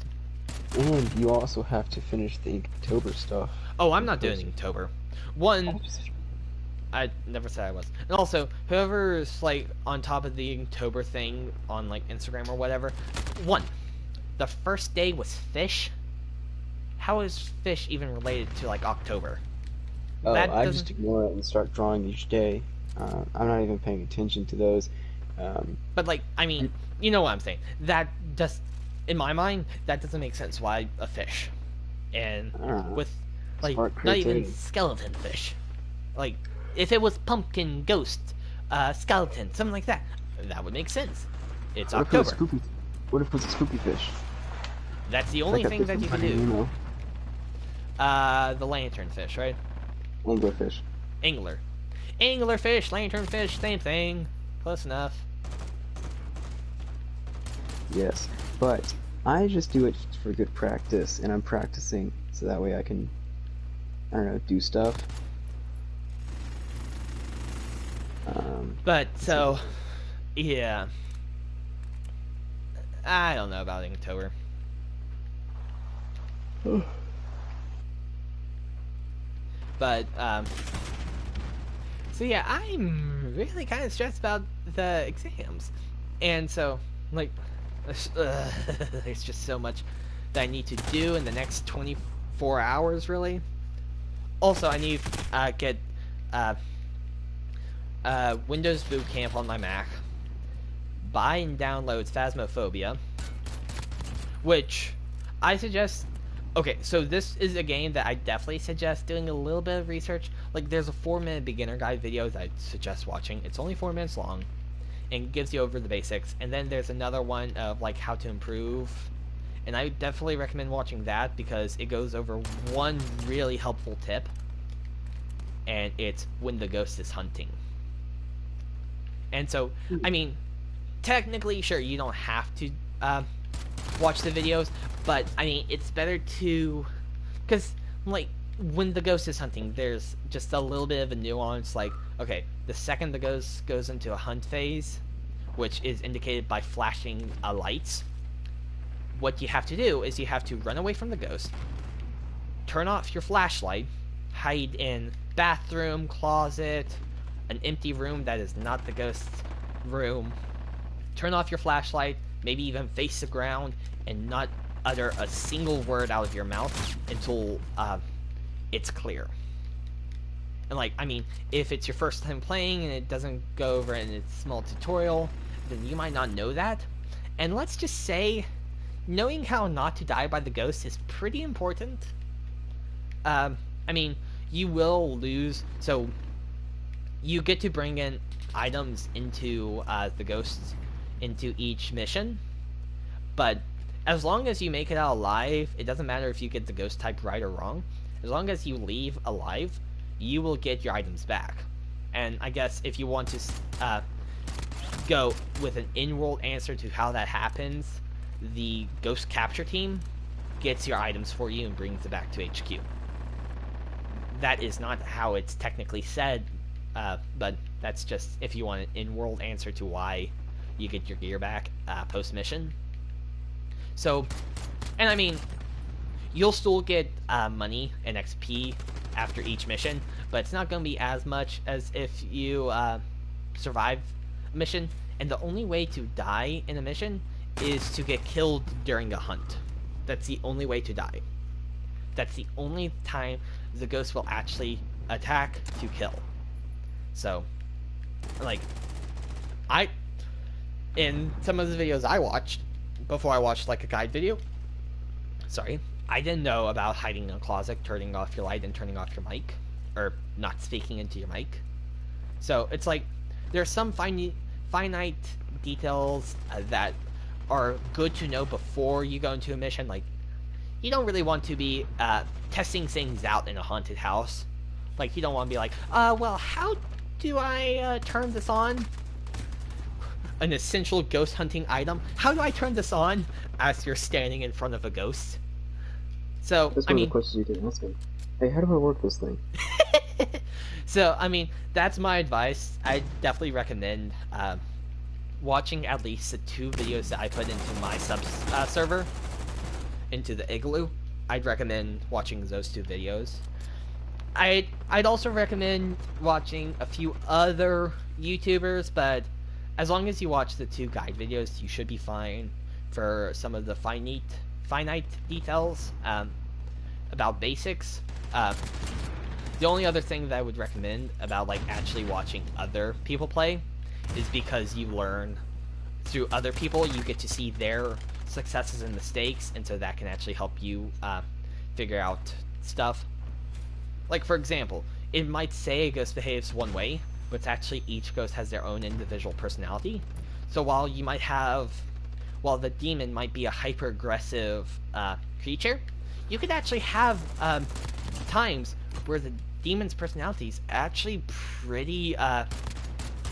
And you also have to finish the Inktober stuff. Oh, I'm not doing Inktober. One, I never said I was. And also, whoever's like on top of the Inktober thing on like Instagram or whatever, one, the first day was fish. How is fish even related to like October? Oh, That I doesn't- just ignore it and start drawing each day. I'm not even paying attention to those. But like, I mean, you know what I'm saying. That just, in my mind, that doesn't make sense. Why a fish? And I don't know. with like Smart not even creativity. skeleton fish. Like if it was pumpkin, ghost, skeleton, something like that, that would make sense. It's What if it was October. spoopy? What if it was a spoopy fish? That's the only Like a thing that you can different do. kind of The lanternfish, right? anglerfish. Angler. Anglerfish, lanternfish, same thing. Close enough. Yes, but I just do it for good practice, and I'm practicing so that way I can, I don't know, do stuff. But so, yeah. I don't know about Inktober. But so yeah, I'm really kind of stressed about the exams, and so like, there's just so much that I need to do in the next 24 hours, really. Also, I need to get Windows Boot Camp on my Mac. Buy and download Phasmophobia, which I suggest. Okay, so this is a game that I definitely suggest doing a little bit of research. Like, there's a 4-minute beginner guide video that I suggest watching. It's only 4 minutes long, and gives you over the basics. And then there's another one of, like, how to improve. And I definitely recommend watching that because it goes over one really helpful tip. And it's when the ghost is hunting. And so, I mean, technically, sure, you don't have to watch the videos, but I mean, it's better to, because like when the ghost is hunting, there's just a little bit of a nuance. Like, okay, the second the ghost goes into a hunt phase, which is indicated by flashing lights, what you have to do is you have to run away from the ghost, turn off your flashlight, hide in bathroom, closet, an empty room that is not the ghost's room, turn off your flashlight, maybe even face the ground, and not utter a single word out of your mouth until it's clear. And like, I mean, if it's your first time playing and it doesn't go over in its small tutorial, then you might not know that. And let's just say, knowing how not to die by the ghost is pretty important. I mean, you will lose, so you get to bring in items into the ghosts into each mission, but as long as you make it out alive, it doesn't matter if you get the ghost type right or wrong. As long as you leave alive, you will get your items back. And I guess if you want to go with an in-world answer to how that happens, the ghost capture team gets your items for you and brings it back to HQ. That is not how it's technically said, but that's just if you want an in-world answer to why you get your gear back post-mission. So, and I mean, you'll still get money and XP after each mission, but it's not going to be as much as if you survive a mission. And the only way to die in a mission is to get killed during a hunt. That's the only way to die. That's the only time the ghost will actually attack to kill. So, like, in some of the videos I watched, before I watched like a guide video, I didn't know about hiding in a closet, turning off your light, and turning off your mic, or not speaking into your mic. So it's like, there's some finite details that are good to know before you go into a mission. Like, you don't really want to be testing things out in a haunted house. Like, you don't want to be like, well, how do I turn this on? An essential ghost hunting item. How do I turn this on? As you're standing in front of a ghost. So, That's I one mean, of the questions you can ask him. Hey, how do I work this thing? so, I mean, that's my advice. I definitely recommend watching at least the 2 videos that I put into my server, into the Igloo. I'd recommend watching those 2 videos. I'd also recommend watching a few other YouTubers, but as long as you watch the 2 guide videos, you should be fine for some of the finite details about basics. The only other thing that I would recommend about like actually watching other people play is because you learn through other people, you get to see their successes and mistakes, and so that can actually help you figure out stuff. Like, for example, it might say a ghost behaves one way, but it's actually each ghost has their own individual personality. So while the demon might be a hyper-aggressive creature, you could actually have times where the demon's personality is actually pretty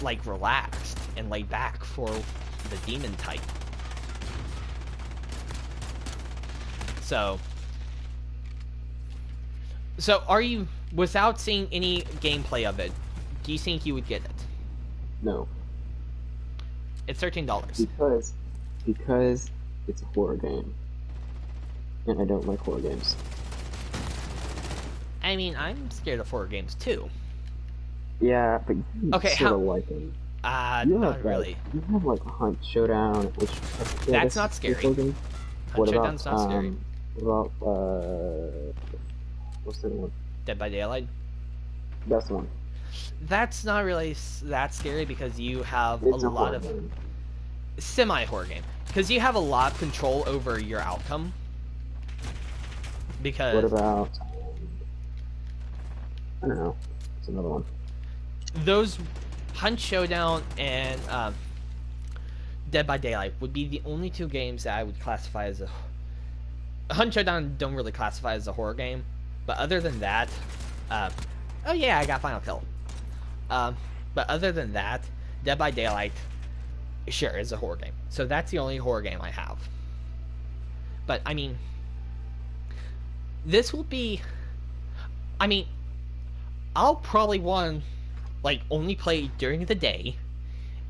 like relaxed and laid back for the demon type. So are you, without seeing any gameplay of it, do you think you would get it? No. It's $13. Because it's a horror game. And I don't like horror games. I mean, I'm scared of horror games too. Yeah, but you Okay, sort of like them. Not really. You have like a Hunt Showdown, which That's not scary. Hunt Showdown's not scary. What about what's the other one? Dead by Daylight? That's the one. That's not really that scary because you have It's a a lot horror of game. semi-horror game. Because you have a lot of control over your outcome. Because What about I don't know. It's another one. those Hunt Showdown and Dead by Daylight would be the only 2 games that I would classify as a Hunt Showdown. Don't really classify as a horror game, but other than that, oh yeah, I got Final Kill. But other than that, Dead by Daylight, Sure, it's a horror game. So that's the only horror game I have. But, I mean, this will be... I mean, I'll probably want to, like, only play during the day,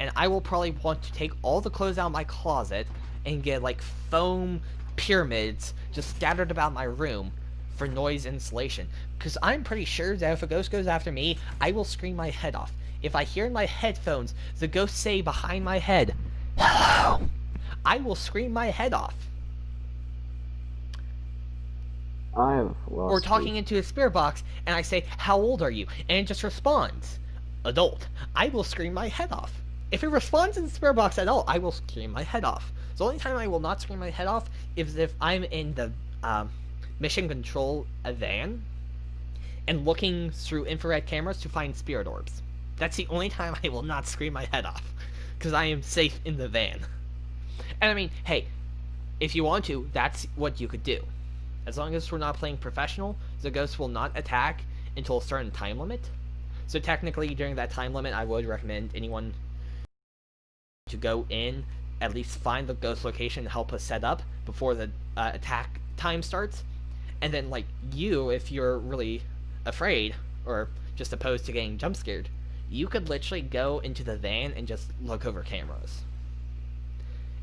and I will probably want to take all the clothes out of my closet and get, like, foam pyramids just scattered about my room for noise insulation. Because I'm pretty sure that if a ghost goes after me, I will scream my head off. If I hear in my headphones the ghost say behind my head, "Hello," I will scream my head off. I have lost Or talking into a spirit box, and I say, "How old are you?" And it just responds, "Adult." I will scream my head off. If it responds in the spirit box at all, I will scream my head off. The only time I will not scream my head off is if I'm in the mission control van and looking through infrared cameras to find spirit orbs. That's the only time I will not scream my head off, because I am safe in the van. And I mean, hey, if you want to, that's what you could do. As long as we're not playing professional, the ghost will not attack until a certain time limit. So technically, during that time limit, I would recommend anyone to go in, at least find the ghost location and help us set up before the attack time starts. And then, like, you, if you're really afraid or just opposed to getting jump scared, you could literally go into the van and just look over cameras.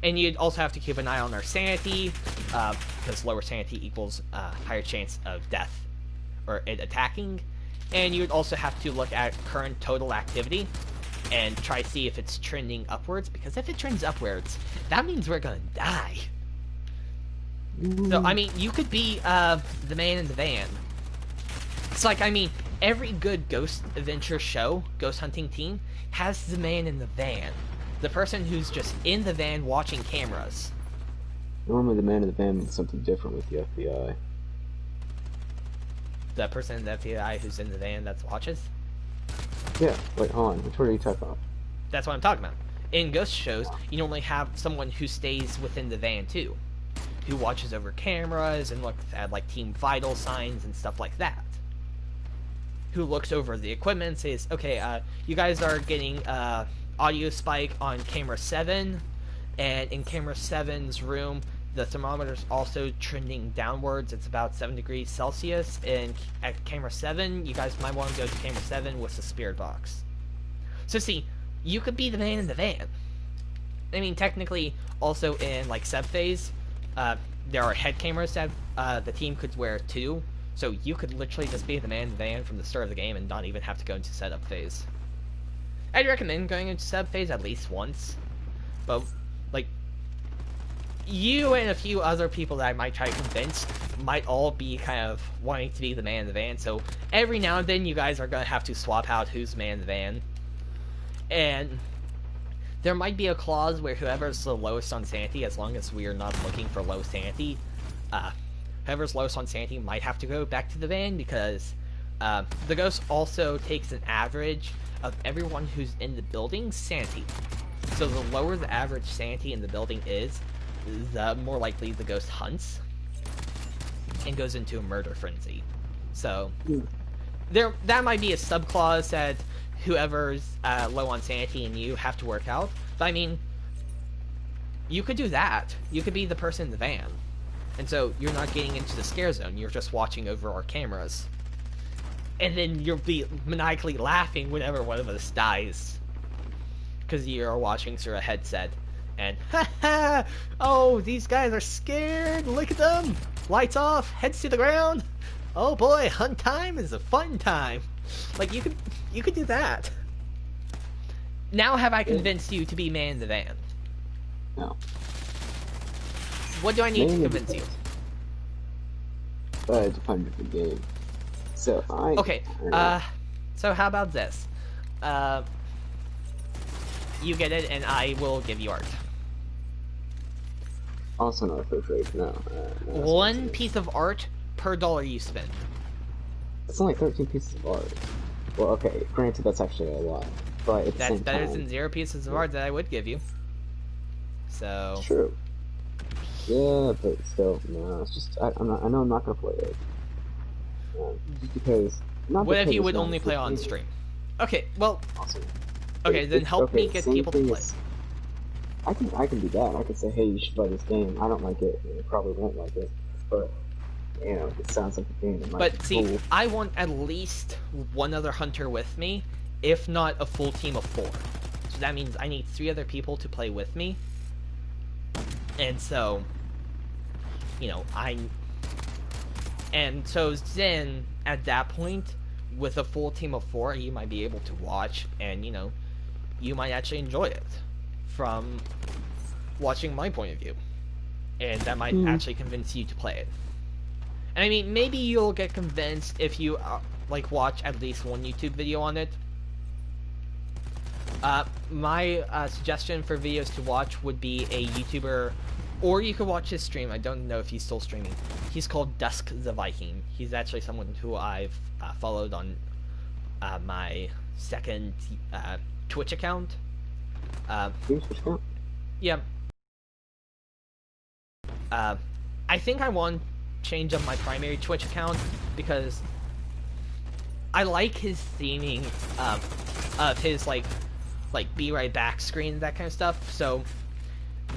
And you'd also have to keep an eye on our sanity, because lower sanity equals higher chance of death or it attacking. And you would also have to look at current total activity and try to see if it's trending upwards, because if it trends upwards, that means we're gonna die. So, I mean, you could be the man in the van. It's like, I mean, every good ghost adventure show, ghost hunting team, has the man in the van. The person who's just in the van watching cameras. Normally the man in the van means something different with the FBI. The person in the FBI who's in the van that watches? Yeah, wait, hold on. Which one are you talking about? That's what I'm talking about. In ghost shows, you normally have someone who stays within the van too, who watches over cameras and looks at, like, team vital signs and stuff like that. Who looks over the equipment and says, okay, you guys are getting audio spike on camera 7, and in camera 7's room, the thermometer's also trending downwards. It's about 7 degrees Celsius, and at camera 7, you guys might want to go to camera 7 with the spirit box. So see, you could be the man in the van. I mean, technically, also in, like, sub phase, there are head cameras that the team could wear too, so you could literally just be the man in the van from the start of the game and not even have to go into setup phase. I'd recommend going into setup phase at least once, but, like, you and a few other people that I might try to convince might all be kind of wanting to be the man in the van, so every now and then you guys are going to have to swap out who's man in the van. And there might be a clause where whoever's the lowest on sanity, as long as we are not looking for low sanity, whoever's lowest on sanity might have to go back to the van, because the ghost also takes an average of everyone who's in the building's sanity. So the lower the average sanity in the building is, the more likely the ghost hunts and goes into a murder frenzy. So that might be a subclause that whoever's low on sanity and you have to work out. But I mean, you could do that. You could be the person in the van. And so you're not getting into the scare zone, you're just watching over our cameras. And then you'll be maniacally laughing whenever one of us dies, because you're watching through a headset. And, ha, oh, these guys are scared, look at them! Lights off, heads to the ground! Oh boy, hunt time is a fun time! Like, you could do that. Now have I convinced you to be man in the van? No. What do I need to convince you? To find a different game. So, Okay, so how about this? You get it, and I will give you art. Also not a fair trade, no. One piece of art per dollar you spend. It's only 13 pieces of art. Well, okay, granted that's actually a lot, but at the That's same better time, than 0 pieces of art that I would give you. So... True. Yeah, but still, no, it's just, I know I'm not gonna play it. Just because... What if you would only play on stream? Okay, well... Awesome. Okay, then help me get people to play. I can do that. I can say, hey, you should play this game. I don't like it. You probably won't like it, but it sounds like a game that might But be see, cool. I want at least one other hunter with me, if not a full team of 4. So that means I need 3 other people to play with me. And so, and so then, at that point, with a full team of 4, you might be able to watch, and, you might actually enjoy it from watching my point of view. And that might actually convince you to play it. And I mean, maybe you'll get convinced if you, watch at least one YouTube video on it. My suggestion for videos to watch would be a YouTuber, or you could watch his stream. I don't know if he's still streaming. He's called Dusk the Viking. He's actually someone who I've followed on my second Twitch account. Yeah. I think I want to change up my primary Twitch account because I like his theming of his like be right back screen, that kind of stuff. So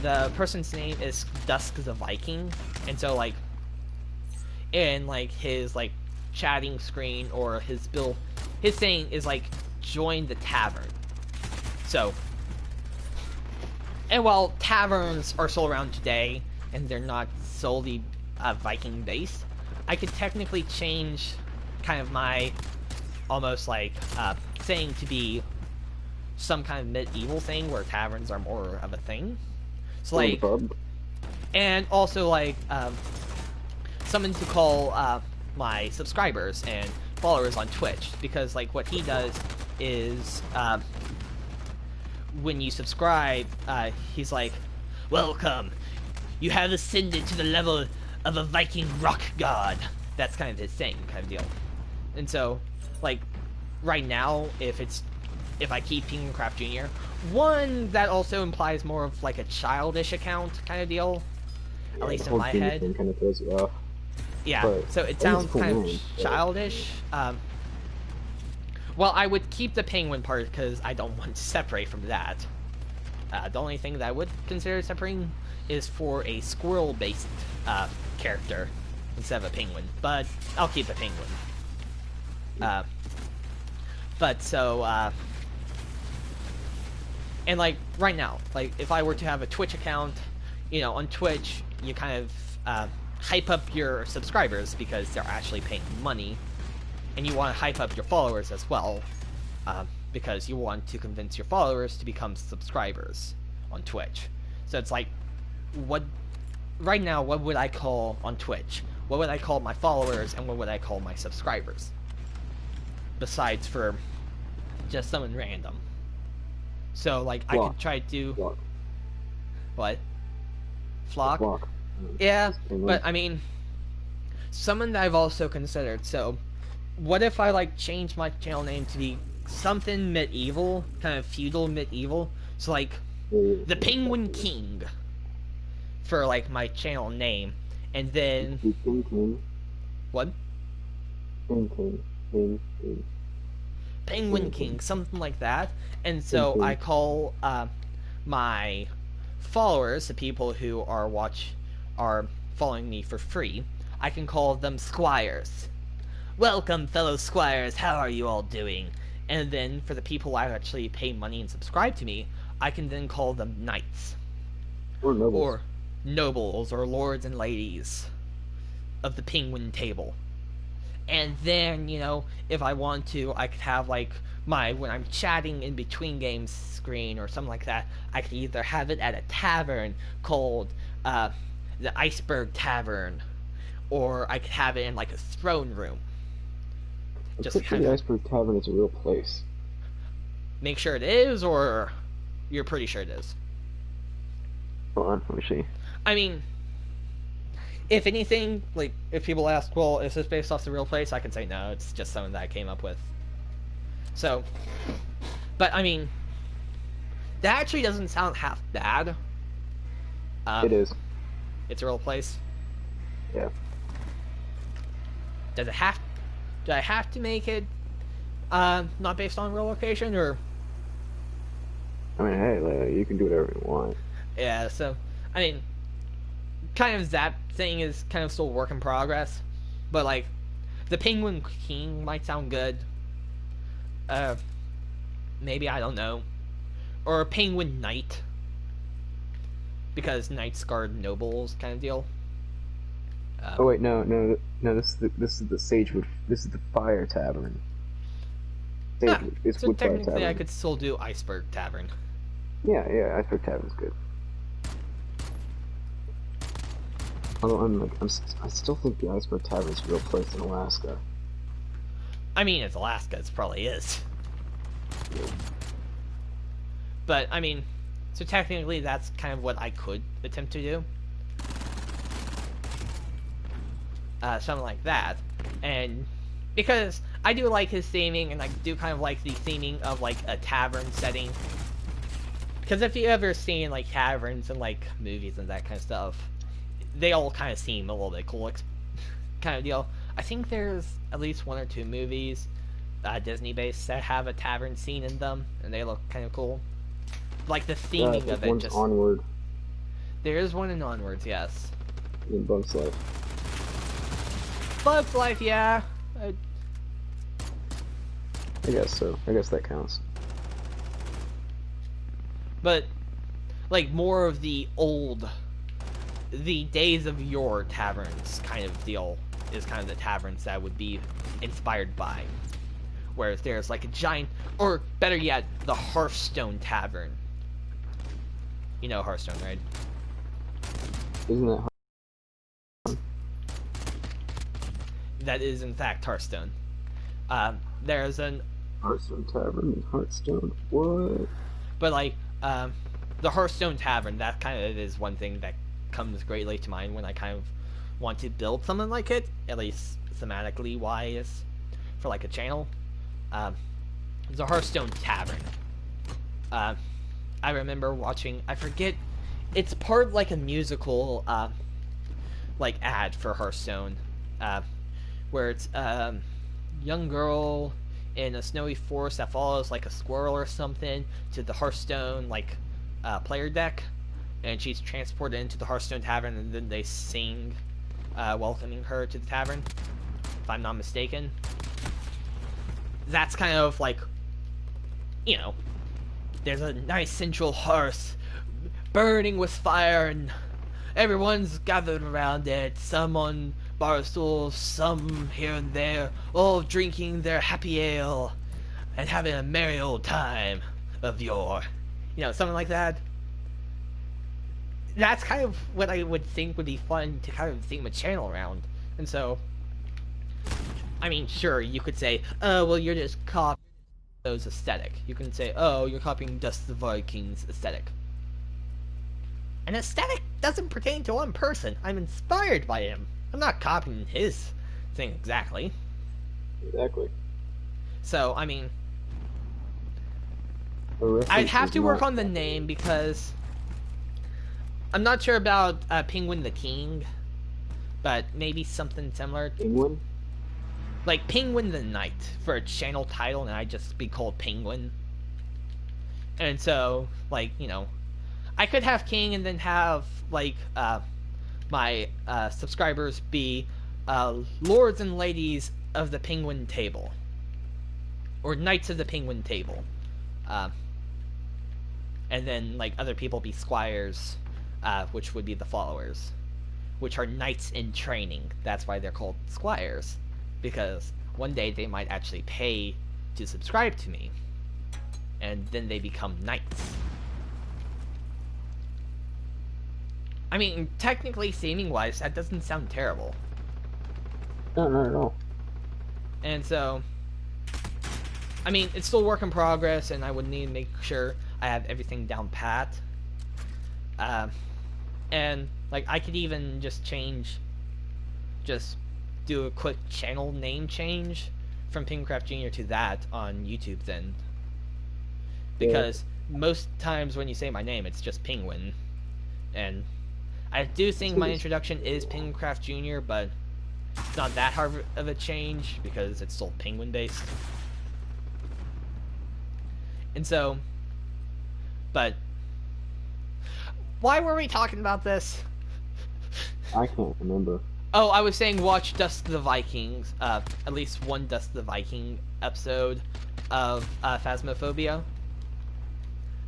the person's name is Dusk the Viking, and so in his chatting screen or his thing is join the tavern. So, and while taverns are still around today and they're not solely Viking based, I could technically change kind of my almost saying to be some kind of medieval thing where taverns are more of a thing. So and also something to call my subscribers and followers on Twitch, because what he does is when you subscribe, he's like, welcome, you have ascended to the level of a Viking rock god. That's kind of his thing, kind of deal. And so right now, if I keep PenguinCraftJr, one, that also implies more of a childish account kind of deal, at least in my head. Kind of throws you off. Yeah, so it sounds kind of childish. Well, I would keep the penguin part because I don't want to separate from that. The only thing that I would consider separating is for a squirrel-based character instead of a penguin, but I'll keep the penguin. But so, and right now, if I were to have a Twitch account, on Twitch, you kind of hype up your subscribers because they're actually paying money, and you want to hype up your followers as well, because you want to convince your followers to become subscribers on Twitch. So it's right now, what would I call on Twitch? What would I call my followers, and what would I call my subscribers? Besides for just someone random. So, I could try to... Flock. What? Flock? Flock. Yeah, but, I mean, someone that I've also considered. So, what if I, change my channel name to be something medieval, kind of feudal medieval? So, the Penguin King for, my channel name. And then... What? Penguin King, something like that. And so I call my followers, the people who are following me for free, I can call them squires. Welcome, fellow squires, how are you all doing? And then for the people who actually pay money and subscribe to me, I can then call them knights. Or nobles. Or nobles, or lords and ladies of the penguin table. And then, if I want to, I could have, when I'm chatting in between games screen or something like that, I could either have it at a tavern called, the Iceberg Tavern, or I could have it in, a throne room. I'm pretty sure the Iceberg Tavern is a real place. Make sure it is, or you're pretty sure it is? Hold on, let me see. I mean... if anything, if people ask, well, is this based off the real place? I can say no, it's just something that I came up with. So, but I mean, that actually doesn't sound half bad. It is. It's a real place? Yeah. Do I have to make it, not based on real location, or? I mean, hey, you can do whatever you want. Yeah, so I mean, kind of that thing is kind of still work in progress, but like the Penguin King might sound good. Uh, Maybe, I don't know, or a Penguin Knight, because knights guard nobles kind of deal. Oh wait, no. This is the Sagewood. This is the Fire Tavern. Ah, Sagewood. It's so Woodfire technically, I Tavern. could still do Iceberg Tavern. Yeah. Iceberg Tavern's good. Although I still think the Iceberg Tavern is a real place in Alaska. I mean, it's Alaska, it probably is. But I mean, so technically, that's kind of what I could attempt to do. Something like that, and because I do like his theming, and I do kind of like the theming of like a tavern setting. Because if you ever seen like taverns and like movies and that kind of stuff, they all kind of seem a little bit cool, kind of deal. I think there's at least 1 or 2 movies, Disney-based, that have a tavern scene in them, and they look kind of cool. Like the theming of it, one's just Onward there is one in Onwards, yes. in Bugs Life. Bug's Life, yeah. I guess so. I guess that counts. But like more of the days of yore taverns kind of deal is kind of the taverns that would be inspired by. Whereas there's like a giant, or better yet, the Hearthstone Tavern. You know Hearthstone, right? Isn't that That is in fact Hearthstone. There's an, Hearthstone Tavern in Hearthstone? What? but like, the Hearthstone Tavern, that kind of is one thing that comes greatly to mind when I kind of want to build something like it, at least thematically wise, for like a channel. The Hearthstone Tavern. I remember watching, I forget, it's part like a musical, like ad for Hearthstone, where it's young girl in a snowy forest that follows like a squirrel or something to the Hearthstone like player deck, and she's transported into the Hearthstone Tavern, and then they sing welcoming her to the tavern, if I'm not mistaken. That's kind of like, you know, there's a nice central hearth burning with fire, and everyone's gathered around it, some on bar stools, some here and there, all drinking their happy ale and having a merry old time of yore. You know, something like that. That's kind of what I would think would be fun to kind of theme a channel around. And so, I mean, sure, you could say, oh, well, you're just copying those aesthetic. You can say, oh, you're copying Dust the Vikings aesthetic. An aesthetic doesn't pertain to one person. I'm inspired by him. I'm not copying his thing exactly. Exactly. So, I mean, A reference I'd have is to work not- on the name because I'm not sure about Penguin the King, but maybe something similar. Penguin? Like Penguin the Knight for a channel title, and I'd just be called Penguin. And so, like, you know, I could have King and then have, like, my subscribers be Lords and Ladies of the Penguin Table. Or Knights of the Penguin Table. And then, like, other people be Squires, which would be the followers. Which are Knights in training. That's why they're called Squires. Because one day they might actually pay to subscribe to me. And then they become Knights. I mean, technically, theming-wise, that doesn't sound terrible. No, not at all. And so, I mean, it's still work in progress, and I would need to make sure I have everything down pat. And, like, I could even just do a quick channel name change from PenguinCraftJr to that on YouTube then. Because most times when you say my name, it's just Penguin. And I do think my introduction is PenguinCraftJr, but it's not that hard of a change because it's still Penguin based. And so, but Why were we talking about this? I can't remember. Oh, I was saying watch Dust of the Vikings. At least one Dust of the Viking episode of Phasmophobia.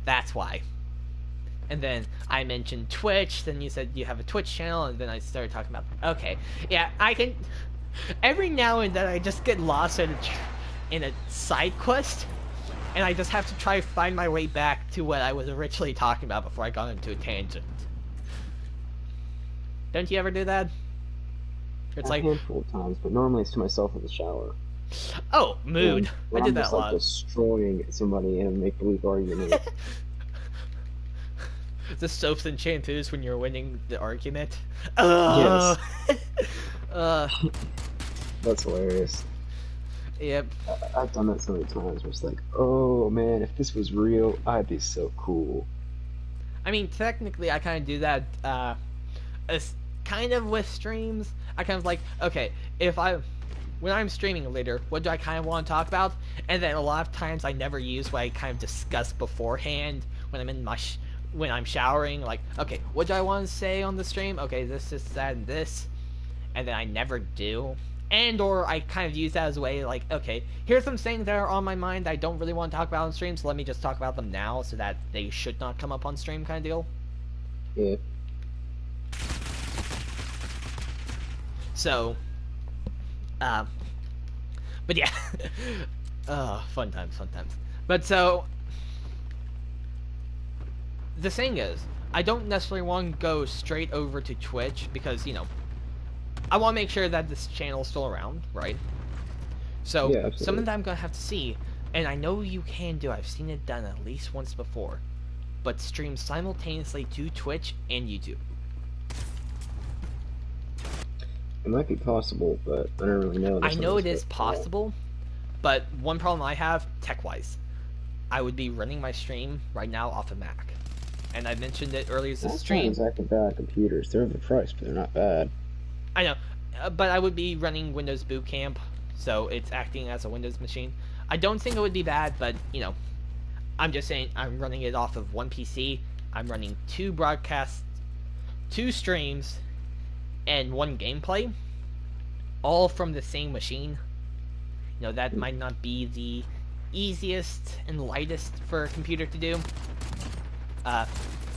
That's why. And then I mentioned Twitch, then you said you have a Twitch channel, and then I started talking about... Okay, yeah, I can... Every now and then I just get lost in a side quest, and I just have to try to find my way back to what I was originally talking about before I got into a tangent. Don't you ever do that? It's A like... handful of times, but normally it's to myself in the shower. Oh, mood. When I did I'm that just, a like, lot. destroying somebody in a make-believe argument. The soaps and shampoos when you're winning the argument. Yes. That's hilarious. Yep. I've done that so many times where it's like, oh man, if this was real, I'd be so cool. I mean, technically, I kind of do that, as kind of with streams. I kind of like, okay, when I'm streaming later, what do I kind of want to talk about? And then a lot of times I never use what I kind of discussed beforehand when I'm in when I'm showering. Like, okay, what do I want to say on the stream? Okay, this, that, and this. And then I never do. And or I kind of use that as a way, like, okay, here's some things that are on my mind that I don't really want to talk about on stream, so let me just talk about them now so that they should not come up on stream kind of deal. Yeah. So, but yeah. Fun times. But so, the thing is, I don't necessarily want to go straight over to Twitch because, you know, I want to make sure that this channel is still around, right? So, Yeah, something that I'm going to have to see, and I know you can do, I've seen it done at least once before, but stream simultaneously to Twitch and YouTube. It might be possible, but I don't really know. I know it is possible, but one problem I have, tech-wise, I would be running my stream right now off a Mac. And I mentioned it earlier as a That's stream. not exactly bad computers. They're overpriced, but they're not bad. I know, but I would be running Windows Boot Camp, so it's acting as a Windows machine. I don't think it would be bad, but, you know, I'm just saying I'm running it off of one PC. I'm running 2 broadcasts, 2 streams, and 1 gameplay, all from the same machine. You know, that might not be the easiest and lightest for a computer to do,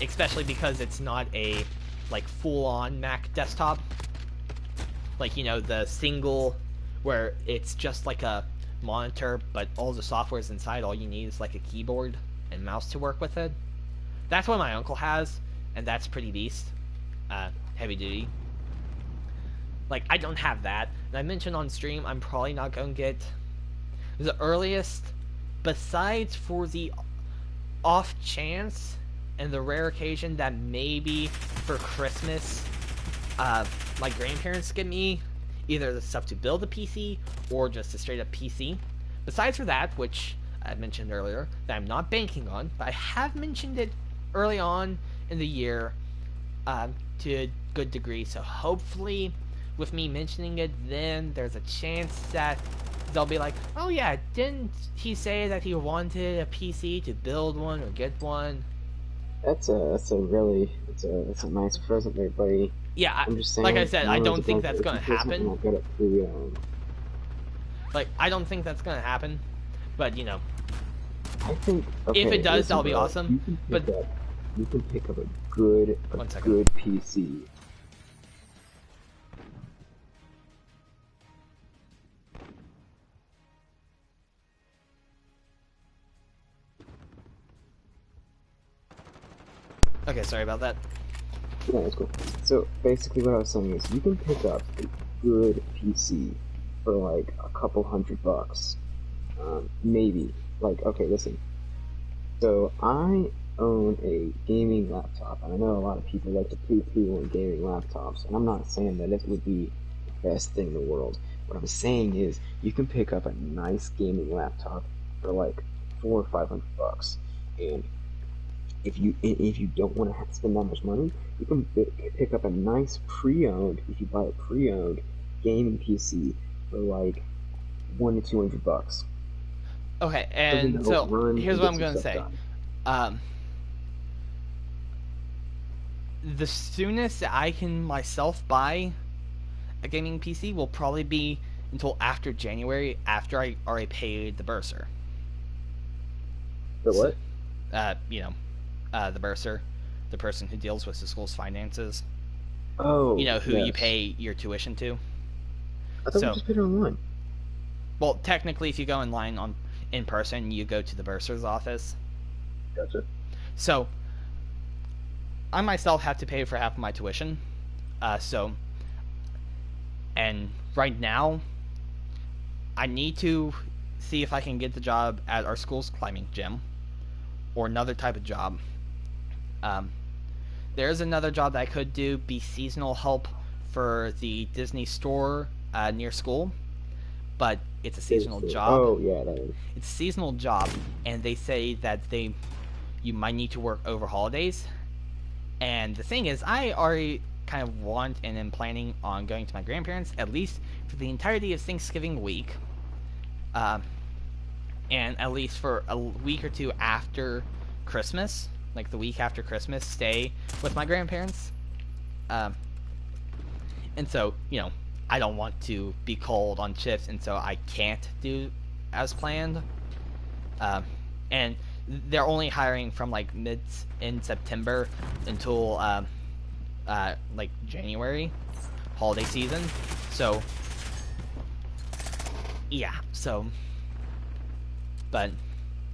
especially because it's not a, like, full-on Mac desktop. Like, you know, the single, where it's just like a monitor, but all the software is inside, all you need is like a keyboard and mouse to work with it. That's what my uncle has, and that's pretty beast. Heavy duty. Like, I don't have that. And I mentioned on stream, I'm probably not going to get the earliest, besides for the off chance and the rare occasion that maybe for Christmas, my grandparents get me either the stuff to build a PC or just a straight up PC. Besides for that, which I mentioned earlier, that I'm not banking on, but I have mentioned it early on in the year, to a good degree, so hopefully with me mentioning it then there's a chance that they'll be like, oh yeah, didn't he say that he wanted a PC to build one or get one? That's a nice present there, buddy. Yeah, I'm just saying, like I said, I don't think that's going gonna happen. Like, I don't think that's gonna happen, but you know, I think if it does, that'll be bro, awesome. You can pick up a good PC. Okay, sorry about that. Yeah, that's cool. So basically, what I was saying is, you can pick up a good PC for like a couple $100, maybe. Like, okay, listen. So I own a gaming laptop, and I know a lot of people like to poo-poo on gaming laptops, and I'm not saying that it would be the best thing in the world. What I'm saying is, you can pick up a nice gaming laptop for like $400 or $500, and if you don't want to spend that much money, you can pick up a nice pre-owned, if you buy a pre-owned gaming PC for like $100 to $200. Okay, and so here's what I'm gonna say. the soonest that I can myself buy a gaming PC will probably be until after January, after I already paid the bursar. The what? The bursar, the person who deals with the school's finances. Oh, Who you yes. pay your tuition to. I thought So- we just paid it online. Well, technically, if you go in line in person, you go to the bursar's office. Gotcha. So, I myself have to pay for half of my tuition. And right now, I need to see if I can get the job at our school's climbing gym, or another type of job. There's another job that I could do, be seasonal help for the Disney store near school, but it's a seasonal job. Oh, yeah, that is. It's a seasonal job, and they say that you might need to work over holidays. And the thing is, I already kind of want and am planning on going to my grandparents at least for the entirety of Thanksgiving week, and at least for a week or two after Christmas, like the week after Christmas, stay with my grandparents. And so, I don't want to be called on shifts, and so I can't do as planned. And they're only hiring from like in September until like January, holiday season. So yeah, but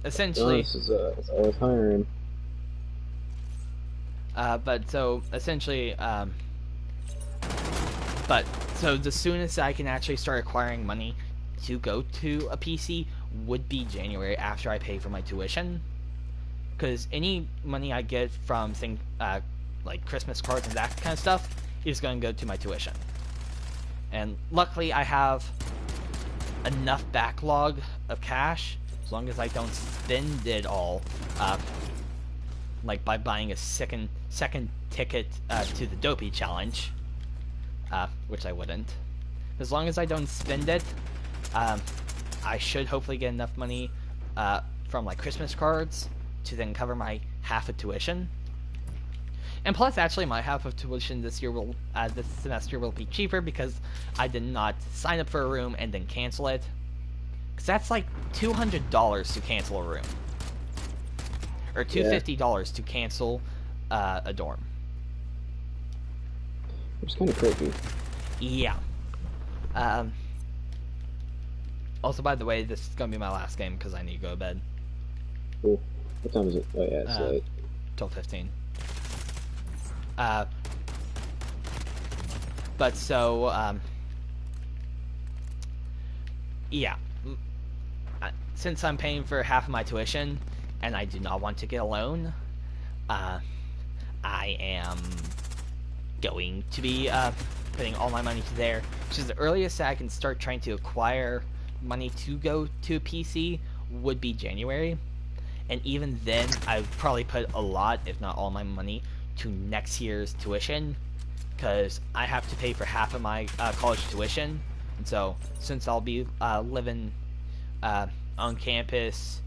essentially, This is it's always hiring. So the soonest I can actually start acquiring money to go to a PC would be January, after I pay for my tuition. Because any money I get from like Christmas cards and that kind of stuff is going to go to my tuition. And luckily I have enough backlog of cash, as long as I don't spend it all, like by buying a second ticket to the Dopey challenge, which I wouldn't. As long as I don't spend it, I should hopefully get enough money from like Christmas cards to then cover my half of tuition. And plus, actually, my half of tuition this semester will be cheaper because I did not sign up for a room and then cancel it. Because that's like $200 to cancel a room, or $250 to cancel a dorm. It's kind of creepy. Yeah. Also, by the way, this is gonna be my last game because I need to go to bed. Cool. What time is it? Oh, yeah, it's late. Till 15. But so, yeah. Since I'm paying for half of my tuition, and I do not want to get a loan, I am going to be putting all my money to there, which is the earliest that I can start trying to acquire money to go to a PC would be January. And even then, I would probably put a lot, if not all my money, to next year's tuition, because I have to pay for half of my college tuition. And so, since I'll be living on campus,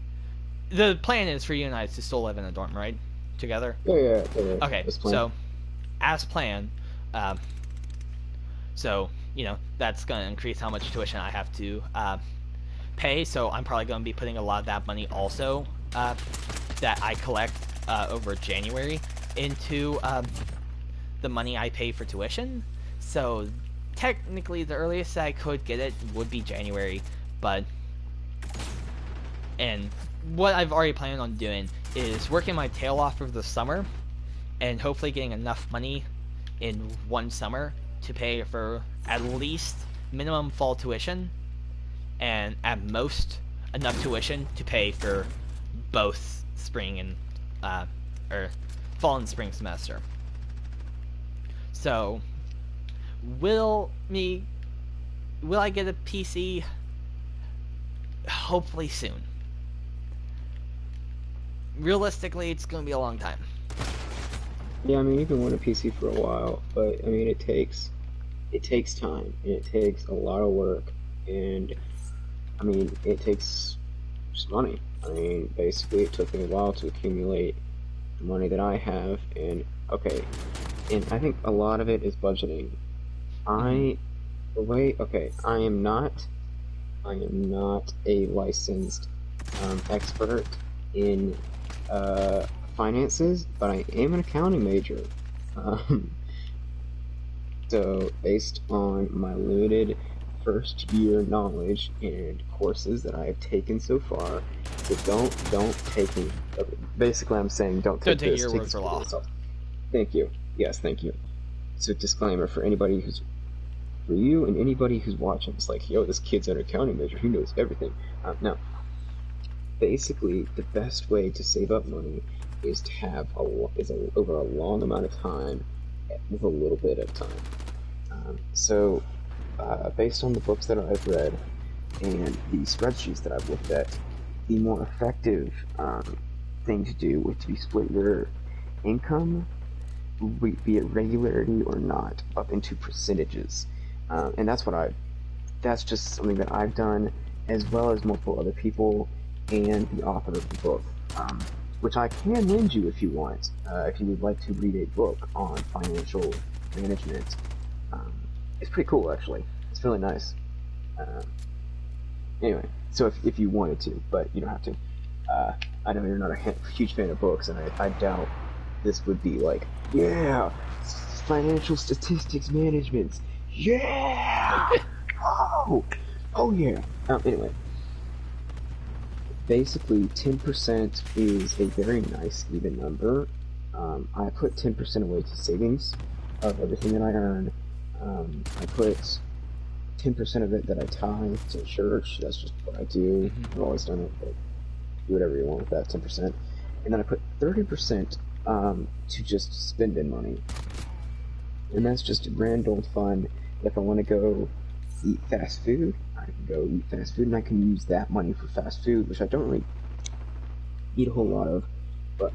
the plan is for you and I to still live in a dorm, right? Together? Yeah. Okay, That's planned. so, as planned, so, that's going to increase how much tuition I have to pay, so I'm probably going to be putting a lot of that money also that I collect over January into the money I pay for tuition. So technically the earliest I could get it would be January, and what I've already planned on doing is working my tail off for the summer and hopefully getting enough money in one summer to pay for at least minimum fall tuition, and at most enough tuition to pay for both spring and or fall and spring semester. So will I get a PC? Hopefully soon. Realistically, it's gonna be a long time. Yeah, I mean, you can want a PC for a while, but I mean, it takes time, and it takes a lot of work, and I mean, it takes just money. I mean, basically, it took me a while to accumulate the money that I have, and okay, and I think a lot of it is budgeting. I I am not a licensed expert in finances, but I am an accounting major. Um, so, based on my limited first year knowledge and courses that I have taken so far, so don't take me. Okay, basically, I'm saying don't take Don't take this. your Take word this for for law. yourself. Thank you. Yes, thank you. So, disclaimer for anybody who's for you and anybody who's watching. It's like, yo, this kid's an accounting major. He knows everything. No, basically, the best way to save up money is to have over a long amount of time with a little bit of time. Based on the books that I've read and the spreadsheets that I've looked at, the more effective thing to do would be split your income, be it regularity or not, up into percentages. And that's just something that I've done, as well as multiple other people and the author of the book, which I can lend you if you want, if you would like to read a book on financial management. It's pretty cool, actually. It's really nice. Anyway, so if you wanted to, but you don't have to. I know you're not a huge fan of books, and I doubt this would be like, yeah, financial statistics management. Yeah! Oh yeah. Anyway, basically 10% is a very nice even number. I put 10% away to savings of everything that I earn. I put 10% of it that I tithe to church. That's just what I do. I've always done it, but do whatever you want with that 10%. And then I put 30% to just spending money. And that's just a grand old fun. If I want to go eat fast food, I can go eat fast food, and I can use that money for fast food, which I don't really eat a whole lot of.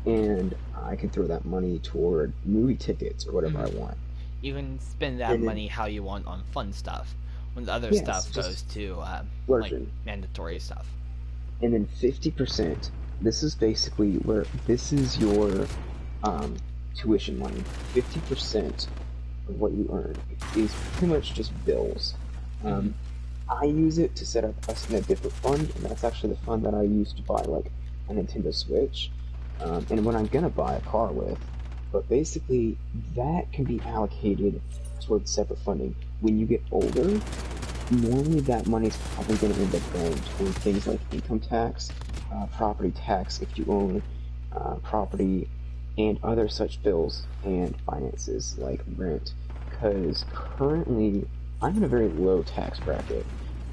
And I can throw that money toward movie tickets or whatever I want. You can spend that money how you want on fun stuff, when the other Yes, stuff just goes to like splurging. mandatory stuff. And then 50%, this is basically where this is your tuition money. 50% of what you earn is pretty much just bills. I use it to set up a different fund, and that's actually the fund that I use to buy like a Nintendo Switch, and when I'm gonna buy a car with. But basically, that can be allocated towards separate funding. When you get older, normally that money's probably going to end up going toward things like income tax, property tax if you own property, and other such bills and finances like rent. Because currently, I'm in a very low tax bracket,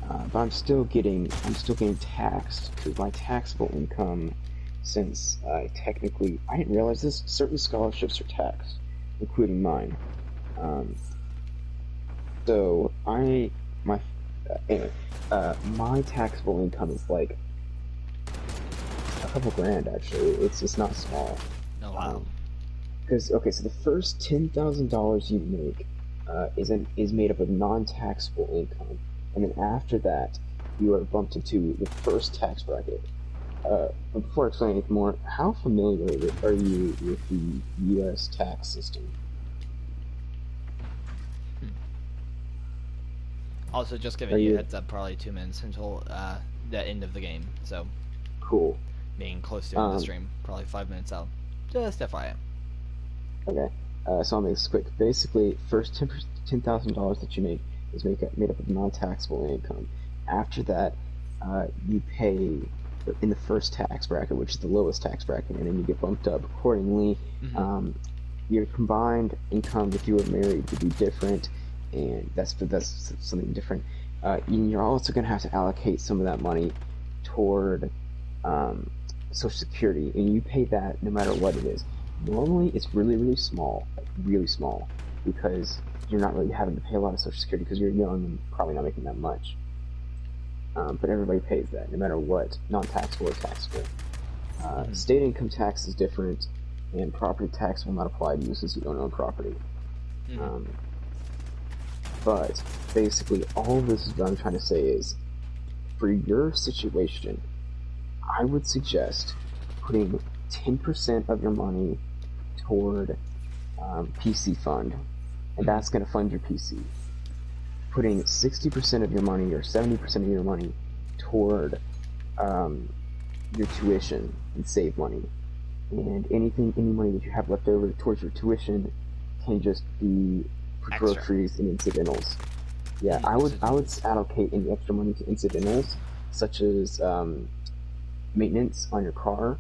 but I'm still getting taxed because my taxable income. Since I didn't realize this, certain scholarships are taxed, including mine. My taxable income is like a couple grand actually. It's not small. Oh wow. Because so the first $10,000 you make is made up of non-taxable income, and then after that, you are bumped into the first tax bracket. Before explaining it more, how familiar are you with the U.S. tax system? Also, just giving you a heads up, probably 2 minutes until the end of the game, so Cool. being close to the stream, probably 5 minutes out. Just FYI. Okay, so I'll make this quick. Basically, first $10,000 that you make is made up of non-taxable income. After that, you pay in the first tax bracket, which is the lowest tax bracket, and then you get bumped up accordingly. Your combined income, if you were married, would be different, and that's something different. And you're also going to have to allocate some of that money toward Social Security, and you pay that no matter what it is. Normally, it's really, really small, because you're not really having to pay a lot of Social Security because you're young and probably not making that much. But everybody pays that, no matter what, non-taxable or taxable. State income tax is different, and property tax will not apply to you since you don't own property. But basically, all of this is what I'm trying to say is, for your situation, I would suggest putting 10% of your money toward PC fund, and that's going to fund your PC. Putting 60% of your money or 70% of your money toward your tuition and save money. And any money that you have left over towards your tuition can just be for Extra. groceries and incidentals. Yeah, I would allocate any extra money to incidentals, such as maintenance on your car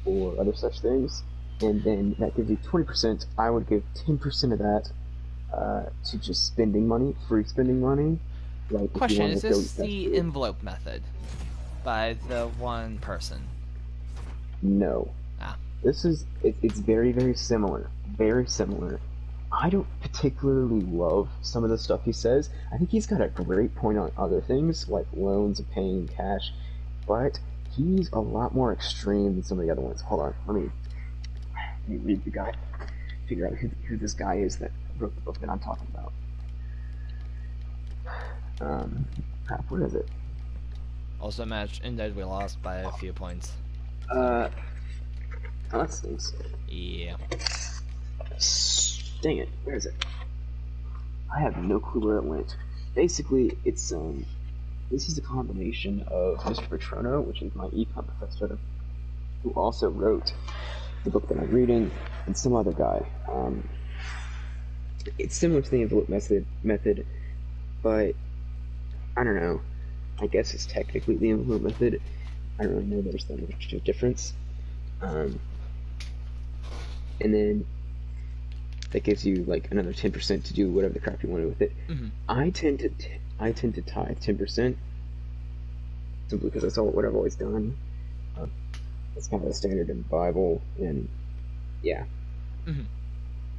or other such things. And then that gives you 20%. I would give 10% of that to just spending money, free spending money. Like Question: if is you want this to go the envelope method by the one person? No. Ah. This is it's very, very similar. Very similar. I don't particularly love some of the stuff he says. I think he's got a great point on other things like loans and paying cash, but he's a lot more extreme than some of the other ones. Hold on, let me read the guy. Figure out who this guy is that wrote the book that I'm talking about. Crap, where is it? Also match ended, we lost by a few points. Oh, that stinks. Yeah. Dang it, where is it? I have no clue where it went. Basically, it's this is a combination of Mr. Petrono, which is my econ professor, who also wrote the book that I'm reading, and some other guy. It's similar to the envelope method, but I don't know. I guess it's technically the envelope method. I don't really know there's that much of a difference. And then that gives you like another 10% to do whatever the crap you want with it. I tend to tithe 10% simply because that's what I've always done. That's kind of the standard in the Bible, and yeah. But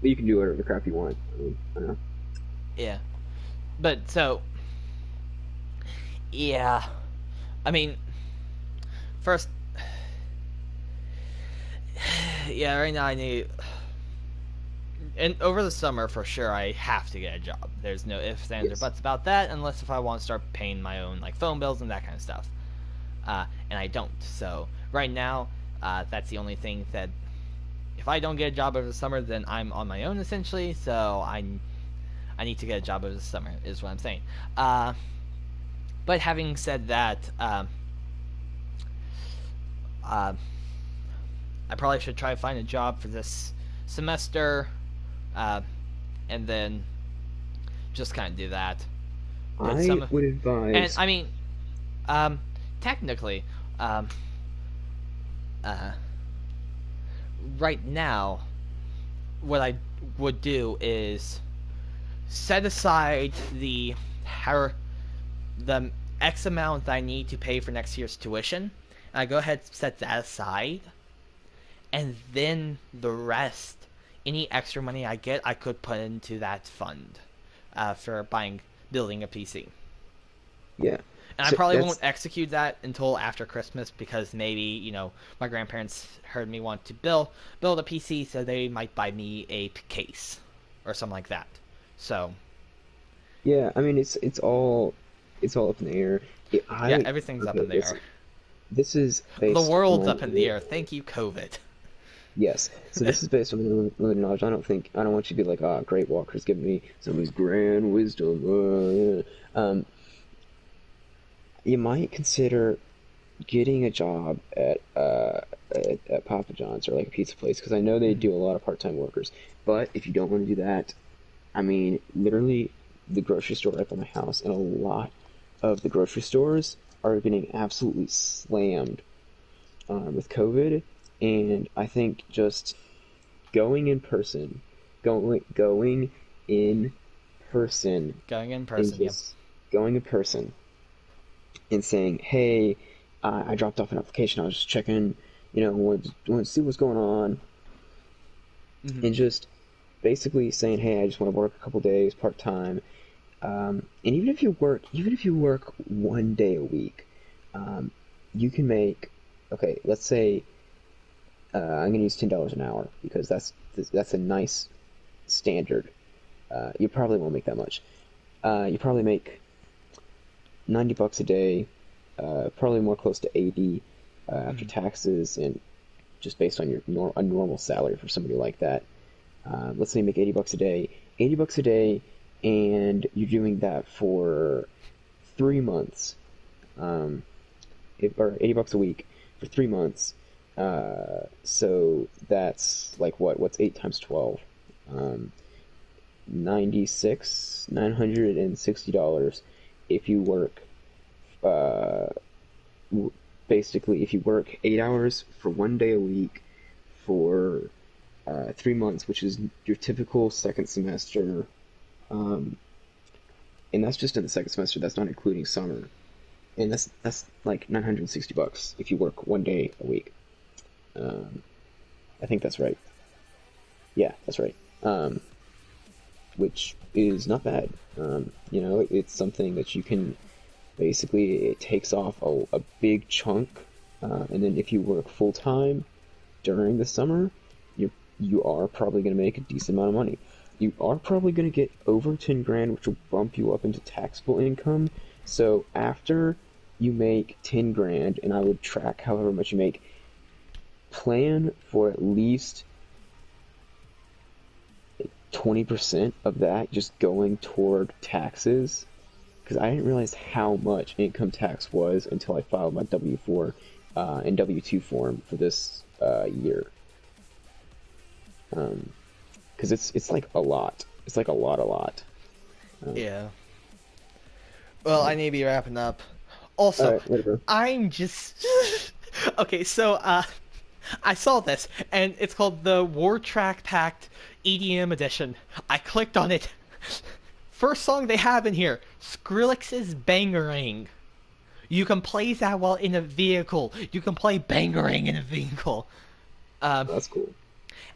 you can do whatever the crap you want. I mean, I don't know. Yeah. But so, yeah. I mean, first, yeah, right now I need, and over the summer for sure I have to get a job. There's no ifs, ands, or buts about that, unless if I want to start paying my own like phone bills and that kind of stuff. And I don't. So right now, that's the only thing that, if I don't get a job over the summer, then I'm on my own essentially. So I need to get a job over the summer, is what I'm saying. But having said that, I probably should try to find a job for this semester, and then just kind of do that. I would advise. And I mean, technically, right now, what I would do is set aside the X amount that I need to pay for next year's tuition. And I go ahead and set that aside, and then the rest, any extra money I get, I could put into that fund for building a PC. Yeah. And I probably won't execute that until after Christmas, because maybe, my grandparents heard me want to build a PC, so they might buy me a case or something like that. So. Yeah, I mean it's all up in the air. Yeah, everything's up in the air. This is based the world's on, up in the air. Thank you, COVID. Yes. So this is based on limited knowledge. I don't want you to be like, Great Walker's giving me some of his grand wisdom. You might consider getting a job at Papa John's or like a pizza place, because I know they do a lot of part-time workers. But if you don't want to do that, I mean, literally, the grocery store right by my house, and a lot of the grocery stores are getting absolutely slammed with COVID, and I think just going in person, yep. Going in person, and saying, hey, I dropped off an application, I was just checking, want to see what's going on, and just basically saying, hey, I just want to work a couple days part-time, and even if you work 1 day a week, you can make, okay, let's say, I'm going to use $10 an hour, because that's a nice standard. You probably won't make that much. You probably make $90 a day, probably more close to 80 after taxes, and just based on your normal salary for somebody like that. let's say you make 80 bucks a day, 80 bucks a day, and you're doing that for 3 months, or 80 bucks a week for 3 months. So that's like what's 8 times 12? 960 dollars if you work, uh, basically if you work 8 hours for 1 day a week for 3 months, which is your typical second semester. Um, and that's just in the second semester. That's not including summer. And that's like 960 bucks if you work 1 day a week. Um, I think that's right. Yeah, that's right. Which is not bad. It's something that you can basically, it takes off a big chunk, and then if you work full time during the summer, you are probably going to make a decent amount of money. You are probably going to get over 10 grand, which will bump you up into taxable income. So after you make 10 grand, and I would track however much you make, plan for at least 20% of that just going toward taxes, because I didn't realize how much income tax was until I filed my W-4 and W-2 form for this year. Because it's like a lot. It's like a lot. Yeah. Well, I need to be wrapping up. Also, Alright, later, bro. I'm just okay. So, I saw this, and it's called the War Track Pact EDM Edition. I clicked on it. First song they have in here, Skrillex's Bangarang. You can play that while in a vehicle. You can play Bangarang in a vehicle. That's cool.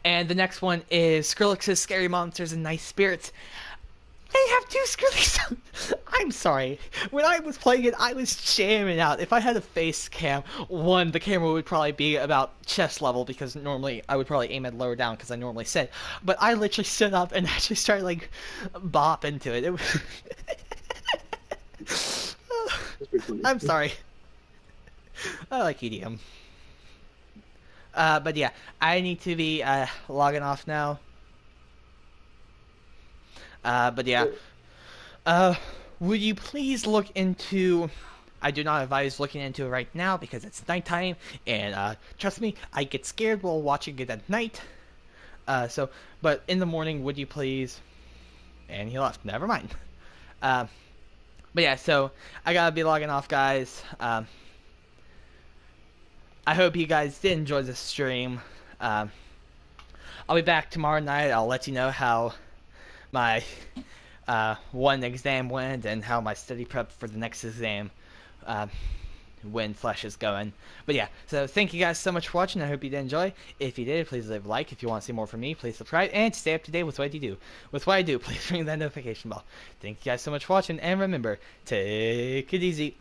And the next one is Skrillex's Scary Monsters and Nice Spirits. They have two Skrillex. I'm sorry. When I was playing it, I was jamming out. If I had a face cam, the camera would probably be about chest level, because normally I would probably aim it lower down because I normally sit. But I literally stood up and actually started like bopping to it. It was That's pretty funny. I'm sorry. I like EDM. But yeah, I need to be logging off now. But yeah, would you please look into? I do not advise looking into it right now because it's nighttime, and trust me, I get scared while watching it at night. But in the morning, would you please? And he left. Never mind. But yeah, so I gotta be logging off, guys. I hope you guys did enjoy this stream. I'll be back tomorrow night. I'll let you know how my one exam went and how my study prep for the next exam is going. But yeah, so thank you guys so much for watching. I hope you did enjoy. If you did, please leave a like. If you want to see more from me, please subscribe. And to stay up to date with what I do, please ring that notification bell. Thank you guys so much for watching, and remember, take it easy.